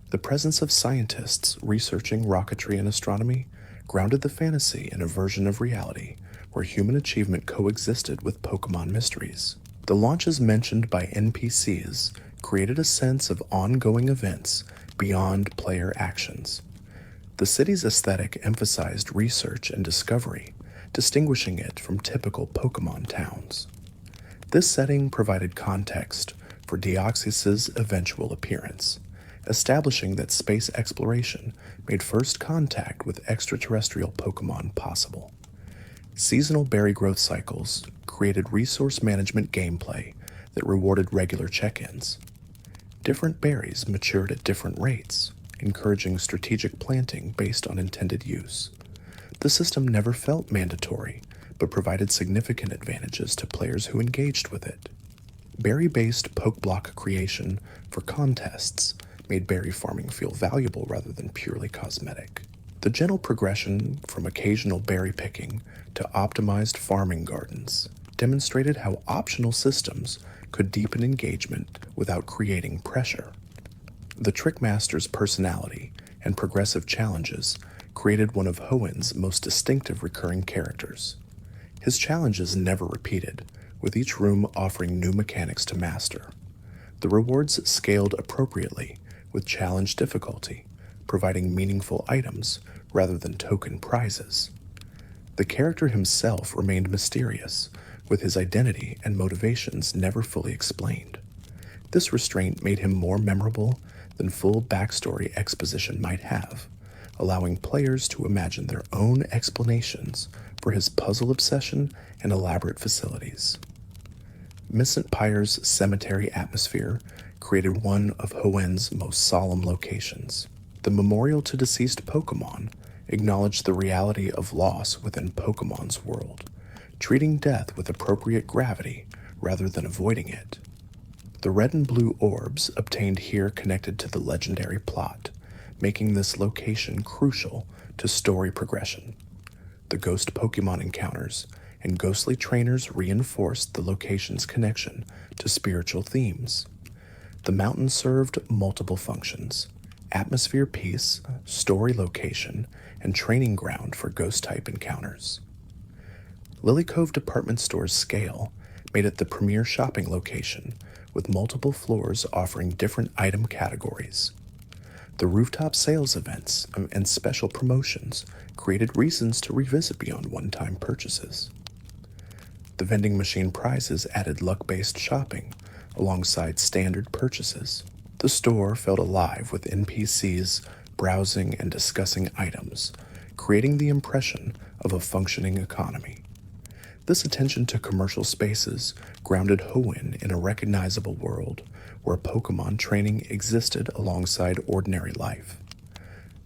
The presence of scientists researching rocketry and astronomy grounded the fantasy in a version of reality where human achievement coexisted with Pokemon mysteries. The launches mentioned by NPCs created a sense of ongoing events beyond player actions. The city's aesthetic emphasized research and discovery, distinguishing it from typical Pokemon towns. This setting provided context for Deoxys's eventual appearance, establishing that space exploration made first contact with extraterrestrial Pokémon possible. Seasonal berry growth cycles created resource management gameplay that rewarded regular check-ins. Different berries matured at different rates, encouraging strategic planting based on intended use. The system never felt mandatory, but provided significant advantages to players who engaged with it. Berry-based Pokeblock creation for contests made berry farming feel valuable rather than purely cosmetic. The gentle progression from occasional berry picking to optimized farming gardens demonstrated how optional systems could deepen engagement without creating pressure. The Trickmaster's personality and progressive challenges created one of Hoenn's most distinctive recurring characters. His challenges never repeated, with each room offering new mechanics to master. The rewards scaled appropriately with challenge difficulty, providing meaningful items rather than token prizes. The character himself remained mysterious, with his identity and motivations never fully explained. This restraint made him more memorable than full backstory exposition might have, allowing players to imagine their own explanations for his puzzle obsession and elaborate facilities. Missant Pyre's cemetery atmosphere created one of Hoenn's most solemn locations. The memorial to deceased Pokémon acknowledged the reality of loss within Pokémon's world, treating death with appropriate gravity rather than avoiding it. The red and blue orbs obtained here connected to the legendary plot, making this location crucial to story progression. The ghost Pokémon encounters and ghostly trainers reinforced the location's connection to spiritual themes. The mountain served multiple functions: atmosphere piece, story location, and training ground for ghost-type encounters. Lily Cove Department Store's scale made it the premier shopping location, with multiple floors offering different item categories. The rooftop sales events and special promotions created reasons to revisit beyond one-time purchases. The vending machine prizes added luck-based shopping alongside standard purchases. The store felt alive with NPCs browsing and discussing items, creating the impression of a functioning economy. This attention to commercial spaces grounded Hoenn in a recognizable world where Pokémon training existed alongside ordinary life.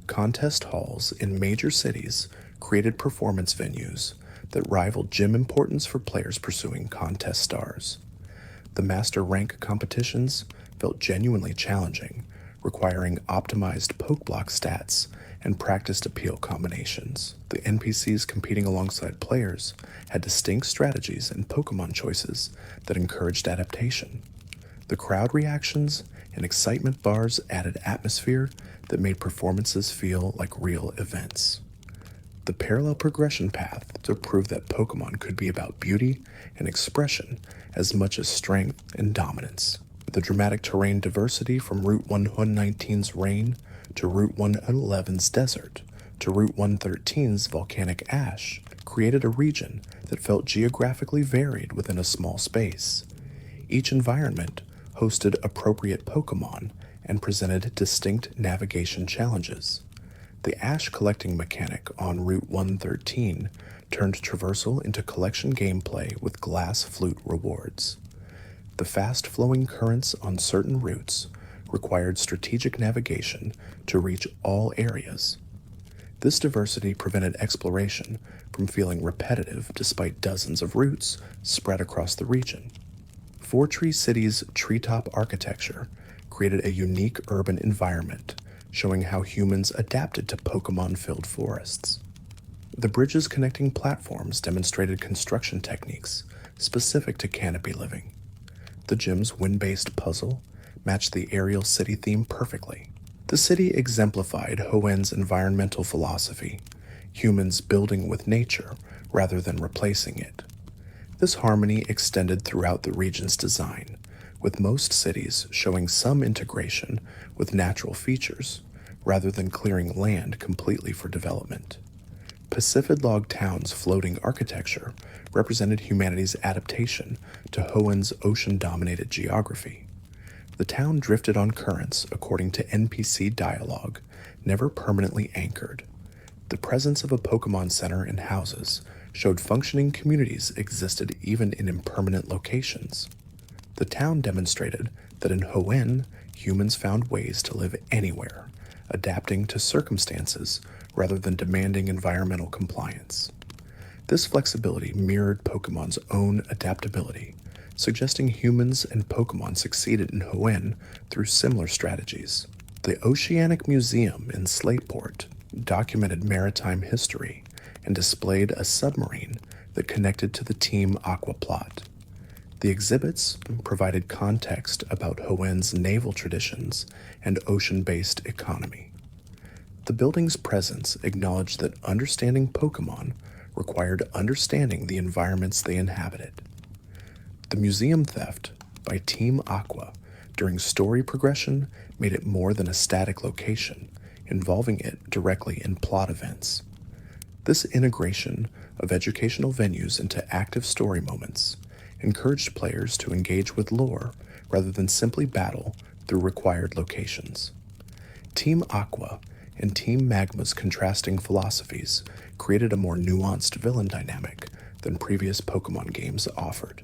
Contest halls in major cities created performance venues that rivaled gym importance for players pursuing contest stars. The master rank competitions felt genuinely challenging, requiring optimized Pokeblock stats and practiced appeal combinations. The NPCs competing alongside players had distinct strategies and Pokemon choices that encouraged adaptation. The crowd reactions and excitement bars added atmosphere that made performances feel like real events. The parallel progression path to prove that Pokemon could be about beauty and expression as much as strength and dominance. The dramatic terrain diversity from Route 119's rain to Route 111's desert to Route 113's volcanic ash created a region that felt geographically varied within a small space. Each environment hosted appropriate Pokemon and presented distinct navigation challenges. The ash collecting mechanic on Route 113 turned traversal into collection gameplay with glass flute rewards. The fast-flowing currents on certain routes required strategic navigation to reach all areas. This diversity prevented exploration from feeling repetitive despite dozens of routes spread across the region. Four Tree City's treetop architecture created a unique urban environment, showing how humans adapted to Pokemon-filled forests. The bridges connecting platforms demonstrated construction techniques specific to canopy living. The gym's wind-based puzzle matched the aerial city theme perfectly. The city exemplified Hoenn's environmental philosophy, humans building with nature rather than replacing it. This harmony extended throughout the region's design, with most cities showing some integration with natural features, rather than clearing land completely for development. Pacific Log Town's floating architecture represented humanity's adaptation to Hoenn's ocean-dominated geography. The town drifted on currents according to NPC dialogue, never permanently anchored. The presence of a Pokemon Center and houses showed functioning communities existed even in impermanent locations. The town demonstrated that in Hoenn, humans found ways to live anywhere, adapting to circumstances rather than demanding environmental compliance. This flexibility mirrored Pokemon's own adaptability, suggesting humans and Pokemon succeeded in Hoenn through similar strategies. The Oceanic Museum in Slateport documented maritime history and displayed a submarine that connected to the Team Aqua plot. The exhibits provided context about Hoenn's naval traditions and ocean-based economy. The building's presence acknowledged that understanding Pokemon required understanding the environments they inhabited. The museum theft by Team Aqua during story progression made it more than a static location, involving it directly in plot events. This integration of educational venues into active story moments encouraged players to engage with lore rather than simply battle through required locations. Team Aqua and Team Magma's contrasting philosophies created a more nuanced villain dynamic than previous Pokemon games offered.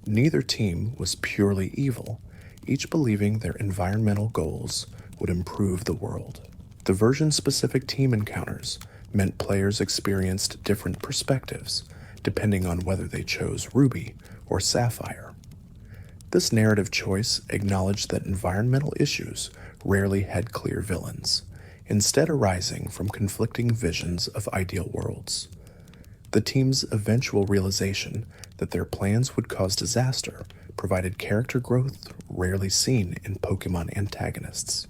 Neither team was purely evil, each believing their environmental goals would improve the world. The version-specific team encounters meant players experienced different perspectives, depending on whether they chose Ruby or Sapphire. This narrative choice acknowledged that environmental issues rarely had clear villains, instead arising from conflicting visions of ideal worlds. The team's eventual realization that their plans would cause disaster provided character growth rarely seen in Pokemon antagonists.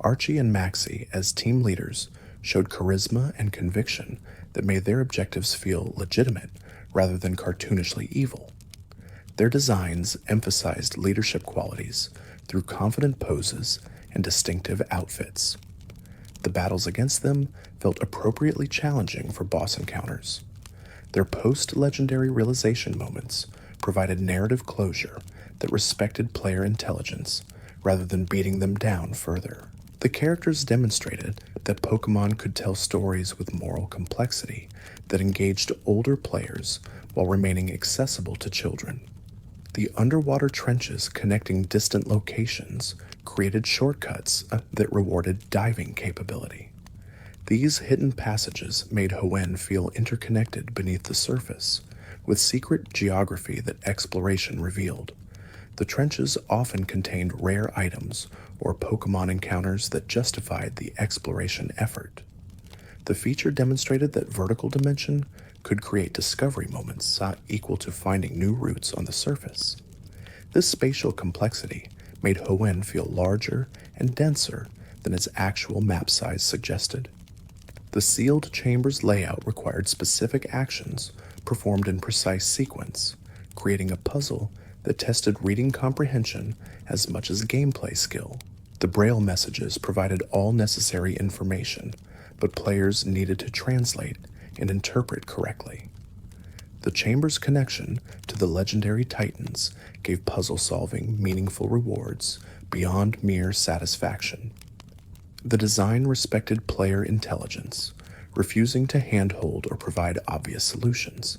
Archie and Maxie, as team leaders, showed charisma and conviction that made their objectives feel legitimate rather than cartoonishly evil. Their designs emphasized leadership qualities through confident poses and distinctive outfits. The battles against them felt appropriately challenging for boss encounters. Their post-legendary realization moments provided narrative closure that respected player intelligence rather than beating them down further. The characters demonstrated that Pokemon could tell stories with moral complexity that engaged older players while remaining accessible to children. The underwater trenches connecting distant locations created shortcuts that rewarded diving capability. These hidden passages made Hoenn feel interconnected beneath the surface, with secret geography that exploration revealed. The trenches often contained rare items or Pokemon encounters that justified the exploration effort. The feature demonstrated that vertical dimension could create discovery moments equal to finding new routes on the surface. This spatial complexity made Hoenn feel larger and denser than its actual map size suggested. The sealed chamber's layout required specific actions performed in precise sequence, creating a puzzle that tested reading comprehension as much as gameplay skill. The Braille messages provided all necessary information, but players needed to translate and interpret correctly. The chamber's connection to the legendary Titans gave puzzle-solving meaningful rewards beyond mere satisfaction. The design respected player intelligence, refusing to handhold or provide obvious solutions.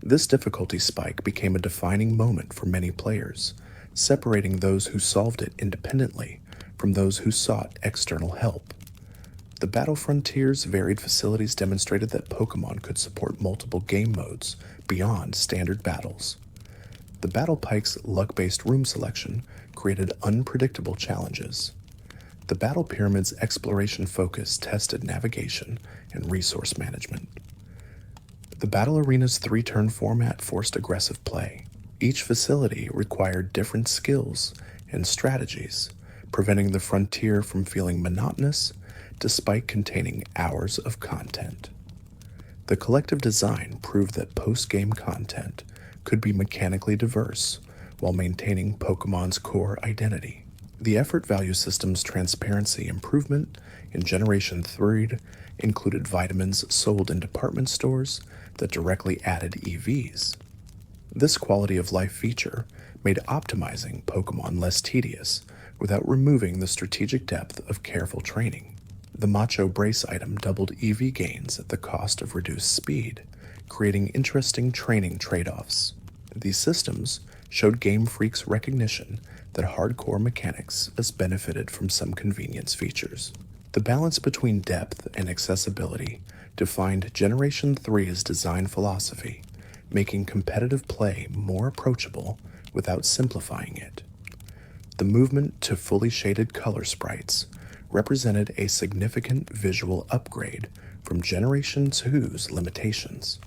This difficulty spike became a defining moment for many players, separating those who solved it independently from those who sought external help. The Battle Frontier's varied facilities demonstrated that Pokemon could support multiple game modes beyond standard battles. The Battle Pike's luck-based room selection created unpredictable challenges. The Battle Pyramid's exploration focus tested navigation and resource management. The Battle Arena's 3-turn format forced aggressive play. Each facility required different skills and strategies, preventing the frontier from feeling monotonous despite containing hours of content. The collective design proved that post-game content could be mechanically diverse while maintaining Pokemon's core identity. The effort value system's transparency improvement in Generation 3 included vitamins sold in department stores that directly added EVs. This quality of life feature made optimizing Pokemon less tedious without removing the strategic depth of careful training. The Macho Brace item doubled EV gains at the cost of reduced speed, creating interesting training trade-offs. These systems showed Game Freak's recognition that hardcore mechanics has benefited from some convenience features. The balance between depth and accessibility defined Generation 3's design philosophy, making competitive play more approachable without simplifying it. The movement to fully shaded color sprites represented a significant visual upgrade from Generation 2's limitations.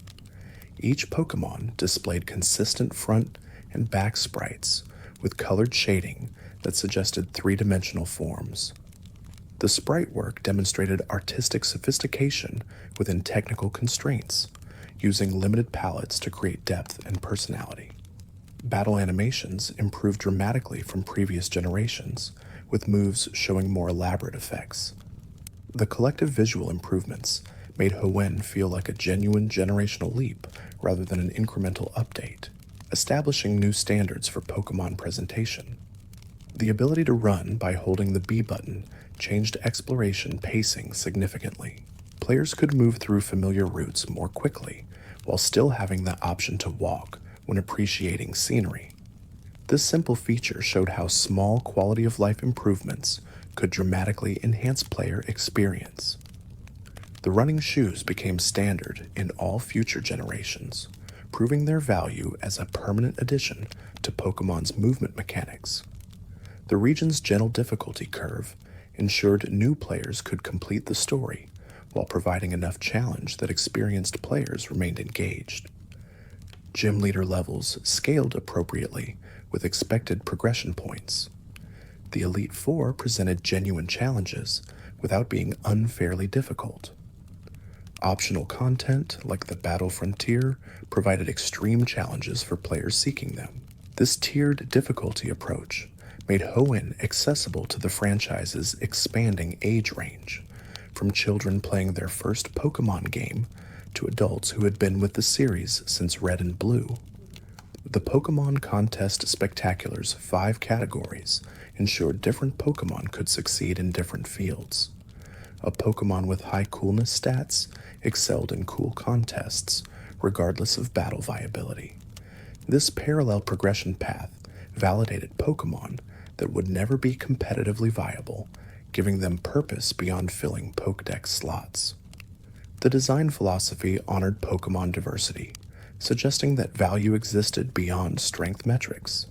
Each Pokemon displayed consistent front and back sprites with colored shading that suggested three-dimensional forms. The sprite work demonstrated artistic sophistication within technical constraints, using limited palettes to create depth and personality. Battle animations improved dramatically from previous generations, with moves showing more elaborate effects. The collective visual improvements made Hoenn feel like a genuine generational leap rather than an incremental update, establishing new standards for Pokemon presentation. The ability to run by holding the B button changed exploration pacing significantly. Players could move through familiar routes more quickly, while still having the option to walk when appreciating scenery. This simple feature showed how small quality-of-life improvements could dramatically enhance player experience. The running shoes became standard in all future generations, proving their value as a permanent addition to Pokemon's movement mechanics. The region's gentle difficulty curve ensured new players could complete the story while providing enough challenge that experienced players remained engaged. Gym leader levels scaled appropriately with expected progression points. The Elite Four presented genuine challenges without being unfairly difficult. Optional content, like the Battle Frontier, provided extreme challenges for players seeking them. This tiered difficulty approach made Hoenn accessible to the franchise's expanding age range, from children playing their first Pokemon game to adults who had been with the series since Red and Blue. The Pokemon Contest Spectacular's 5 categories ensured different Pokemon could succeed in different fields. A Pokemon with high coolness stats excelled in cool contests, regardless of battle viability. This parallel progression path validated Pokemon that would never be competitively viable, giving them purpose beyond filling Pokédex slots. The design philosophy honored Pokemon diversity, suggesting that value existed beyond strength metrics.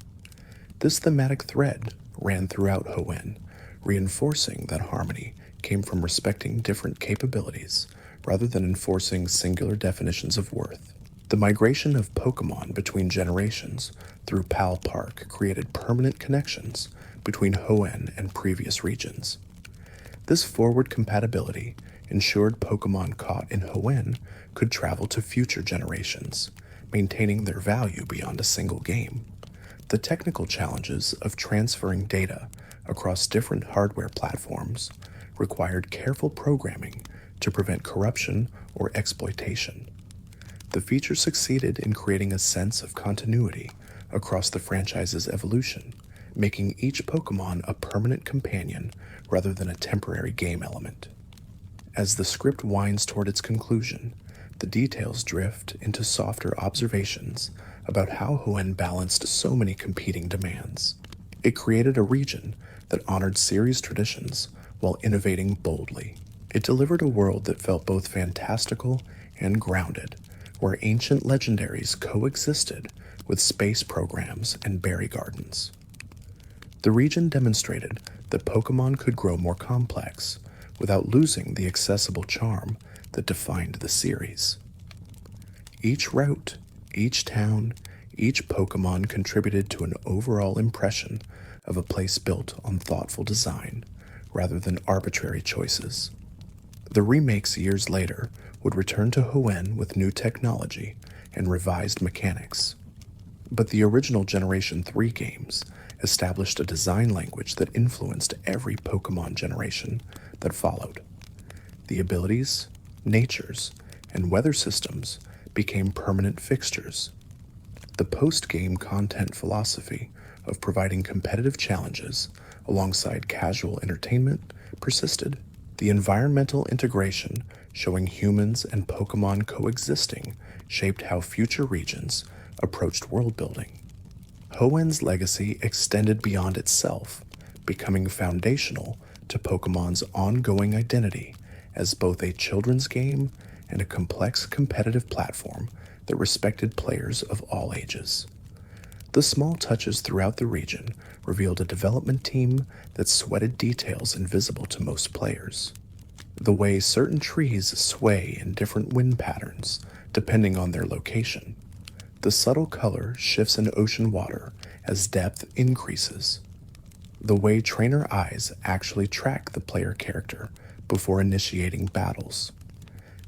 This thematic thread ran throughout Hoenn, reinforcing that harmony came from respecting different capabilities rather than enforcing singular definitions of worth. The migration of Pokemon between generations through Pal Park created permanent connections between Hoenn and previous regions. This forward compatibility ensured Pokemon caught in Hoenn could travel to future generations, maintaining their value beyond a single game. The technical challenges of transferring data across different hardware platforms required careful programming to prevent corruption or exploitation. The feature succeeded in creating a sense of continuity across the franchise's evolution, making each Pokemon a permanent companion rather than a temporary game element. As the script winds toward its conclusion, the details drift into softer observations about how Hoenn balanced so many competing demands. It created a region that honored series traditions while innovating boldly. It delivered a world that felt both fantastical and grounded, where ancient legendaries coexisted with space programs and berry gardens. The region demonstrated that Pokemon could grow more complex without losing the accessible charm that defined the series. Each route, each town, each Pokemon contributed to an overall impression of a place built on thoughtful design rather than arbitrary choices. The remakes years later would return to Hoenn with new technology and revised mechanics. But the original Generation 3 games established a design language that influenced every Pokemon generation that followed. The abilities, natures, and weather systems became permanent fixtures. The post-game content philosophy of providing competitive challenges alongside casual entertainment persisted. The environmental integration, showing humans and Pokemon coexisting, shaped how future regions approached world building. Hoenn's legacy extended beyond itself, becoming foundational to Pokemon's ongoing identity as both a children's game and a complex competitive platform that respected players of all ages. The small touches throughout the region revealed a development team that sweated details invisible to most players. The way certain trees sway in different wind patterns, depending on their location. The subtle color shifts in ocean water as depth increases. The way trainer eyes actually track the player character before initiating battles.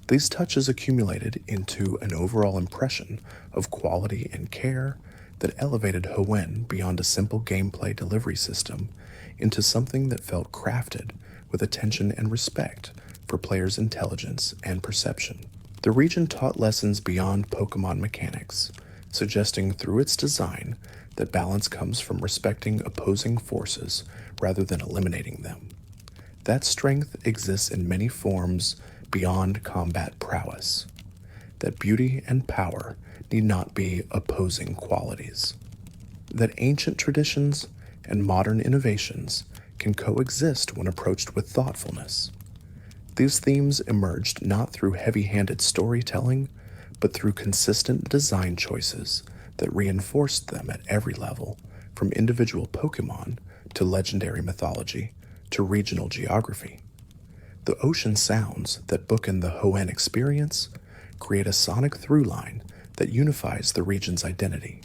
These touches accumulated into an overall impression of quality and care that elevated Hoenn beyond a simple gameplay delivery system into something that felt crafted with attention and respect for players' intelligence and perception. The region taught lessons beyond Pokemon mechanics, suggesting through its design that balance comes from respecting opposing forces rather than eliminating them. That strength exists in many forms beyond combat prowess. That beauty and power need not be opposing qualities. That ancient traditions and modern innovations can coexist when approached with thoughtfulness. These themes emerged not through heavy-handed storytelling, but through consistent design choices that reinforced them at every level, from individual Pokemon to legendary mythology to regional geography. The ocean sounds that bookend the Hoenn experience create a sonic through line that unifies the region's identity.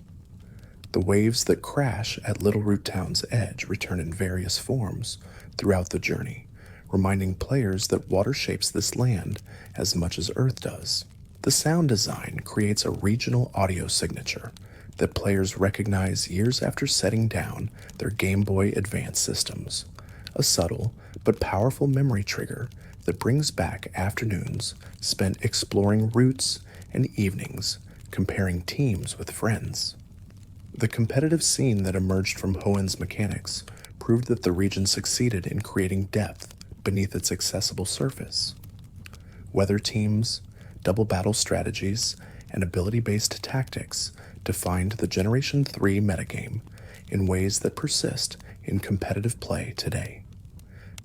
The waves that crash at Little Root Town's edge return in various forms throughout the journey, reminding players that water shapes this land as much as Earth does. The sound design creates a regional audio signature that players recognize years after setting down their Game Boy Advance systems, a subtle but powerful memory trigger that brings back afternoons spent exploring routes and evenings comparing teams with friends. The competitive scene that emerged from Hoenn's mechanics proved that the region succeeded in creating depth beneath its accessible surface. Weather teams, double battle strategies, and ability-based tactics defined the Generation 3 metagame in ways that persist in competitive play today.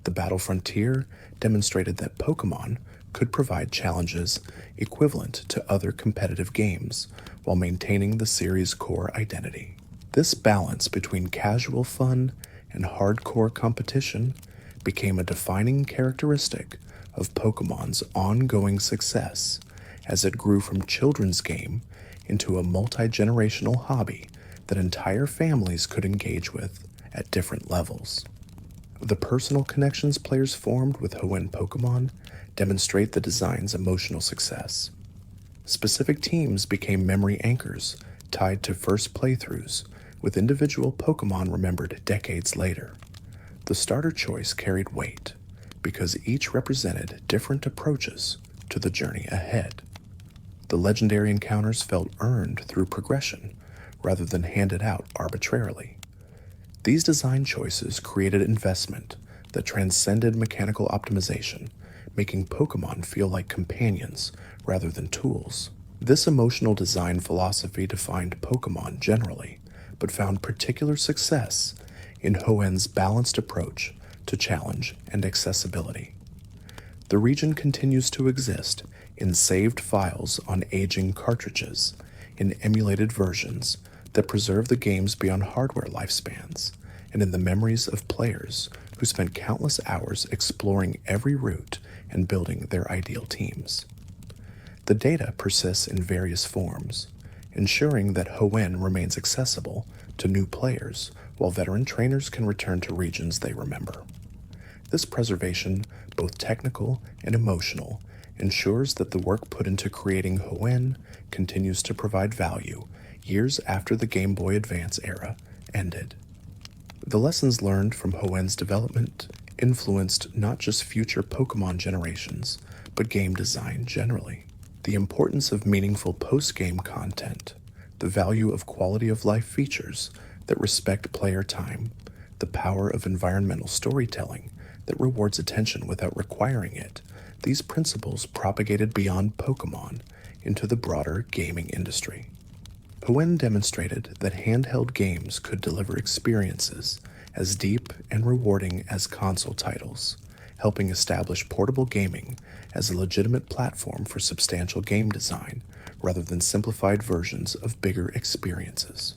The Battle Frontier demonstrated that Pokemon could provide challenges equivalent to other competitive games while maintaining the series' core identity. This balance between casual fun and hardcore competition became a defining characteristic of Pokemon's ongoing success as it grew from children's game into a multi-generational hobby that entire families could engage with at different levels. The personal connections players formed with Hoenn Pokémon demonstrate the design's emotional success. Specific teams became memory anchors tied to first playthroughs, with individual Pokémon remembered decades later. The starter choice carried weight, because each represented different approaches to the journey ahead. The legendary encounters felt earned through progression, rather than handed out arbitrarily. These design choices created investment that transcended mechanical optimization, making Pokemon feel like companions rather than tools. This emotional design philosophy defined Pokemon generally, but found particular success in Hoenn's balanced approach to challenge and accessibility. The region continues to exist in saved files on aging cartridges, in emulated versions that preserve the games beyond hardware lifespans, and in the memories of players who spent countless hours exploring every route and building their ideal teams. The data persists in various forms, ensuring that Hoenn remains accessible to new players while veteran trainers can return to regions they remember. This preservation, both technical and emotional, ensures that the work put into creating Hoenn continues to provide value years after the Game Boy Advance era ended. The lessons learned from Hoenn's development influenced not just future Pokemon generations, but game design generally. The importance of meaningful post-game content, the value of quality-of-life features that respect player time, the power of environmental storytelling that rewards attention without requiring it, these principles propagated beyond Pokémon into the broader gaming industry. Hoenn demonstrated that handheld games could deliver experiences as deep and rewarding as console titles, helping establish portable gaming as a legitimate platform for substantial game design rather than simplified versions of bigger experiences.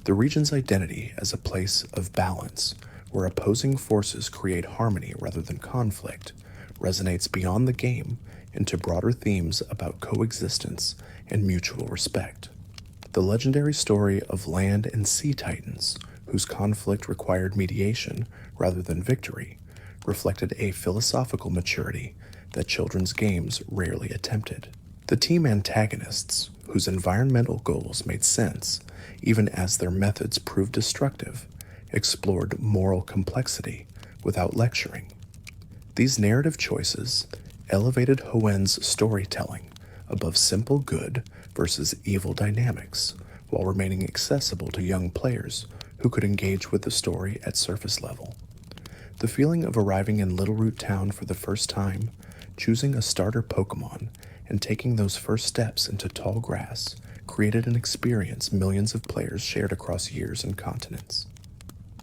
The region's identity as a place of balance, where opposing forces create harmony rather than conflict, resonates beyond the game into broader themes about coexistence and mutual respect. The legendary story of land and sea titans, whose conflict required mediation rather than victory, reflected a philosophical maturity that children's games rarely attempted. The team antagonists, whose environmental goals made sense, even as their methods proved destructive, explored moral complexity without lecturing. These narrative choices elevated Hoenn's storytelling above simple good versus evil dynamics, while remaining accessible to young players who could engage with the story at surface level. The feeling of arriving in Little Root Town for the first time, choosing a starter Pokémon, and taking those first steps into tall grass created an experience millions of players shared across years and continents.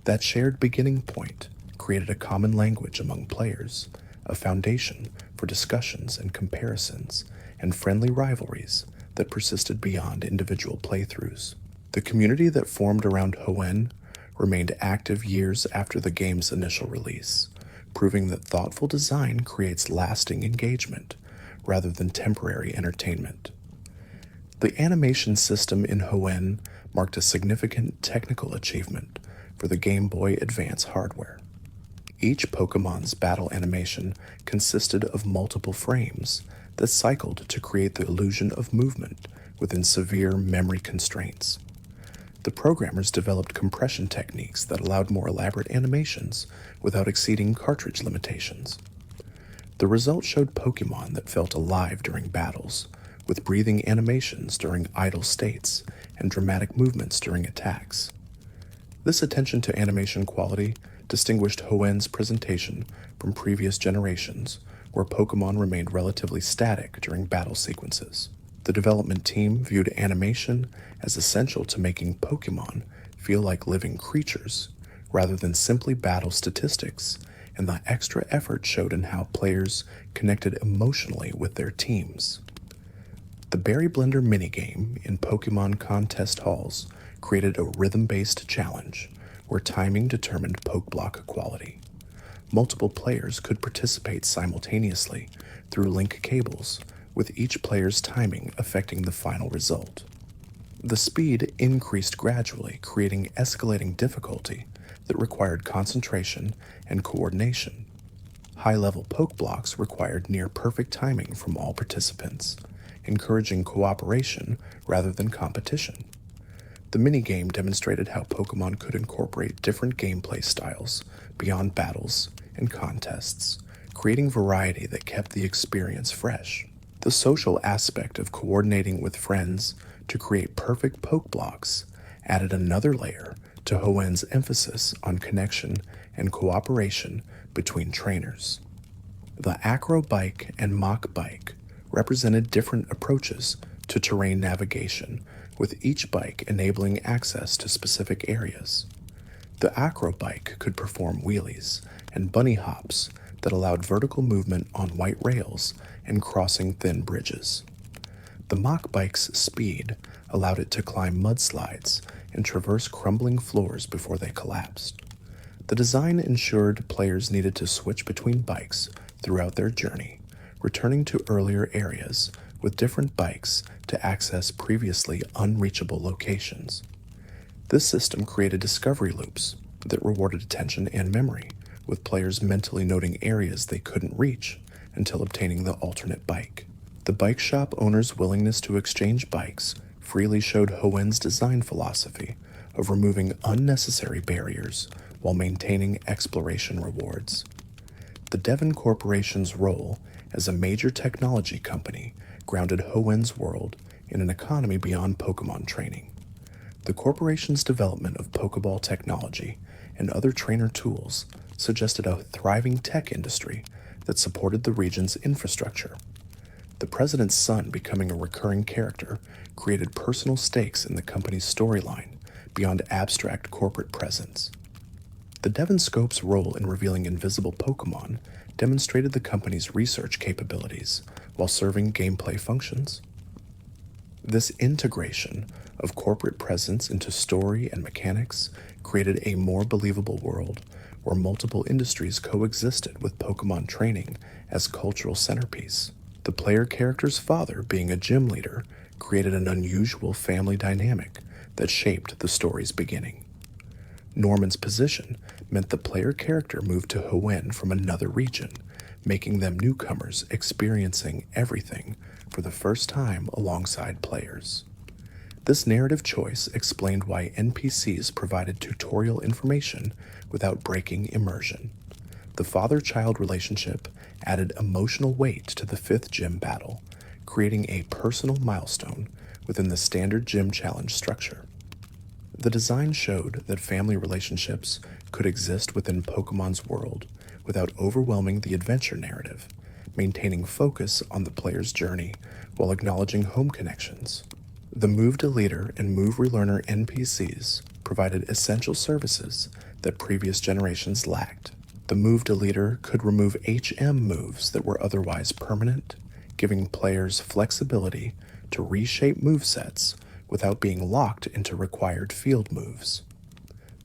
That shared beginning point created a common language among players, a foundation for discussions and comparisons, and friendly rivalries that persisted beyond individual playthroughs. The community that formed around Hoenn remained active years after the game's initial release, proving that thoughtful design creates lasting engagement rather than temporary entertainment. The animation system in Hoenn marked a significant technical achievement for the Game Boy Advance hardware. Each Pokémon's battle animation consisted of multiple frames that cycled to create the illusion of movement within severe memory constraints. The programmers developed compression techniques that allowed more elaborate animations without exceeding cartridge limitations. The result showed Pokémon that felt alive during battles, with breathing animations during idle states and dramatic movements during attacks. This attention to animation quality distinguished Hoenn's presentation from previous generations, where Pokémon remained relatively static during battle sequences. The development team viewed animation as essential to making Pokémon feel like living creatures, rather than simply battle statistics, and the extra effort showed in how players connected emotionally with their teams. The Berry Blender minigame in Pokémon contest halls created a rhythm-based challenge, where timing determined Pokeblock quality. Multiple players could participate simultaneously through link cables, with each player's timing affecting the final result. The speed increased gradually, creating escalating difficulty that required concentration and coordination. High-level Pokeblocks required near-perfect timing from all participants, encouraging cooperation rather than competition. The minigame demonstrated how Pokémon could incorporate different gameplay styles beyond battles and contests, creating variety that kept the experience fresh. The social aspect of coordinating with friends to create perfect Pokeblocks added another layer to Hoenn's emphasis on connection and cooperation between trainers. The Acro Bike and Mach Bike represented different approaches to terrain navigation, with each bike enabling access to specific areas. The Acro Bike could perform wheelies and bunny hops that allowed vertical movement on white rails and crossing thin bridges. The Mach Bike's speed allowed it to climb mudslides and traverse crumbling floors before they collapsed. The design ensured players needed to switch between bikes throughout their journey, returning to earlier areas with different bikes to access previously unreachable locations. This system created discovery loops that rewarded attention and memory, with players mentally noting areas they couldn't reach until obtaining the alternate bike. The bike shop owner's willingness to exchange bikes freely showed Hoenn's design philosophy of removing unnecessary barriers while maintaining exploration rewards. The Devon Corporation's role as a major technology company grounded Hoenn's world in an economy beyond Pokémon training. The corporation's development of Pokeball technology and other trainer tools suggested a thriving tech industry that supported the region's infrastructure. The president's son becoming a recurring character created personal stakes in the company's storyline beyond abstract corporate presence. The Devon Scope's role in revealing invisible Pokemon demonstrated the company's research capabilities while serving gameplay functions. This integration of corporate presence into story and mechanics created a more believable world where multiple industries coexisted with Pokemon training as cultural centerpiece. The player character's father being a gym leader created an unusual family dynamic that shaped the story's beginning. Norman's position meant the player character moved to Hoenn from another region, making them newcomers experiencing everything for the first time alongside players. This narrative choice explained why NPCs provided tutorial information without breaking immersion. The father-child relationship added emotional weight to the 5th gym battle, creating a personal milestone within the standard gym challenge structure. The design showed that family relationships could exist within Pokemon's world without overwhelming the adventure narrative, maintaining focus on the player's journey while acknowledging home connections. The Move-Deleter and Move-Relearner NPCs provided essential services that previous generations lacked. The Move-Deleter could remove HM moves that were otherwise permanent, giving players flexibility to reshape movesets without being locked into required field moves.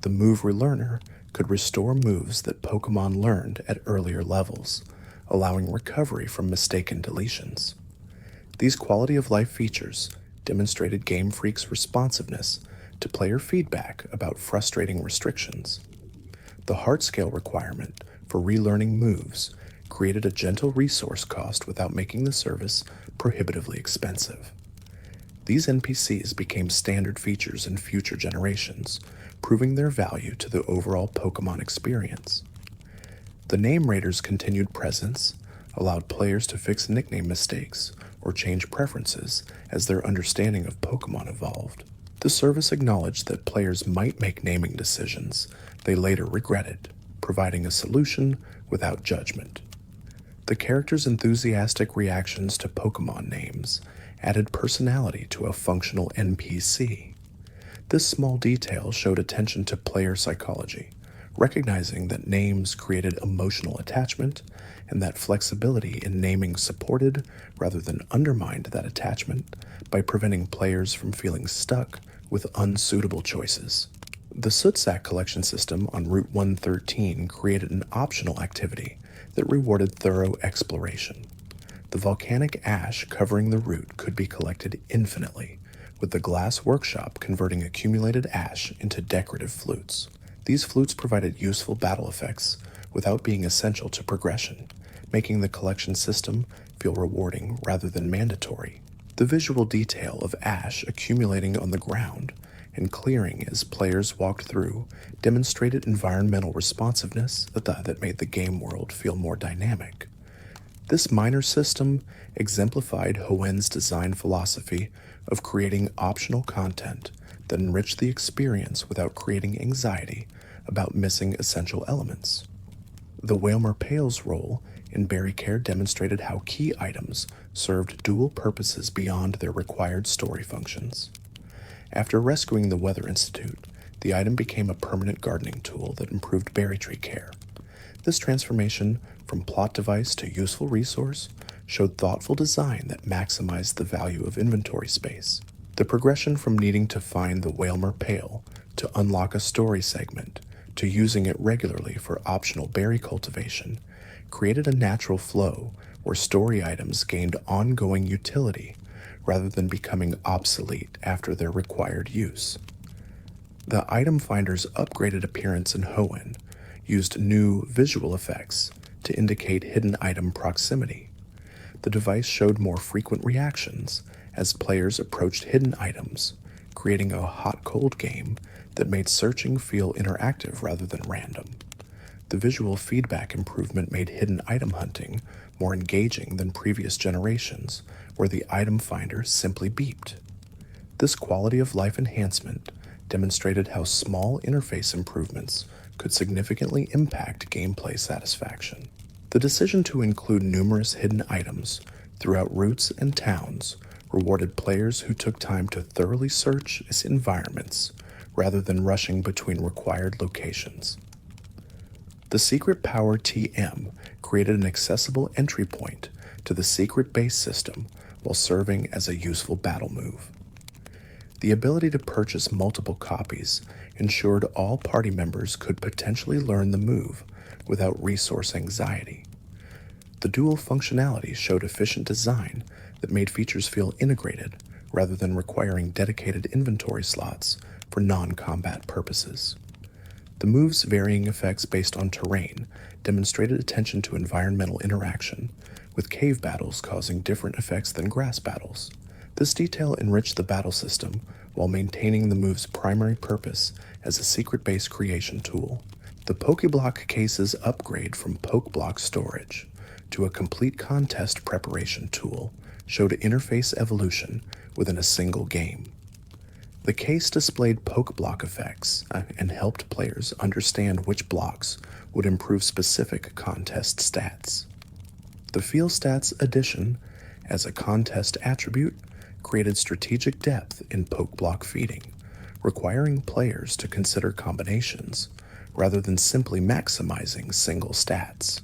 The Move-Relearner could restore moves that Pokemon learned at earlier levels, allowing recovery from mistaken deletions. These quality-of-life features demonstrated Game Freak's responsiveness to player feedback about frustrating restrictions. The heart scale requirement for relearning moves created a gentle resource cost without making the service prohibitively expensive. These NPCs became standard features in future generations, proving their value to the overall Pokemon experience. The Name Rater's continued presence allowed players to fix nickname mistakes or change preferences as their understanding of Pokemon evolved. The service acknowledged that players might make naming decisions they later regretted, providing a solution without judgment. The character's enthusiastic reactions to Pokemon names added personality to a functional NPC. This small detail showed attention to player psychology, recognizing that names created emotional attachment and that flexibility in naming supported rather than undermined that attachment by preventing players from feeling stuck with unsuitable choices. The Sootsack collection system on Route 113 created an optional activity that rewarded thorough exploration. The volcanic ash covering the route could be collected infinitely, with the glass workshop converting accumulated ash into decorative flutes. These flutes provided useful battle effects without being essential to progression, making the collection system feel rewarding rather than mandatory. The visual detail of ash accumulating on the ground and clearing as players walked through demonstrated environmental responsiveness that made the game world feel more dynamic. This minor system exemplified Hoenn's design philosophy of creating optional content that enriched the experience without creating anxiety about missing essential elements. The Wailmer Pale's role in berry care demonstrated how key items served dual purposes beyond their required story functions. After rescuing the Weather Institute, the item became a permanent gardening tool that improved berry tree care. This transformation from plot device to useful resource showed thoughtful design that maximized the value of inventory space. The progression from needing to find the Wailmer Pale to unlock a story segment to using it regularly for optional berry cultivation created a natural flow where story items gained ongoing utility rather than becoming obsolete after their required use. The item finder's upgraded appearance in Hoenn used new visual effects to indicate hidden item proximity. The device showed more frequent reactions as players approached hidden items, creating a hot-cold game that made searching feel interactive rather than random. The visual feedback improvement made hidden item hunting more engaging than previous generations, where the item finder simply beeped. This quality of life enhancement demonstrated how small interface improvements could significantly impact gameplay satisfaction. The decision to include numerous hidden items throughout routes and towns rewarded players who took time to thoroughly search its environments rather than rushing between required locations. The Secret Power TM created an accessible entry point to the secret base system while serving as a useful battle move. The ability to purchase multiple copies ensured all party members could potentially learn the move without resource anxiety. The dual functionality showed efficient design that made features feel integrated rather than requiring dedicated inventory slots for non-combat purposes. The move's varying effects based on terrain demonstrated attention to environmental interaction, with cave battles causing different effects than grass battles. This detail enriched the battle system while maintaining the move's primary purpose as a secret base creation tool. The Pokeblock case's upgrade from Pokeblock storage to a complete contest preparation tool showed interface evolution within a single game. The case displayed Pokeblock effects and helped players understand which blocks would improve specific contest stats. The Feel Stats addition, as a contest attribute, created strategic depth in Pokeblock feeding, requiring players to consider combinations rather than simply maximizing single stats.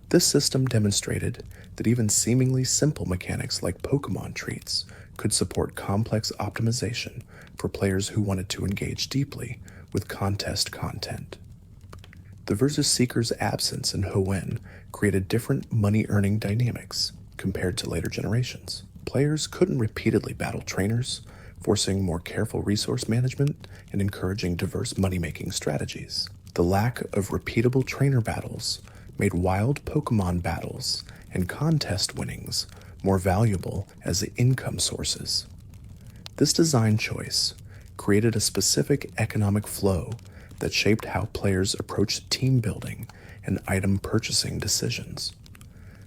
This system demonstrated that even seemingly simple mechanics like Pokemon treats could support complex optimization for players who wanted to engage deeply with contest content. The Versus Seeker's absence in Hoenn created different money-earning dynamics compared to later generations. Players couldn't repeatedly battle trainers, forcing more careful resource management and encouraging diverse money-making strategies. The lack of repeatable trainer battles made wild Pokemon battles and contest winnings more valuable as income sources. This design choice created a specific economic flow that shaped how players approached team building and item purchasing decisions.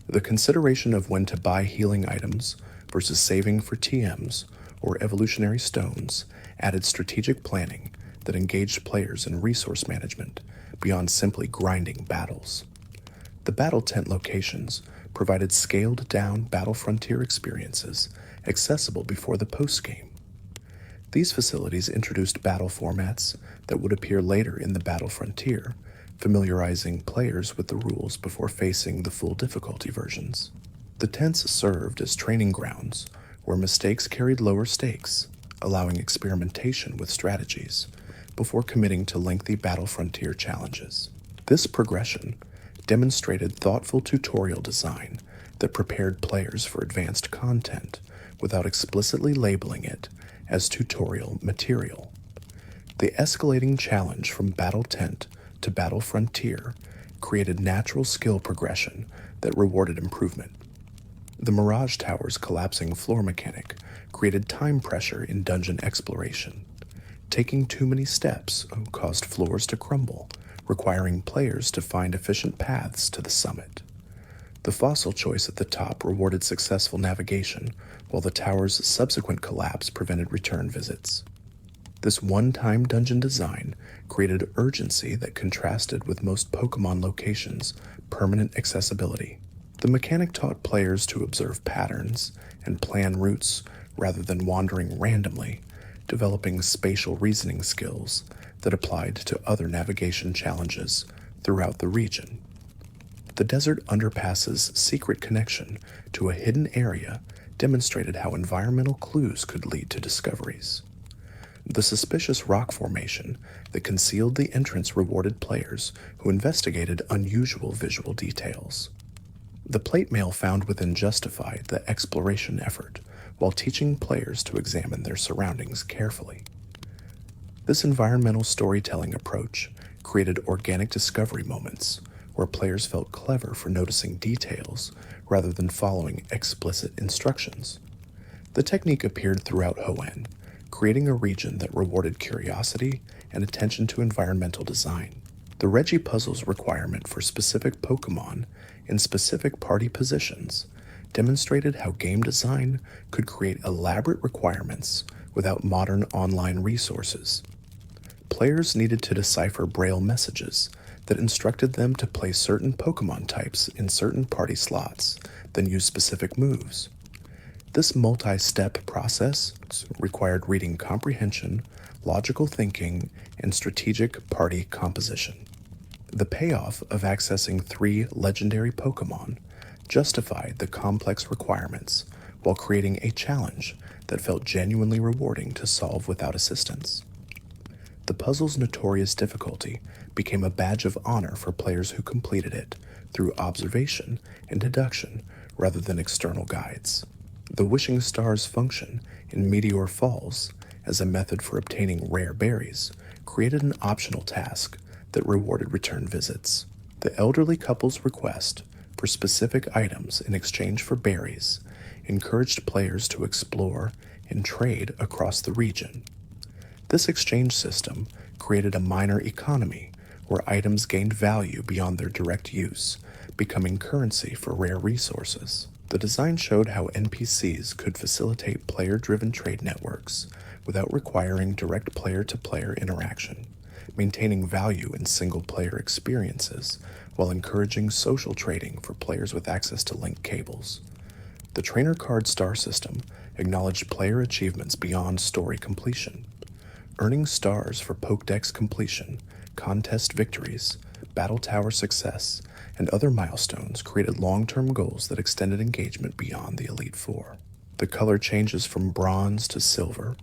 The consideration of when to buy healing items versus saving for TMs or evolutionary stones added strategic planning that engaged players in resource management beyond simply grinding battles. The battle tent locations provided scaled-down Battle Frontier experiences accessible before the post-game. These facilities introduced battle formats that would appear later in the Battle Frontier, familiarizing players with the rules before facing the full difficulty versions. The tents served as training grounds where mistakes carried lower stakes, allowing experimentation with strategies before committing to lengthy Battle Frontier challenges. This progression demonstrated thoughtful tutorial design that prepared players for advanced content without explicitly labeling it as tutorial material. The escalating challenge from Battle Tent to Battle Frontier created natural skill progression that rewarded improvement. The Mirage Tower's collapsing floor mechanic created time pressure in dungeon exploration. Taking too many steps caused floors to crumble, requiring players to find efficient paths to the summit. The fossil choice at the top rewarded successful navigation, while the tower's subsequent collapse prevented return visits. This one-time dungeon design created urgency that contrasted with most Pokemon locations' permanent accessibility. The mechanic taught players to observe patterns and plan routes rather than wandering randomly, developing spatial reasoning skills that applied to other navigation challenges throughout the region. The Desert Underpass's secret connection to a hidden area demonstrated how environmental clues could lead to discoveries. The suspicious rock formation that concealed the entrance rewarded players who investigated unusual visual details. The plate mail found within justified the exploration effort while teaching players to examine their surroundings carefully. This environmental storytelling approach created organic discovery moments where players felt clever for noticing details rather than following explicit instructions. The technique appeared throughout Hoenn, creating a region that rewarded curiosity and attention to environmental design. The Regipuzzle's requirement for specific Pokemon in specific party positions demonstrated how game design could create elaborate requirements without modern online resources. Players needed to decipher Braille messages that instructed them to play certain Pokemon types in certain party slots, then use specific moves. This multi-step process required reading comprehension, logical thinking, and strategic party composition. The payoff of accessing 3 legendary Pokemon justified the complex requirements while creating a challenge that felt genuinely rewarding to solve without assistance. The puzzle's notorious difficulty became a badge of honor for players who completed it through observation and deduction rather than external guides. The Wishing Star's function in Meteor Falls as a method for obtaining rare berries created an optional task that rewarded return visits. The elderly couple's request for specific items in exchange for berries encouraged players to explore and trade across the region. This exchange system created a minor economy where items gained value beyond their direct use, becoming currency for rare resources. The design showed how NPCs could facilitate player-driven trade networks without requiring direct player-to-player interaction, maintaining value in single-player experiences while encouraging social trading for players with access to link cables. The Trainer Card Star system acknowledged player achievements beyond story completion. Earning stars for Pokédex completion, contest victories, battle tower success, and other milestones created long-term goals that extended engagement beyond the Elite Four. The color changes from bronze to silver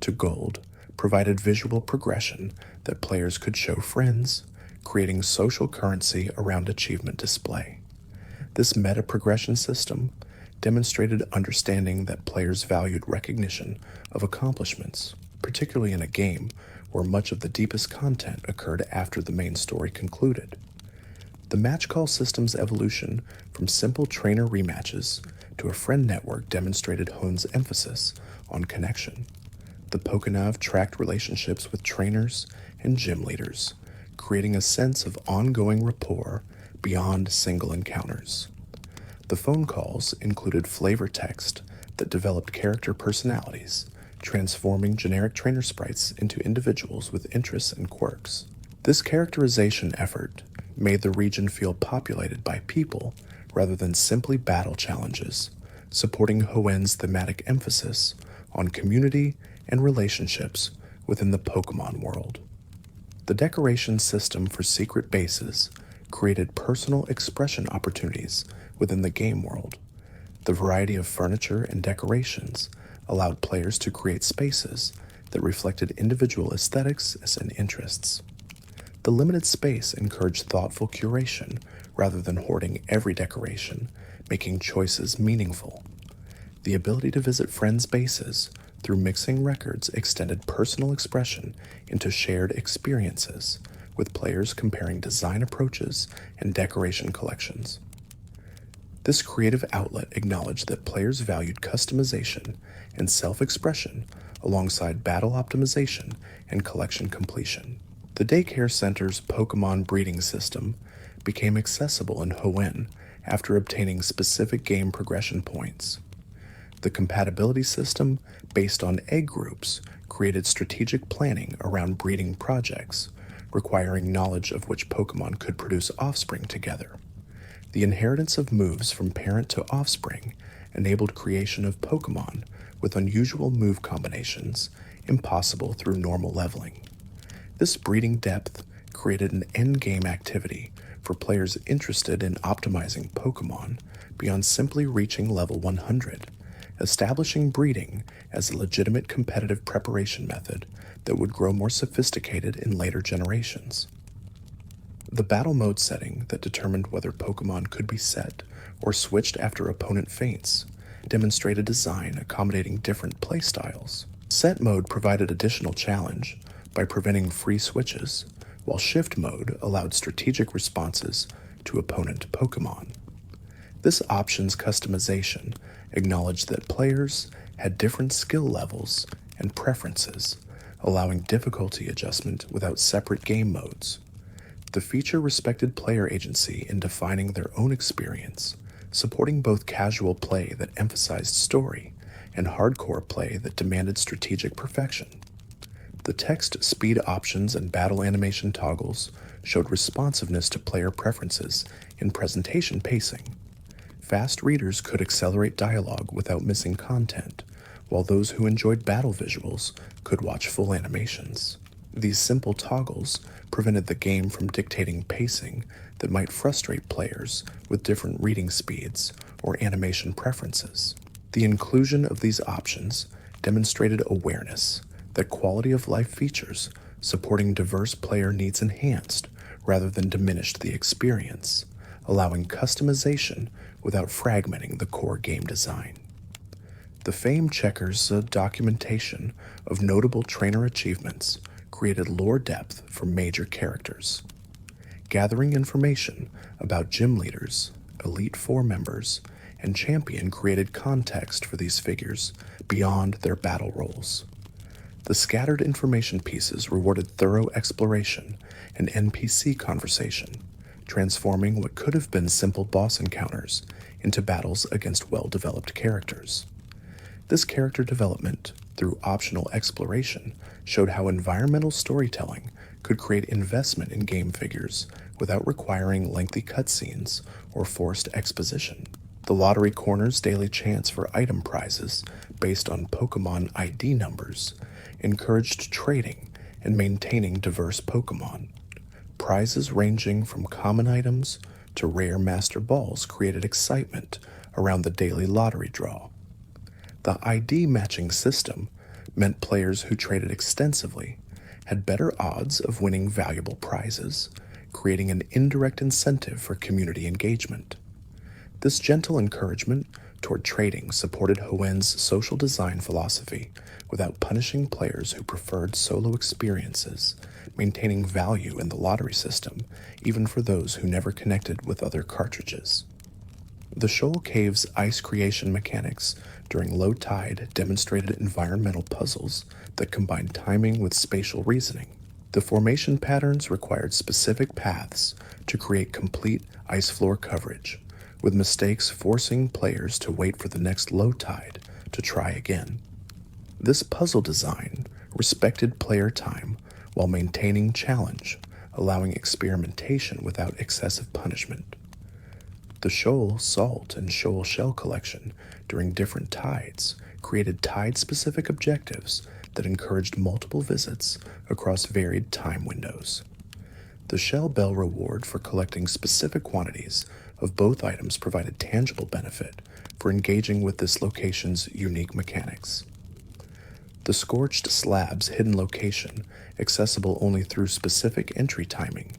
to gold provided visual progression that players could show friends, creating social currency around achievement display. This meta-progression system demonstrated understanding that players valued recognition of accomplishments, particularly in a game where much of the deepest content occurred after the main story concluded. The match call system's evolution from simple trainer rematches to a friend network demonstrated Hoenn's emphasis on connection. The Pokénav tracked relationships with trainers and gym leaders, creating a sense of ongoing rapport beyond single encounters. The phone calls included flavor text that developed character personalities, transforming generic trainer sprites into individuals with interests and quirks. This characterization effort made the region feel populated by people rather than simply battle challenges, supporting Hoenn's thematic emphasis on community and relationships within the Pokemon world. The decoration system for secret bases created personal expression opportunities within the game world. The variety of furniture and decorations allowed players to create spaces that reflected individual aesthetics and interests. The limited space encouraged thoughtful curation rather than hoarding every decoration, making choices meaningful. The ability to visit friends' bases through mixing records extended personal expression into shared experiences, with players comparing design approaches and decoration collections. This creative outlet acknowledged that players valued customization and self-expression alongside battle optimization and collection completion. The Daycare Center's Pokemon breeding system became accessible in Hoenn after obtaining specific game progression points. The compatibility system, based on egg groups, created strategic planning around breeding projects, requiring knowledge of which Pokemon could produce offspring together. The inheritance of moves from parent to offspring enabled creation of Pokemon with unusual move combinations, impossible through normal leveling. This breeding depth created an endgame activity for players interested in optimizing Pokemon beyond simply reaching level 100, establishing breeding as a legitimate competitive preparation method that would grow more sophisticated in later generations. The battle mode setting that determined whether Pokemon could be set or switched after opponent faints demonstrated design accommodating different playstyles. Set mode provided additional challenge by preventing free switches, while shift mode allowed strategic responses to opponent Pokemon. This option's customization acknowledged that players had different skill levels and preferences, allowing difficulty adjustment without separate game modes. The feature respected player agency in defining their own experience, supporting both casual play that emphasized story and hardcore play that demanded strategic perfection. The text speed options and battle animation toggles showed responsiveness to player preferences in presentation pacing. Fast readers could accelerate dialogue without missing content, while those who enjoyed battle visuals could watch full animations. These simple toggles prevented the game from dictating pacing that might frustrate players with different reading speeds or animation preferences. The inclusion of these options demonstrated awareness that quality of life features supporting diverse player needs enhanced rather than diminished the experience, allowing customization without fragmenting the core game design. The Fame Checkers documentation of notable trainer achievements created lore depth for major characters. Gathering information about gym leaders, Elite Four members, and champion created context for these figures beyond their battle roles. The scattered information pieces rewarded thorough exploration and NPC conversation, transforming what could have been simple boss encounters into battles against well-developed characters. This character development, through optional exploration, showed how environmental storytelling could create investment in game figures without requiring lengthy cutscenes or forced exposition. The Lottery Corner's daily chance for item prizes based on Pokemon ID numbers encouraged trading and maintaining diverse Pokemon. Prizes ranging from common items to rare Master Balls created excitement around the daily lottery draw. The ID matching system meant players who traded extensively had better odds of winning valuable prizes, creating an indirect incentive for community engagement. This gentle encouragement toward trading supported Hoenn's social design philosophy without punishing players who preferred solo experiences, maintaining value in the lottery system even for those who never connected with other cartridges. The Shoal Cave's ice creation mechanics during low tide demonstrated environmental puzzles that combined timing with spatial reasoning. The formation patterns required specific paths to create complete ice floor coverage, with mistakes forcing players to wait for the next low tide to try again. This puzzle design respected player time while maintaining challenge, allowing experimentation without excessive punishment. The Shoal Salt and Shoal Shell collection during different tides created tide-specific objectives that encouraged multiple visits across varied time windows. The Shell Bell reward for collecting specific quantities of both items provided tangible benefit for engaging with this location's unique mechanics. The Scorched Slab's hidden location, accessible only through specific entry timing,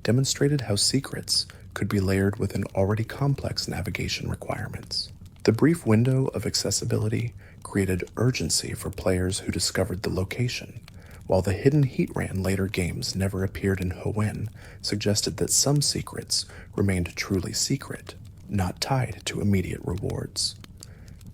demonstrated how secrets could be layered within already complex navigation requirements. The brief window of accessibility created urgency for players who discovered the location, while the hidden Heatran later games never appeared in Hoenn suggested that some secrets remained truly secret, not tied to immediate rewards.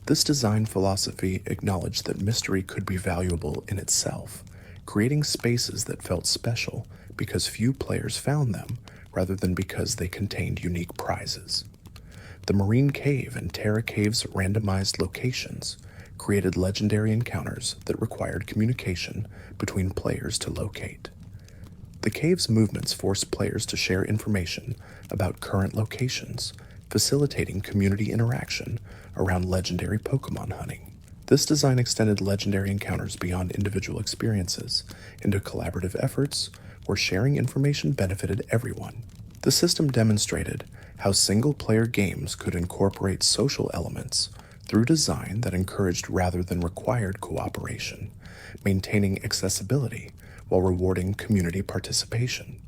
This design philosophy acknowledged that mystery could be valuable in itself, creating spaces that felt special because few players found them rather than because they contained unique prizes. The Marine Cave and Terra Cave's randomized locations created legendary encounters that required communication between players to locate. The cave's movements forced players to share information about current locations, facilitating community interaction around legendary Pokemon hunting. This design extended legendary encounters beyond individual experiences into collaborative efforts where sharing information benefited everyone. The system demonstrated how single-player games could incorporate social elements through design that encouraged rather than required cooperation, maintaining accessibility while rewarding community participation.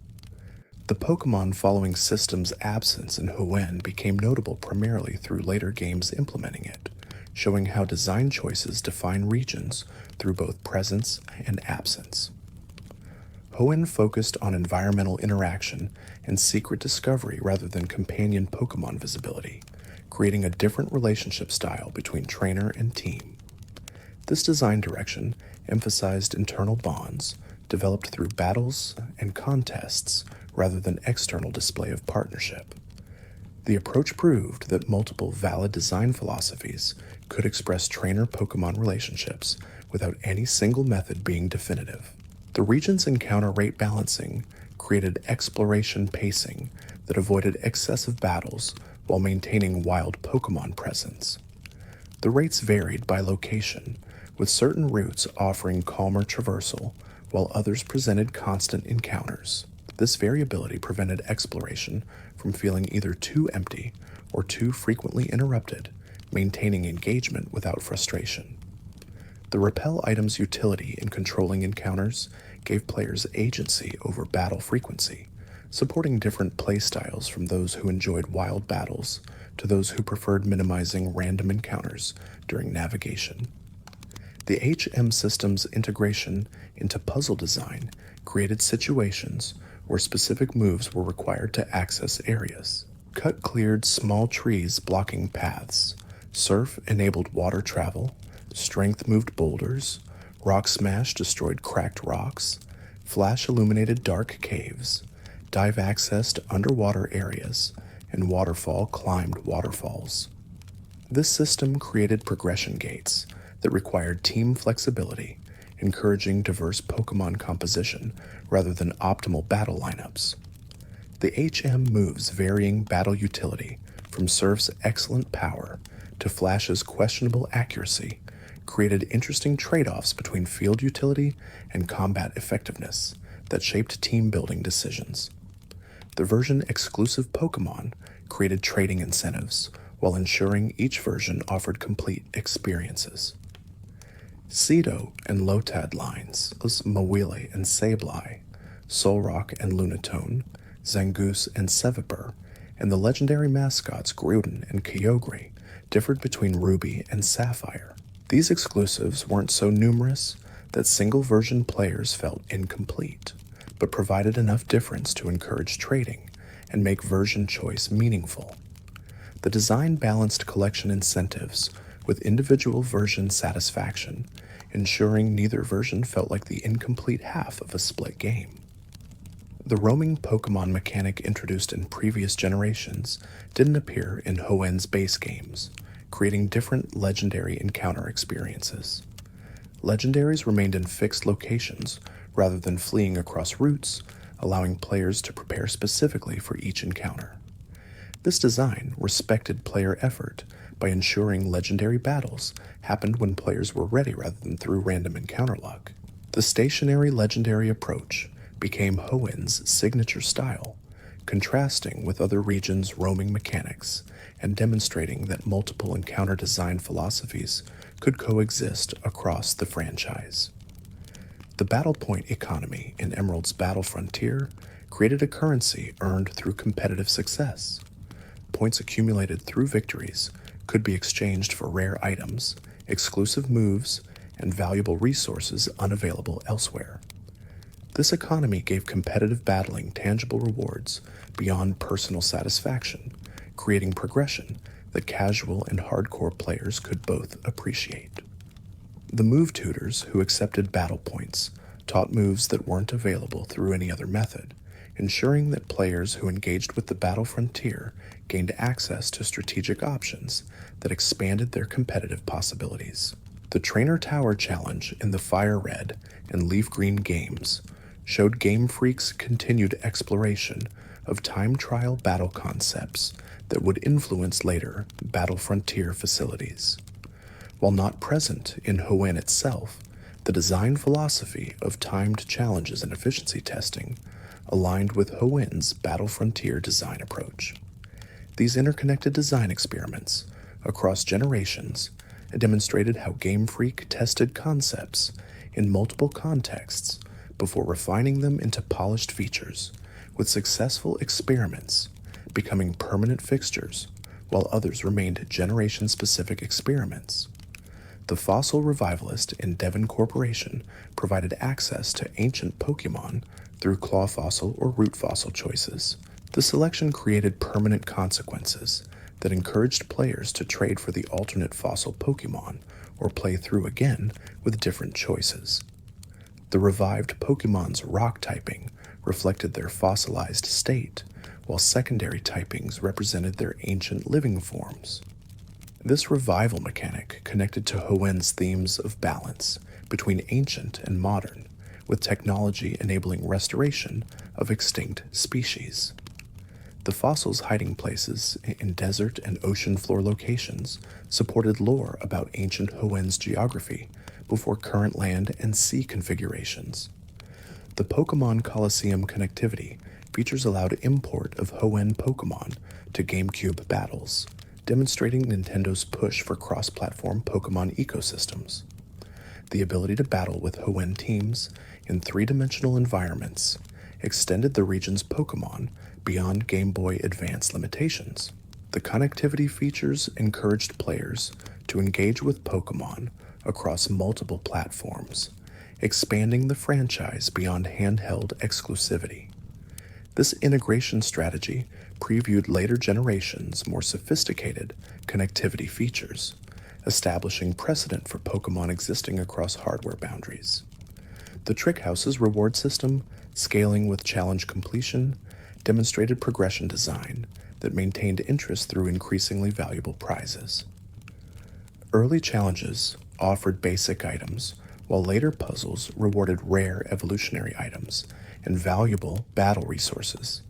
The Pokemon following system's absence in Hoenn became notable primarily through later games implementing it, showing how design choices define regions through both presence and absence. Hoenn focused on environmental interaction and secret discovery rather than companion Pokemon visibility, creating a different relationship style between trainer and team. This design direction emphasized internal bonds developed through battles and contests rather than external display of partnership. The approach proved that multiple valid design philosophies could express trainer-Pokemon relationships without any single method being definitive. The region's encounter rate balancing created exploration pacing that avoided excessive battles while maintaining wild Pokémon presence. The rates varied by location, with certain routes offering calmer traversal while others presented constant encounters. This variability prevented exploration from feeling either too empty or too frequently interrupted, maintaining engagement without frustration. The repel item's utility in controlling encounters gave players agency over battle frequency, supporting different playstyles from those who enjoyed wild battles to those who preferred minimizing random encounters during navigation. The HM system's integration into puzzle design created situations where specific moves were required to access areas. Cut cleared small trees blocking paths, surf enabled water travel, strength moved boulders, rock smash destroyed cracked rocks, flash illuminated dark caves, dive accessed underwater areas, and waterfall climbed waterfalls. This system created progression gates that required team flexibility, encouraging diverse Pokémon composition rather than optimal battle lineups. The HM moves' varying battle utility, from Surf's excellent power to Flash's questionable accuracy, created interesting trade-offs between field utility and combat effectiveness that shaped team-building decisions. The version-exclusive Pokémon created trading incentives, while ensuring each version offered complete experiences. Cedo and Lotad lines, Mawile and Sableye, Solrock and Lunatone, Zangoose and Seviper, and the legendary mascots Groudon and Kyogre differed between Ruby and Sapphire. These exclusives weren't so numerous that single-version players felt incomplete, but provided enough difference to encourage trading and make version choice meaningful. The design balanced collection incentives with individual version satisfaction, ensuring neither version felt like the incomplete half of a split game. The roaming Pokémon mechanic introduced in previous generations didn't appear in Hoenn's base games, creating different legendary encounter experiences. Legendaries remained in fixed locations rather than fleeing across routes, allowing players to prepare specifically for each encounter. This design respected player effort by ensuring legendary battles happened when players were ready rather than through random encounter luck. The stationary legendary approach became Hoenn's signature style, contrasting with other regions' roaming mechanics and demonstrating that multiple encounter design philosophies could coexist across the franchise. The battle point economy in Emerald's Battle Frontier created a currency earned through competitive success. Points accumulated through victories could be exchanged for rare items, exclusive moves, and valuable resources unavailable elsewhere. This economy gave competitive battling tangible rewards beyond personal satisfaction, creating progression that casual and hardcore players could both appreciate. The move tutors who accepted battle points taught moves that weren't available through any other method, ensuring that players who engaged with the battle frontier gained access to strategic options that expanded their competitive possibilities. The Trainer Tower Challenge in the Fire Red and Leaf Green games showed Game Freak's continued exploration of time trial battle concepts that would influence later Battle Frontier facilities. While not present in Hoenn itself, the design philosophy of timed challenges and efficiency testing aligned with Hoenn's Battle Frontier design approach. These interconnected design experiments across generations demonstrated how Game Freak tested concepts in multiple contexts before refining them into polished features, with successful experiments becoming permanent fixtures while others remained generation-specific experiments. The fossil revivalist in Devon Corporation provided access to ancient Pokémon through claw fossil or root fossil choices. The selection created permanent consequences that encouraged players to trade for the alternate fossil Pokémon or play through again with different choices. The revived Pokémon's rock typing reflected their fossilized state, while secondary typings represented their ancient living forms. This revival mechanic connected to Hoenn's themes of balance between ancient and modern, with technology enabling restoration of extinct species. The fossils' hiding places in desert and ocean floor locations supported lore about ancient Hoenn's geography before current land and sea configurations. The Pokemon Coliseum connectivity features allowed import of Hoenn Pokémon to GameCube battles, demonstrating Nintendo's push for cross-platform Pokemon ecosystems. The ability to battle with Hoenn teams in three-dimensional environments extended the region's Pokemon beyond Game Boy Advance limitations. The connectivity features encouraged players to engage with Pokemon across multiple platforms, expanding the franchise beyond handheld exclusivity. This integration strategy previewed later generations' more sophisticated connectivity features, establishing precedent for Pokemon existing across hardware boundaries. The Trick House's reward system, scaling with challenge completion, demonstrated progression design that maintained interest through increasingly valuable prizes. Early challenges offered basic items, while later puzzles rewarded rare evolutionary items and valuable battle resources.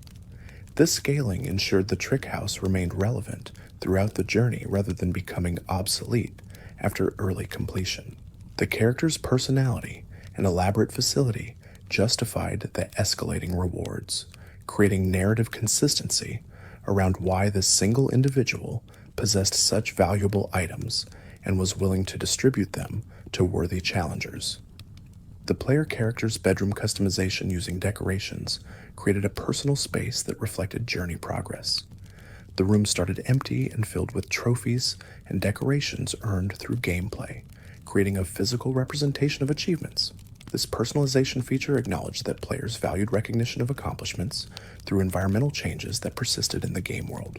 This scaling ensured the Trick House remained relevant throughout the journey rather than becoming obsolete after early completion. The character's personality and elaborate facility justified the escalating rewards, creating narrative consistency around why this single individual possessed such valuable items and was willing to distribute them to worthy challengers. The player character's bedroom customization using decorations created a personal space that reflected journey progress. The room started empty and filled with trophies and decorations earned through gameplay, creating a physical representation of achievements. This personalization feature acknowledged that players valued recognition of accomplishments through environmental changes that persisted in the game world.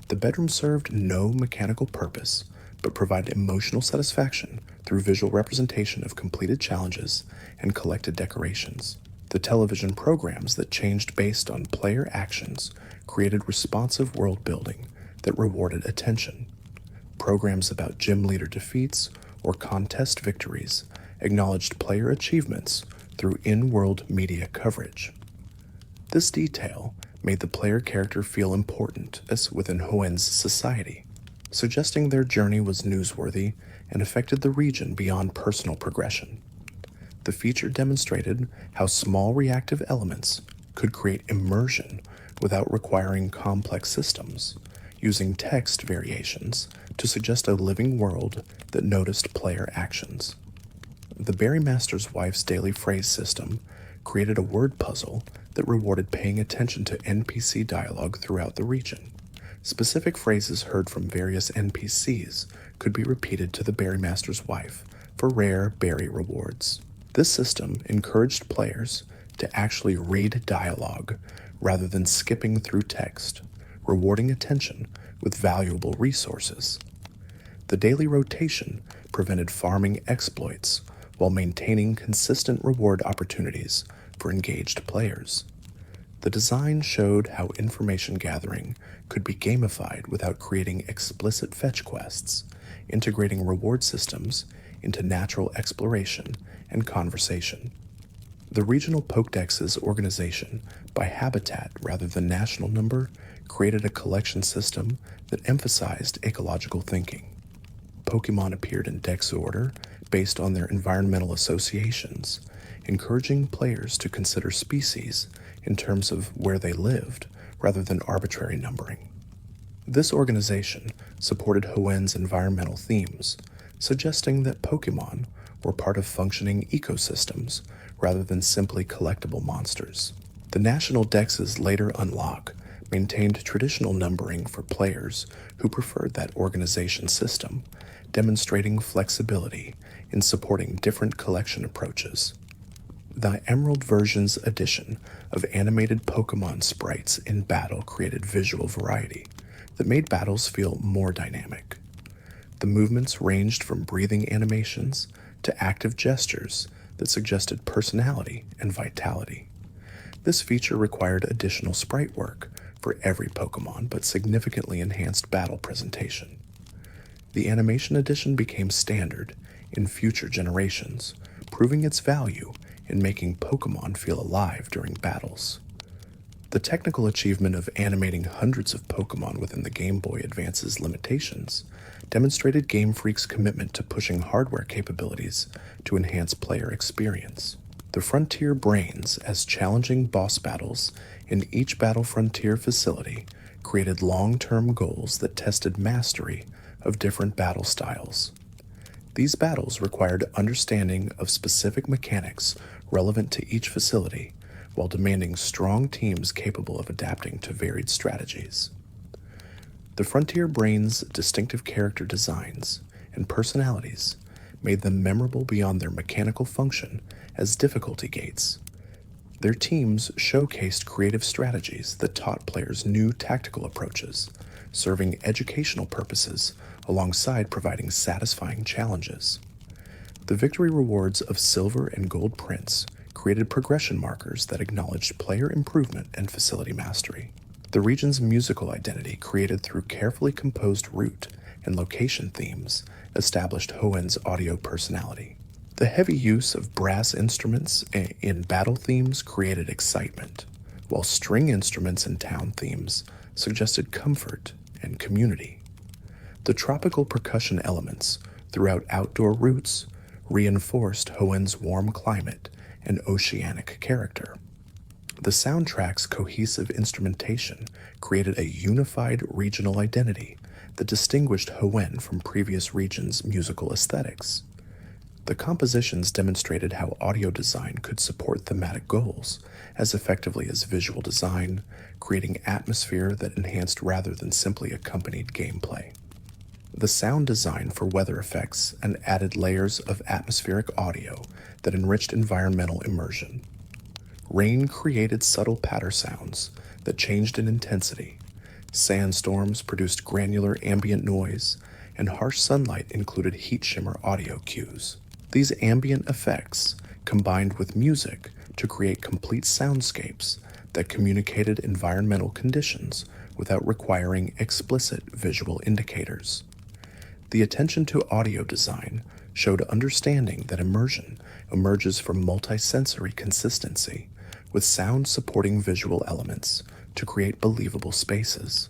The bedroom served no mechanical purpose, but provided emotional satisfaction through visual representation of completed challenges and collected decorations. The television programs that changed based on player actions created responsive world building that rewarded attention. Programs about gym leader defeats or contest victories acknowledged player achievements through in-world media coverage. This detail made the player character feel important as within Hoenn's society, suggesting their journey was newsworthy and affected the region beyond personal progression. The feature demonstrated how small reactive elements could create immersion without requiring complex systems, using text variations to suggest a living world that noticed player actions. The Berry Master's Wife's daily phrase system created a word puzzle that rewarded paying attention to NPC dialogue throughout the region. Specific phrases heard from various NPCs could be repeated to the Berry Master's Wife for rare berry rewards. This system encouraged players to actually read dialogue rather than skipping through text, rewarding attention with valuable resources. The daily rotation prevented farming exploits while maintaining consistent reward opportunities for engaged players. The design showed how information gathering could be gamified without creating explicit fetch quests, integrating reward systems into natural exploration and conversation. The regional Pokédex's organization by habitat rather than national number created a collection system that emphasized ecological thinking. Pokemon appeared in dex order based on their environmental associations, encouraging players to consider species in terms of where they lived rather than arbitrary numbering. This organization supported Hoenn's environmental themes, suggesting that Pokemon were part of functioning ecosystems rather than simply collectible monsters. The national dexes later unlock maintained traditional numbering for players who preferred that organization system, demonstrating flexibility in supporting different collection approaches. The Emerald version's addition of animated Pokemon sprites in battle created visual variety that made battles feel more dynamic. The movements ranged from breathing animations to active gestures that suggested personality and vitality. This feature required additional sprite work for every Pokemon, but significantly enhanced battle presentation. The animation edition became standard in future generations, proving its value in making Pokémon feel alive during battles. The technical achievement of animating hundreds of Pokémon within the Game Boy Advance's limitations demonstrated Game Freak's commitment to pushing hardware capabilities to enhance player experience. The Frontier Brains, as challenging boss battles in each Battle Frontier facility, created long-term goals that tested mastery of different battle styles. These battles required understanding of specific mechanics relevant to each facility, while demanding strong teams capable of adapting to varied strategies. The Frontier Brains' distinctive character designs and personalities made them memorable beyond their mechanical function as difficulty gates. Their teams showcased creative strategies that taught players new tactical approaches, serving educational purposes alongside providing satisfying challenges. The victory rewards of Silver and Gold Prince created progression markers that acknowledged player improvement and facility mastery. The region's musical identity, created through carefully composed route and location themes, established Hoenn's audio personality. The heavy use of brass instruments in battle themes created excitement, while string instruments in town themes suggested comfort and community. The tropical percussion elements throughout outdoor routes reinforced Hoenn's warm climate and oceanic character. The soundtrack's cohesive instrumentation created a unified regional identity that distinguished Hoenn from previous regions' musical aesthetics. The compositions demonstrated how audio design could support thematic goals as effectively as visual design, creating atmosphere that enhanced rather than simply accompanied gameplay. The sound design for weather effects and added layers of atmospheric audio that enriched environmental immersion. Rain created subtle patter sounds that changed in intensity. Sandstorms produced granular ambient noise, and harsh sunlight included heat shimmer audio cues. These ambient effects combined with music to create complete soundscapes that communicated environmental conditions without requiring explicit visual indicators. The attention to audio design showed understanding that immersion emerges from multisensory consistency, with sound supporting visual elements to create believable spaces.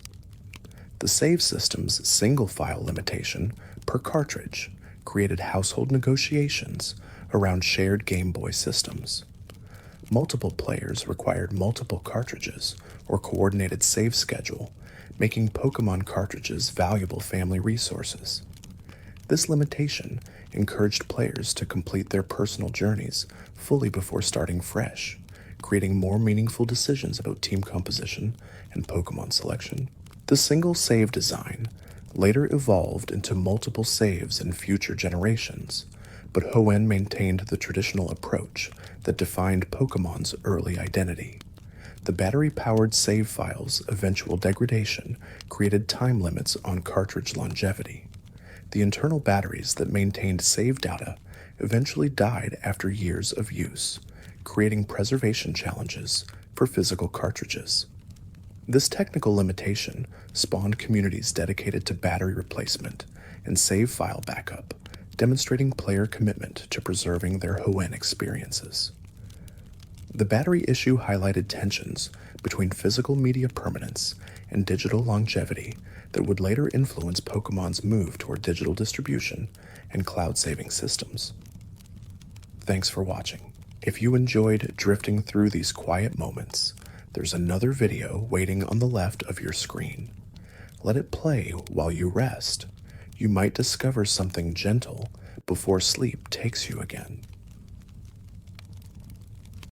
The save system's single file limitation per cartridge created household negotiations around shared Game Boy systems. Multiple players required multiple cartridges or coordinated save schedule, making Pokémon cartridges valuable family resources. This limitation encouraged players to complete their personal journeys fully before starting fresh, creating more meaningful decisions about team composition and Pokémon selection. The single save design later evolved into multiple saves in future generations, but Hoenn maintained the traditional approach that defined Pokémon's early identity. The battery-powered save files' eventual degradation created time limits on cartridge longevity. The internal batteries that maintained save data eventually died after years of use, creating preservation challenges for physical cartridges. This technical limitation spawned communities dedicated to battery replacement and save file backup, demonstrating player commitment to preserving their Hoenn experiences. The battery issue highlighted tensions between physical media permanence and digital longevity that would later influence Pokémon's move toward digital distribution and cloud-saving systems. Thanks for watching. If you enjoyed drifting through these quiet moments, there's another video waiting on the left of your screen. Let it play while you rest. You might discover something gentle before sleep takes you again.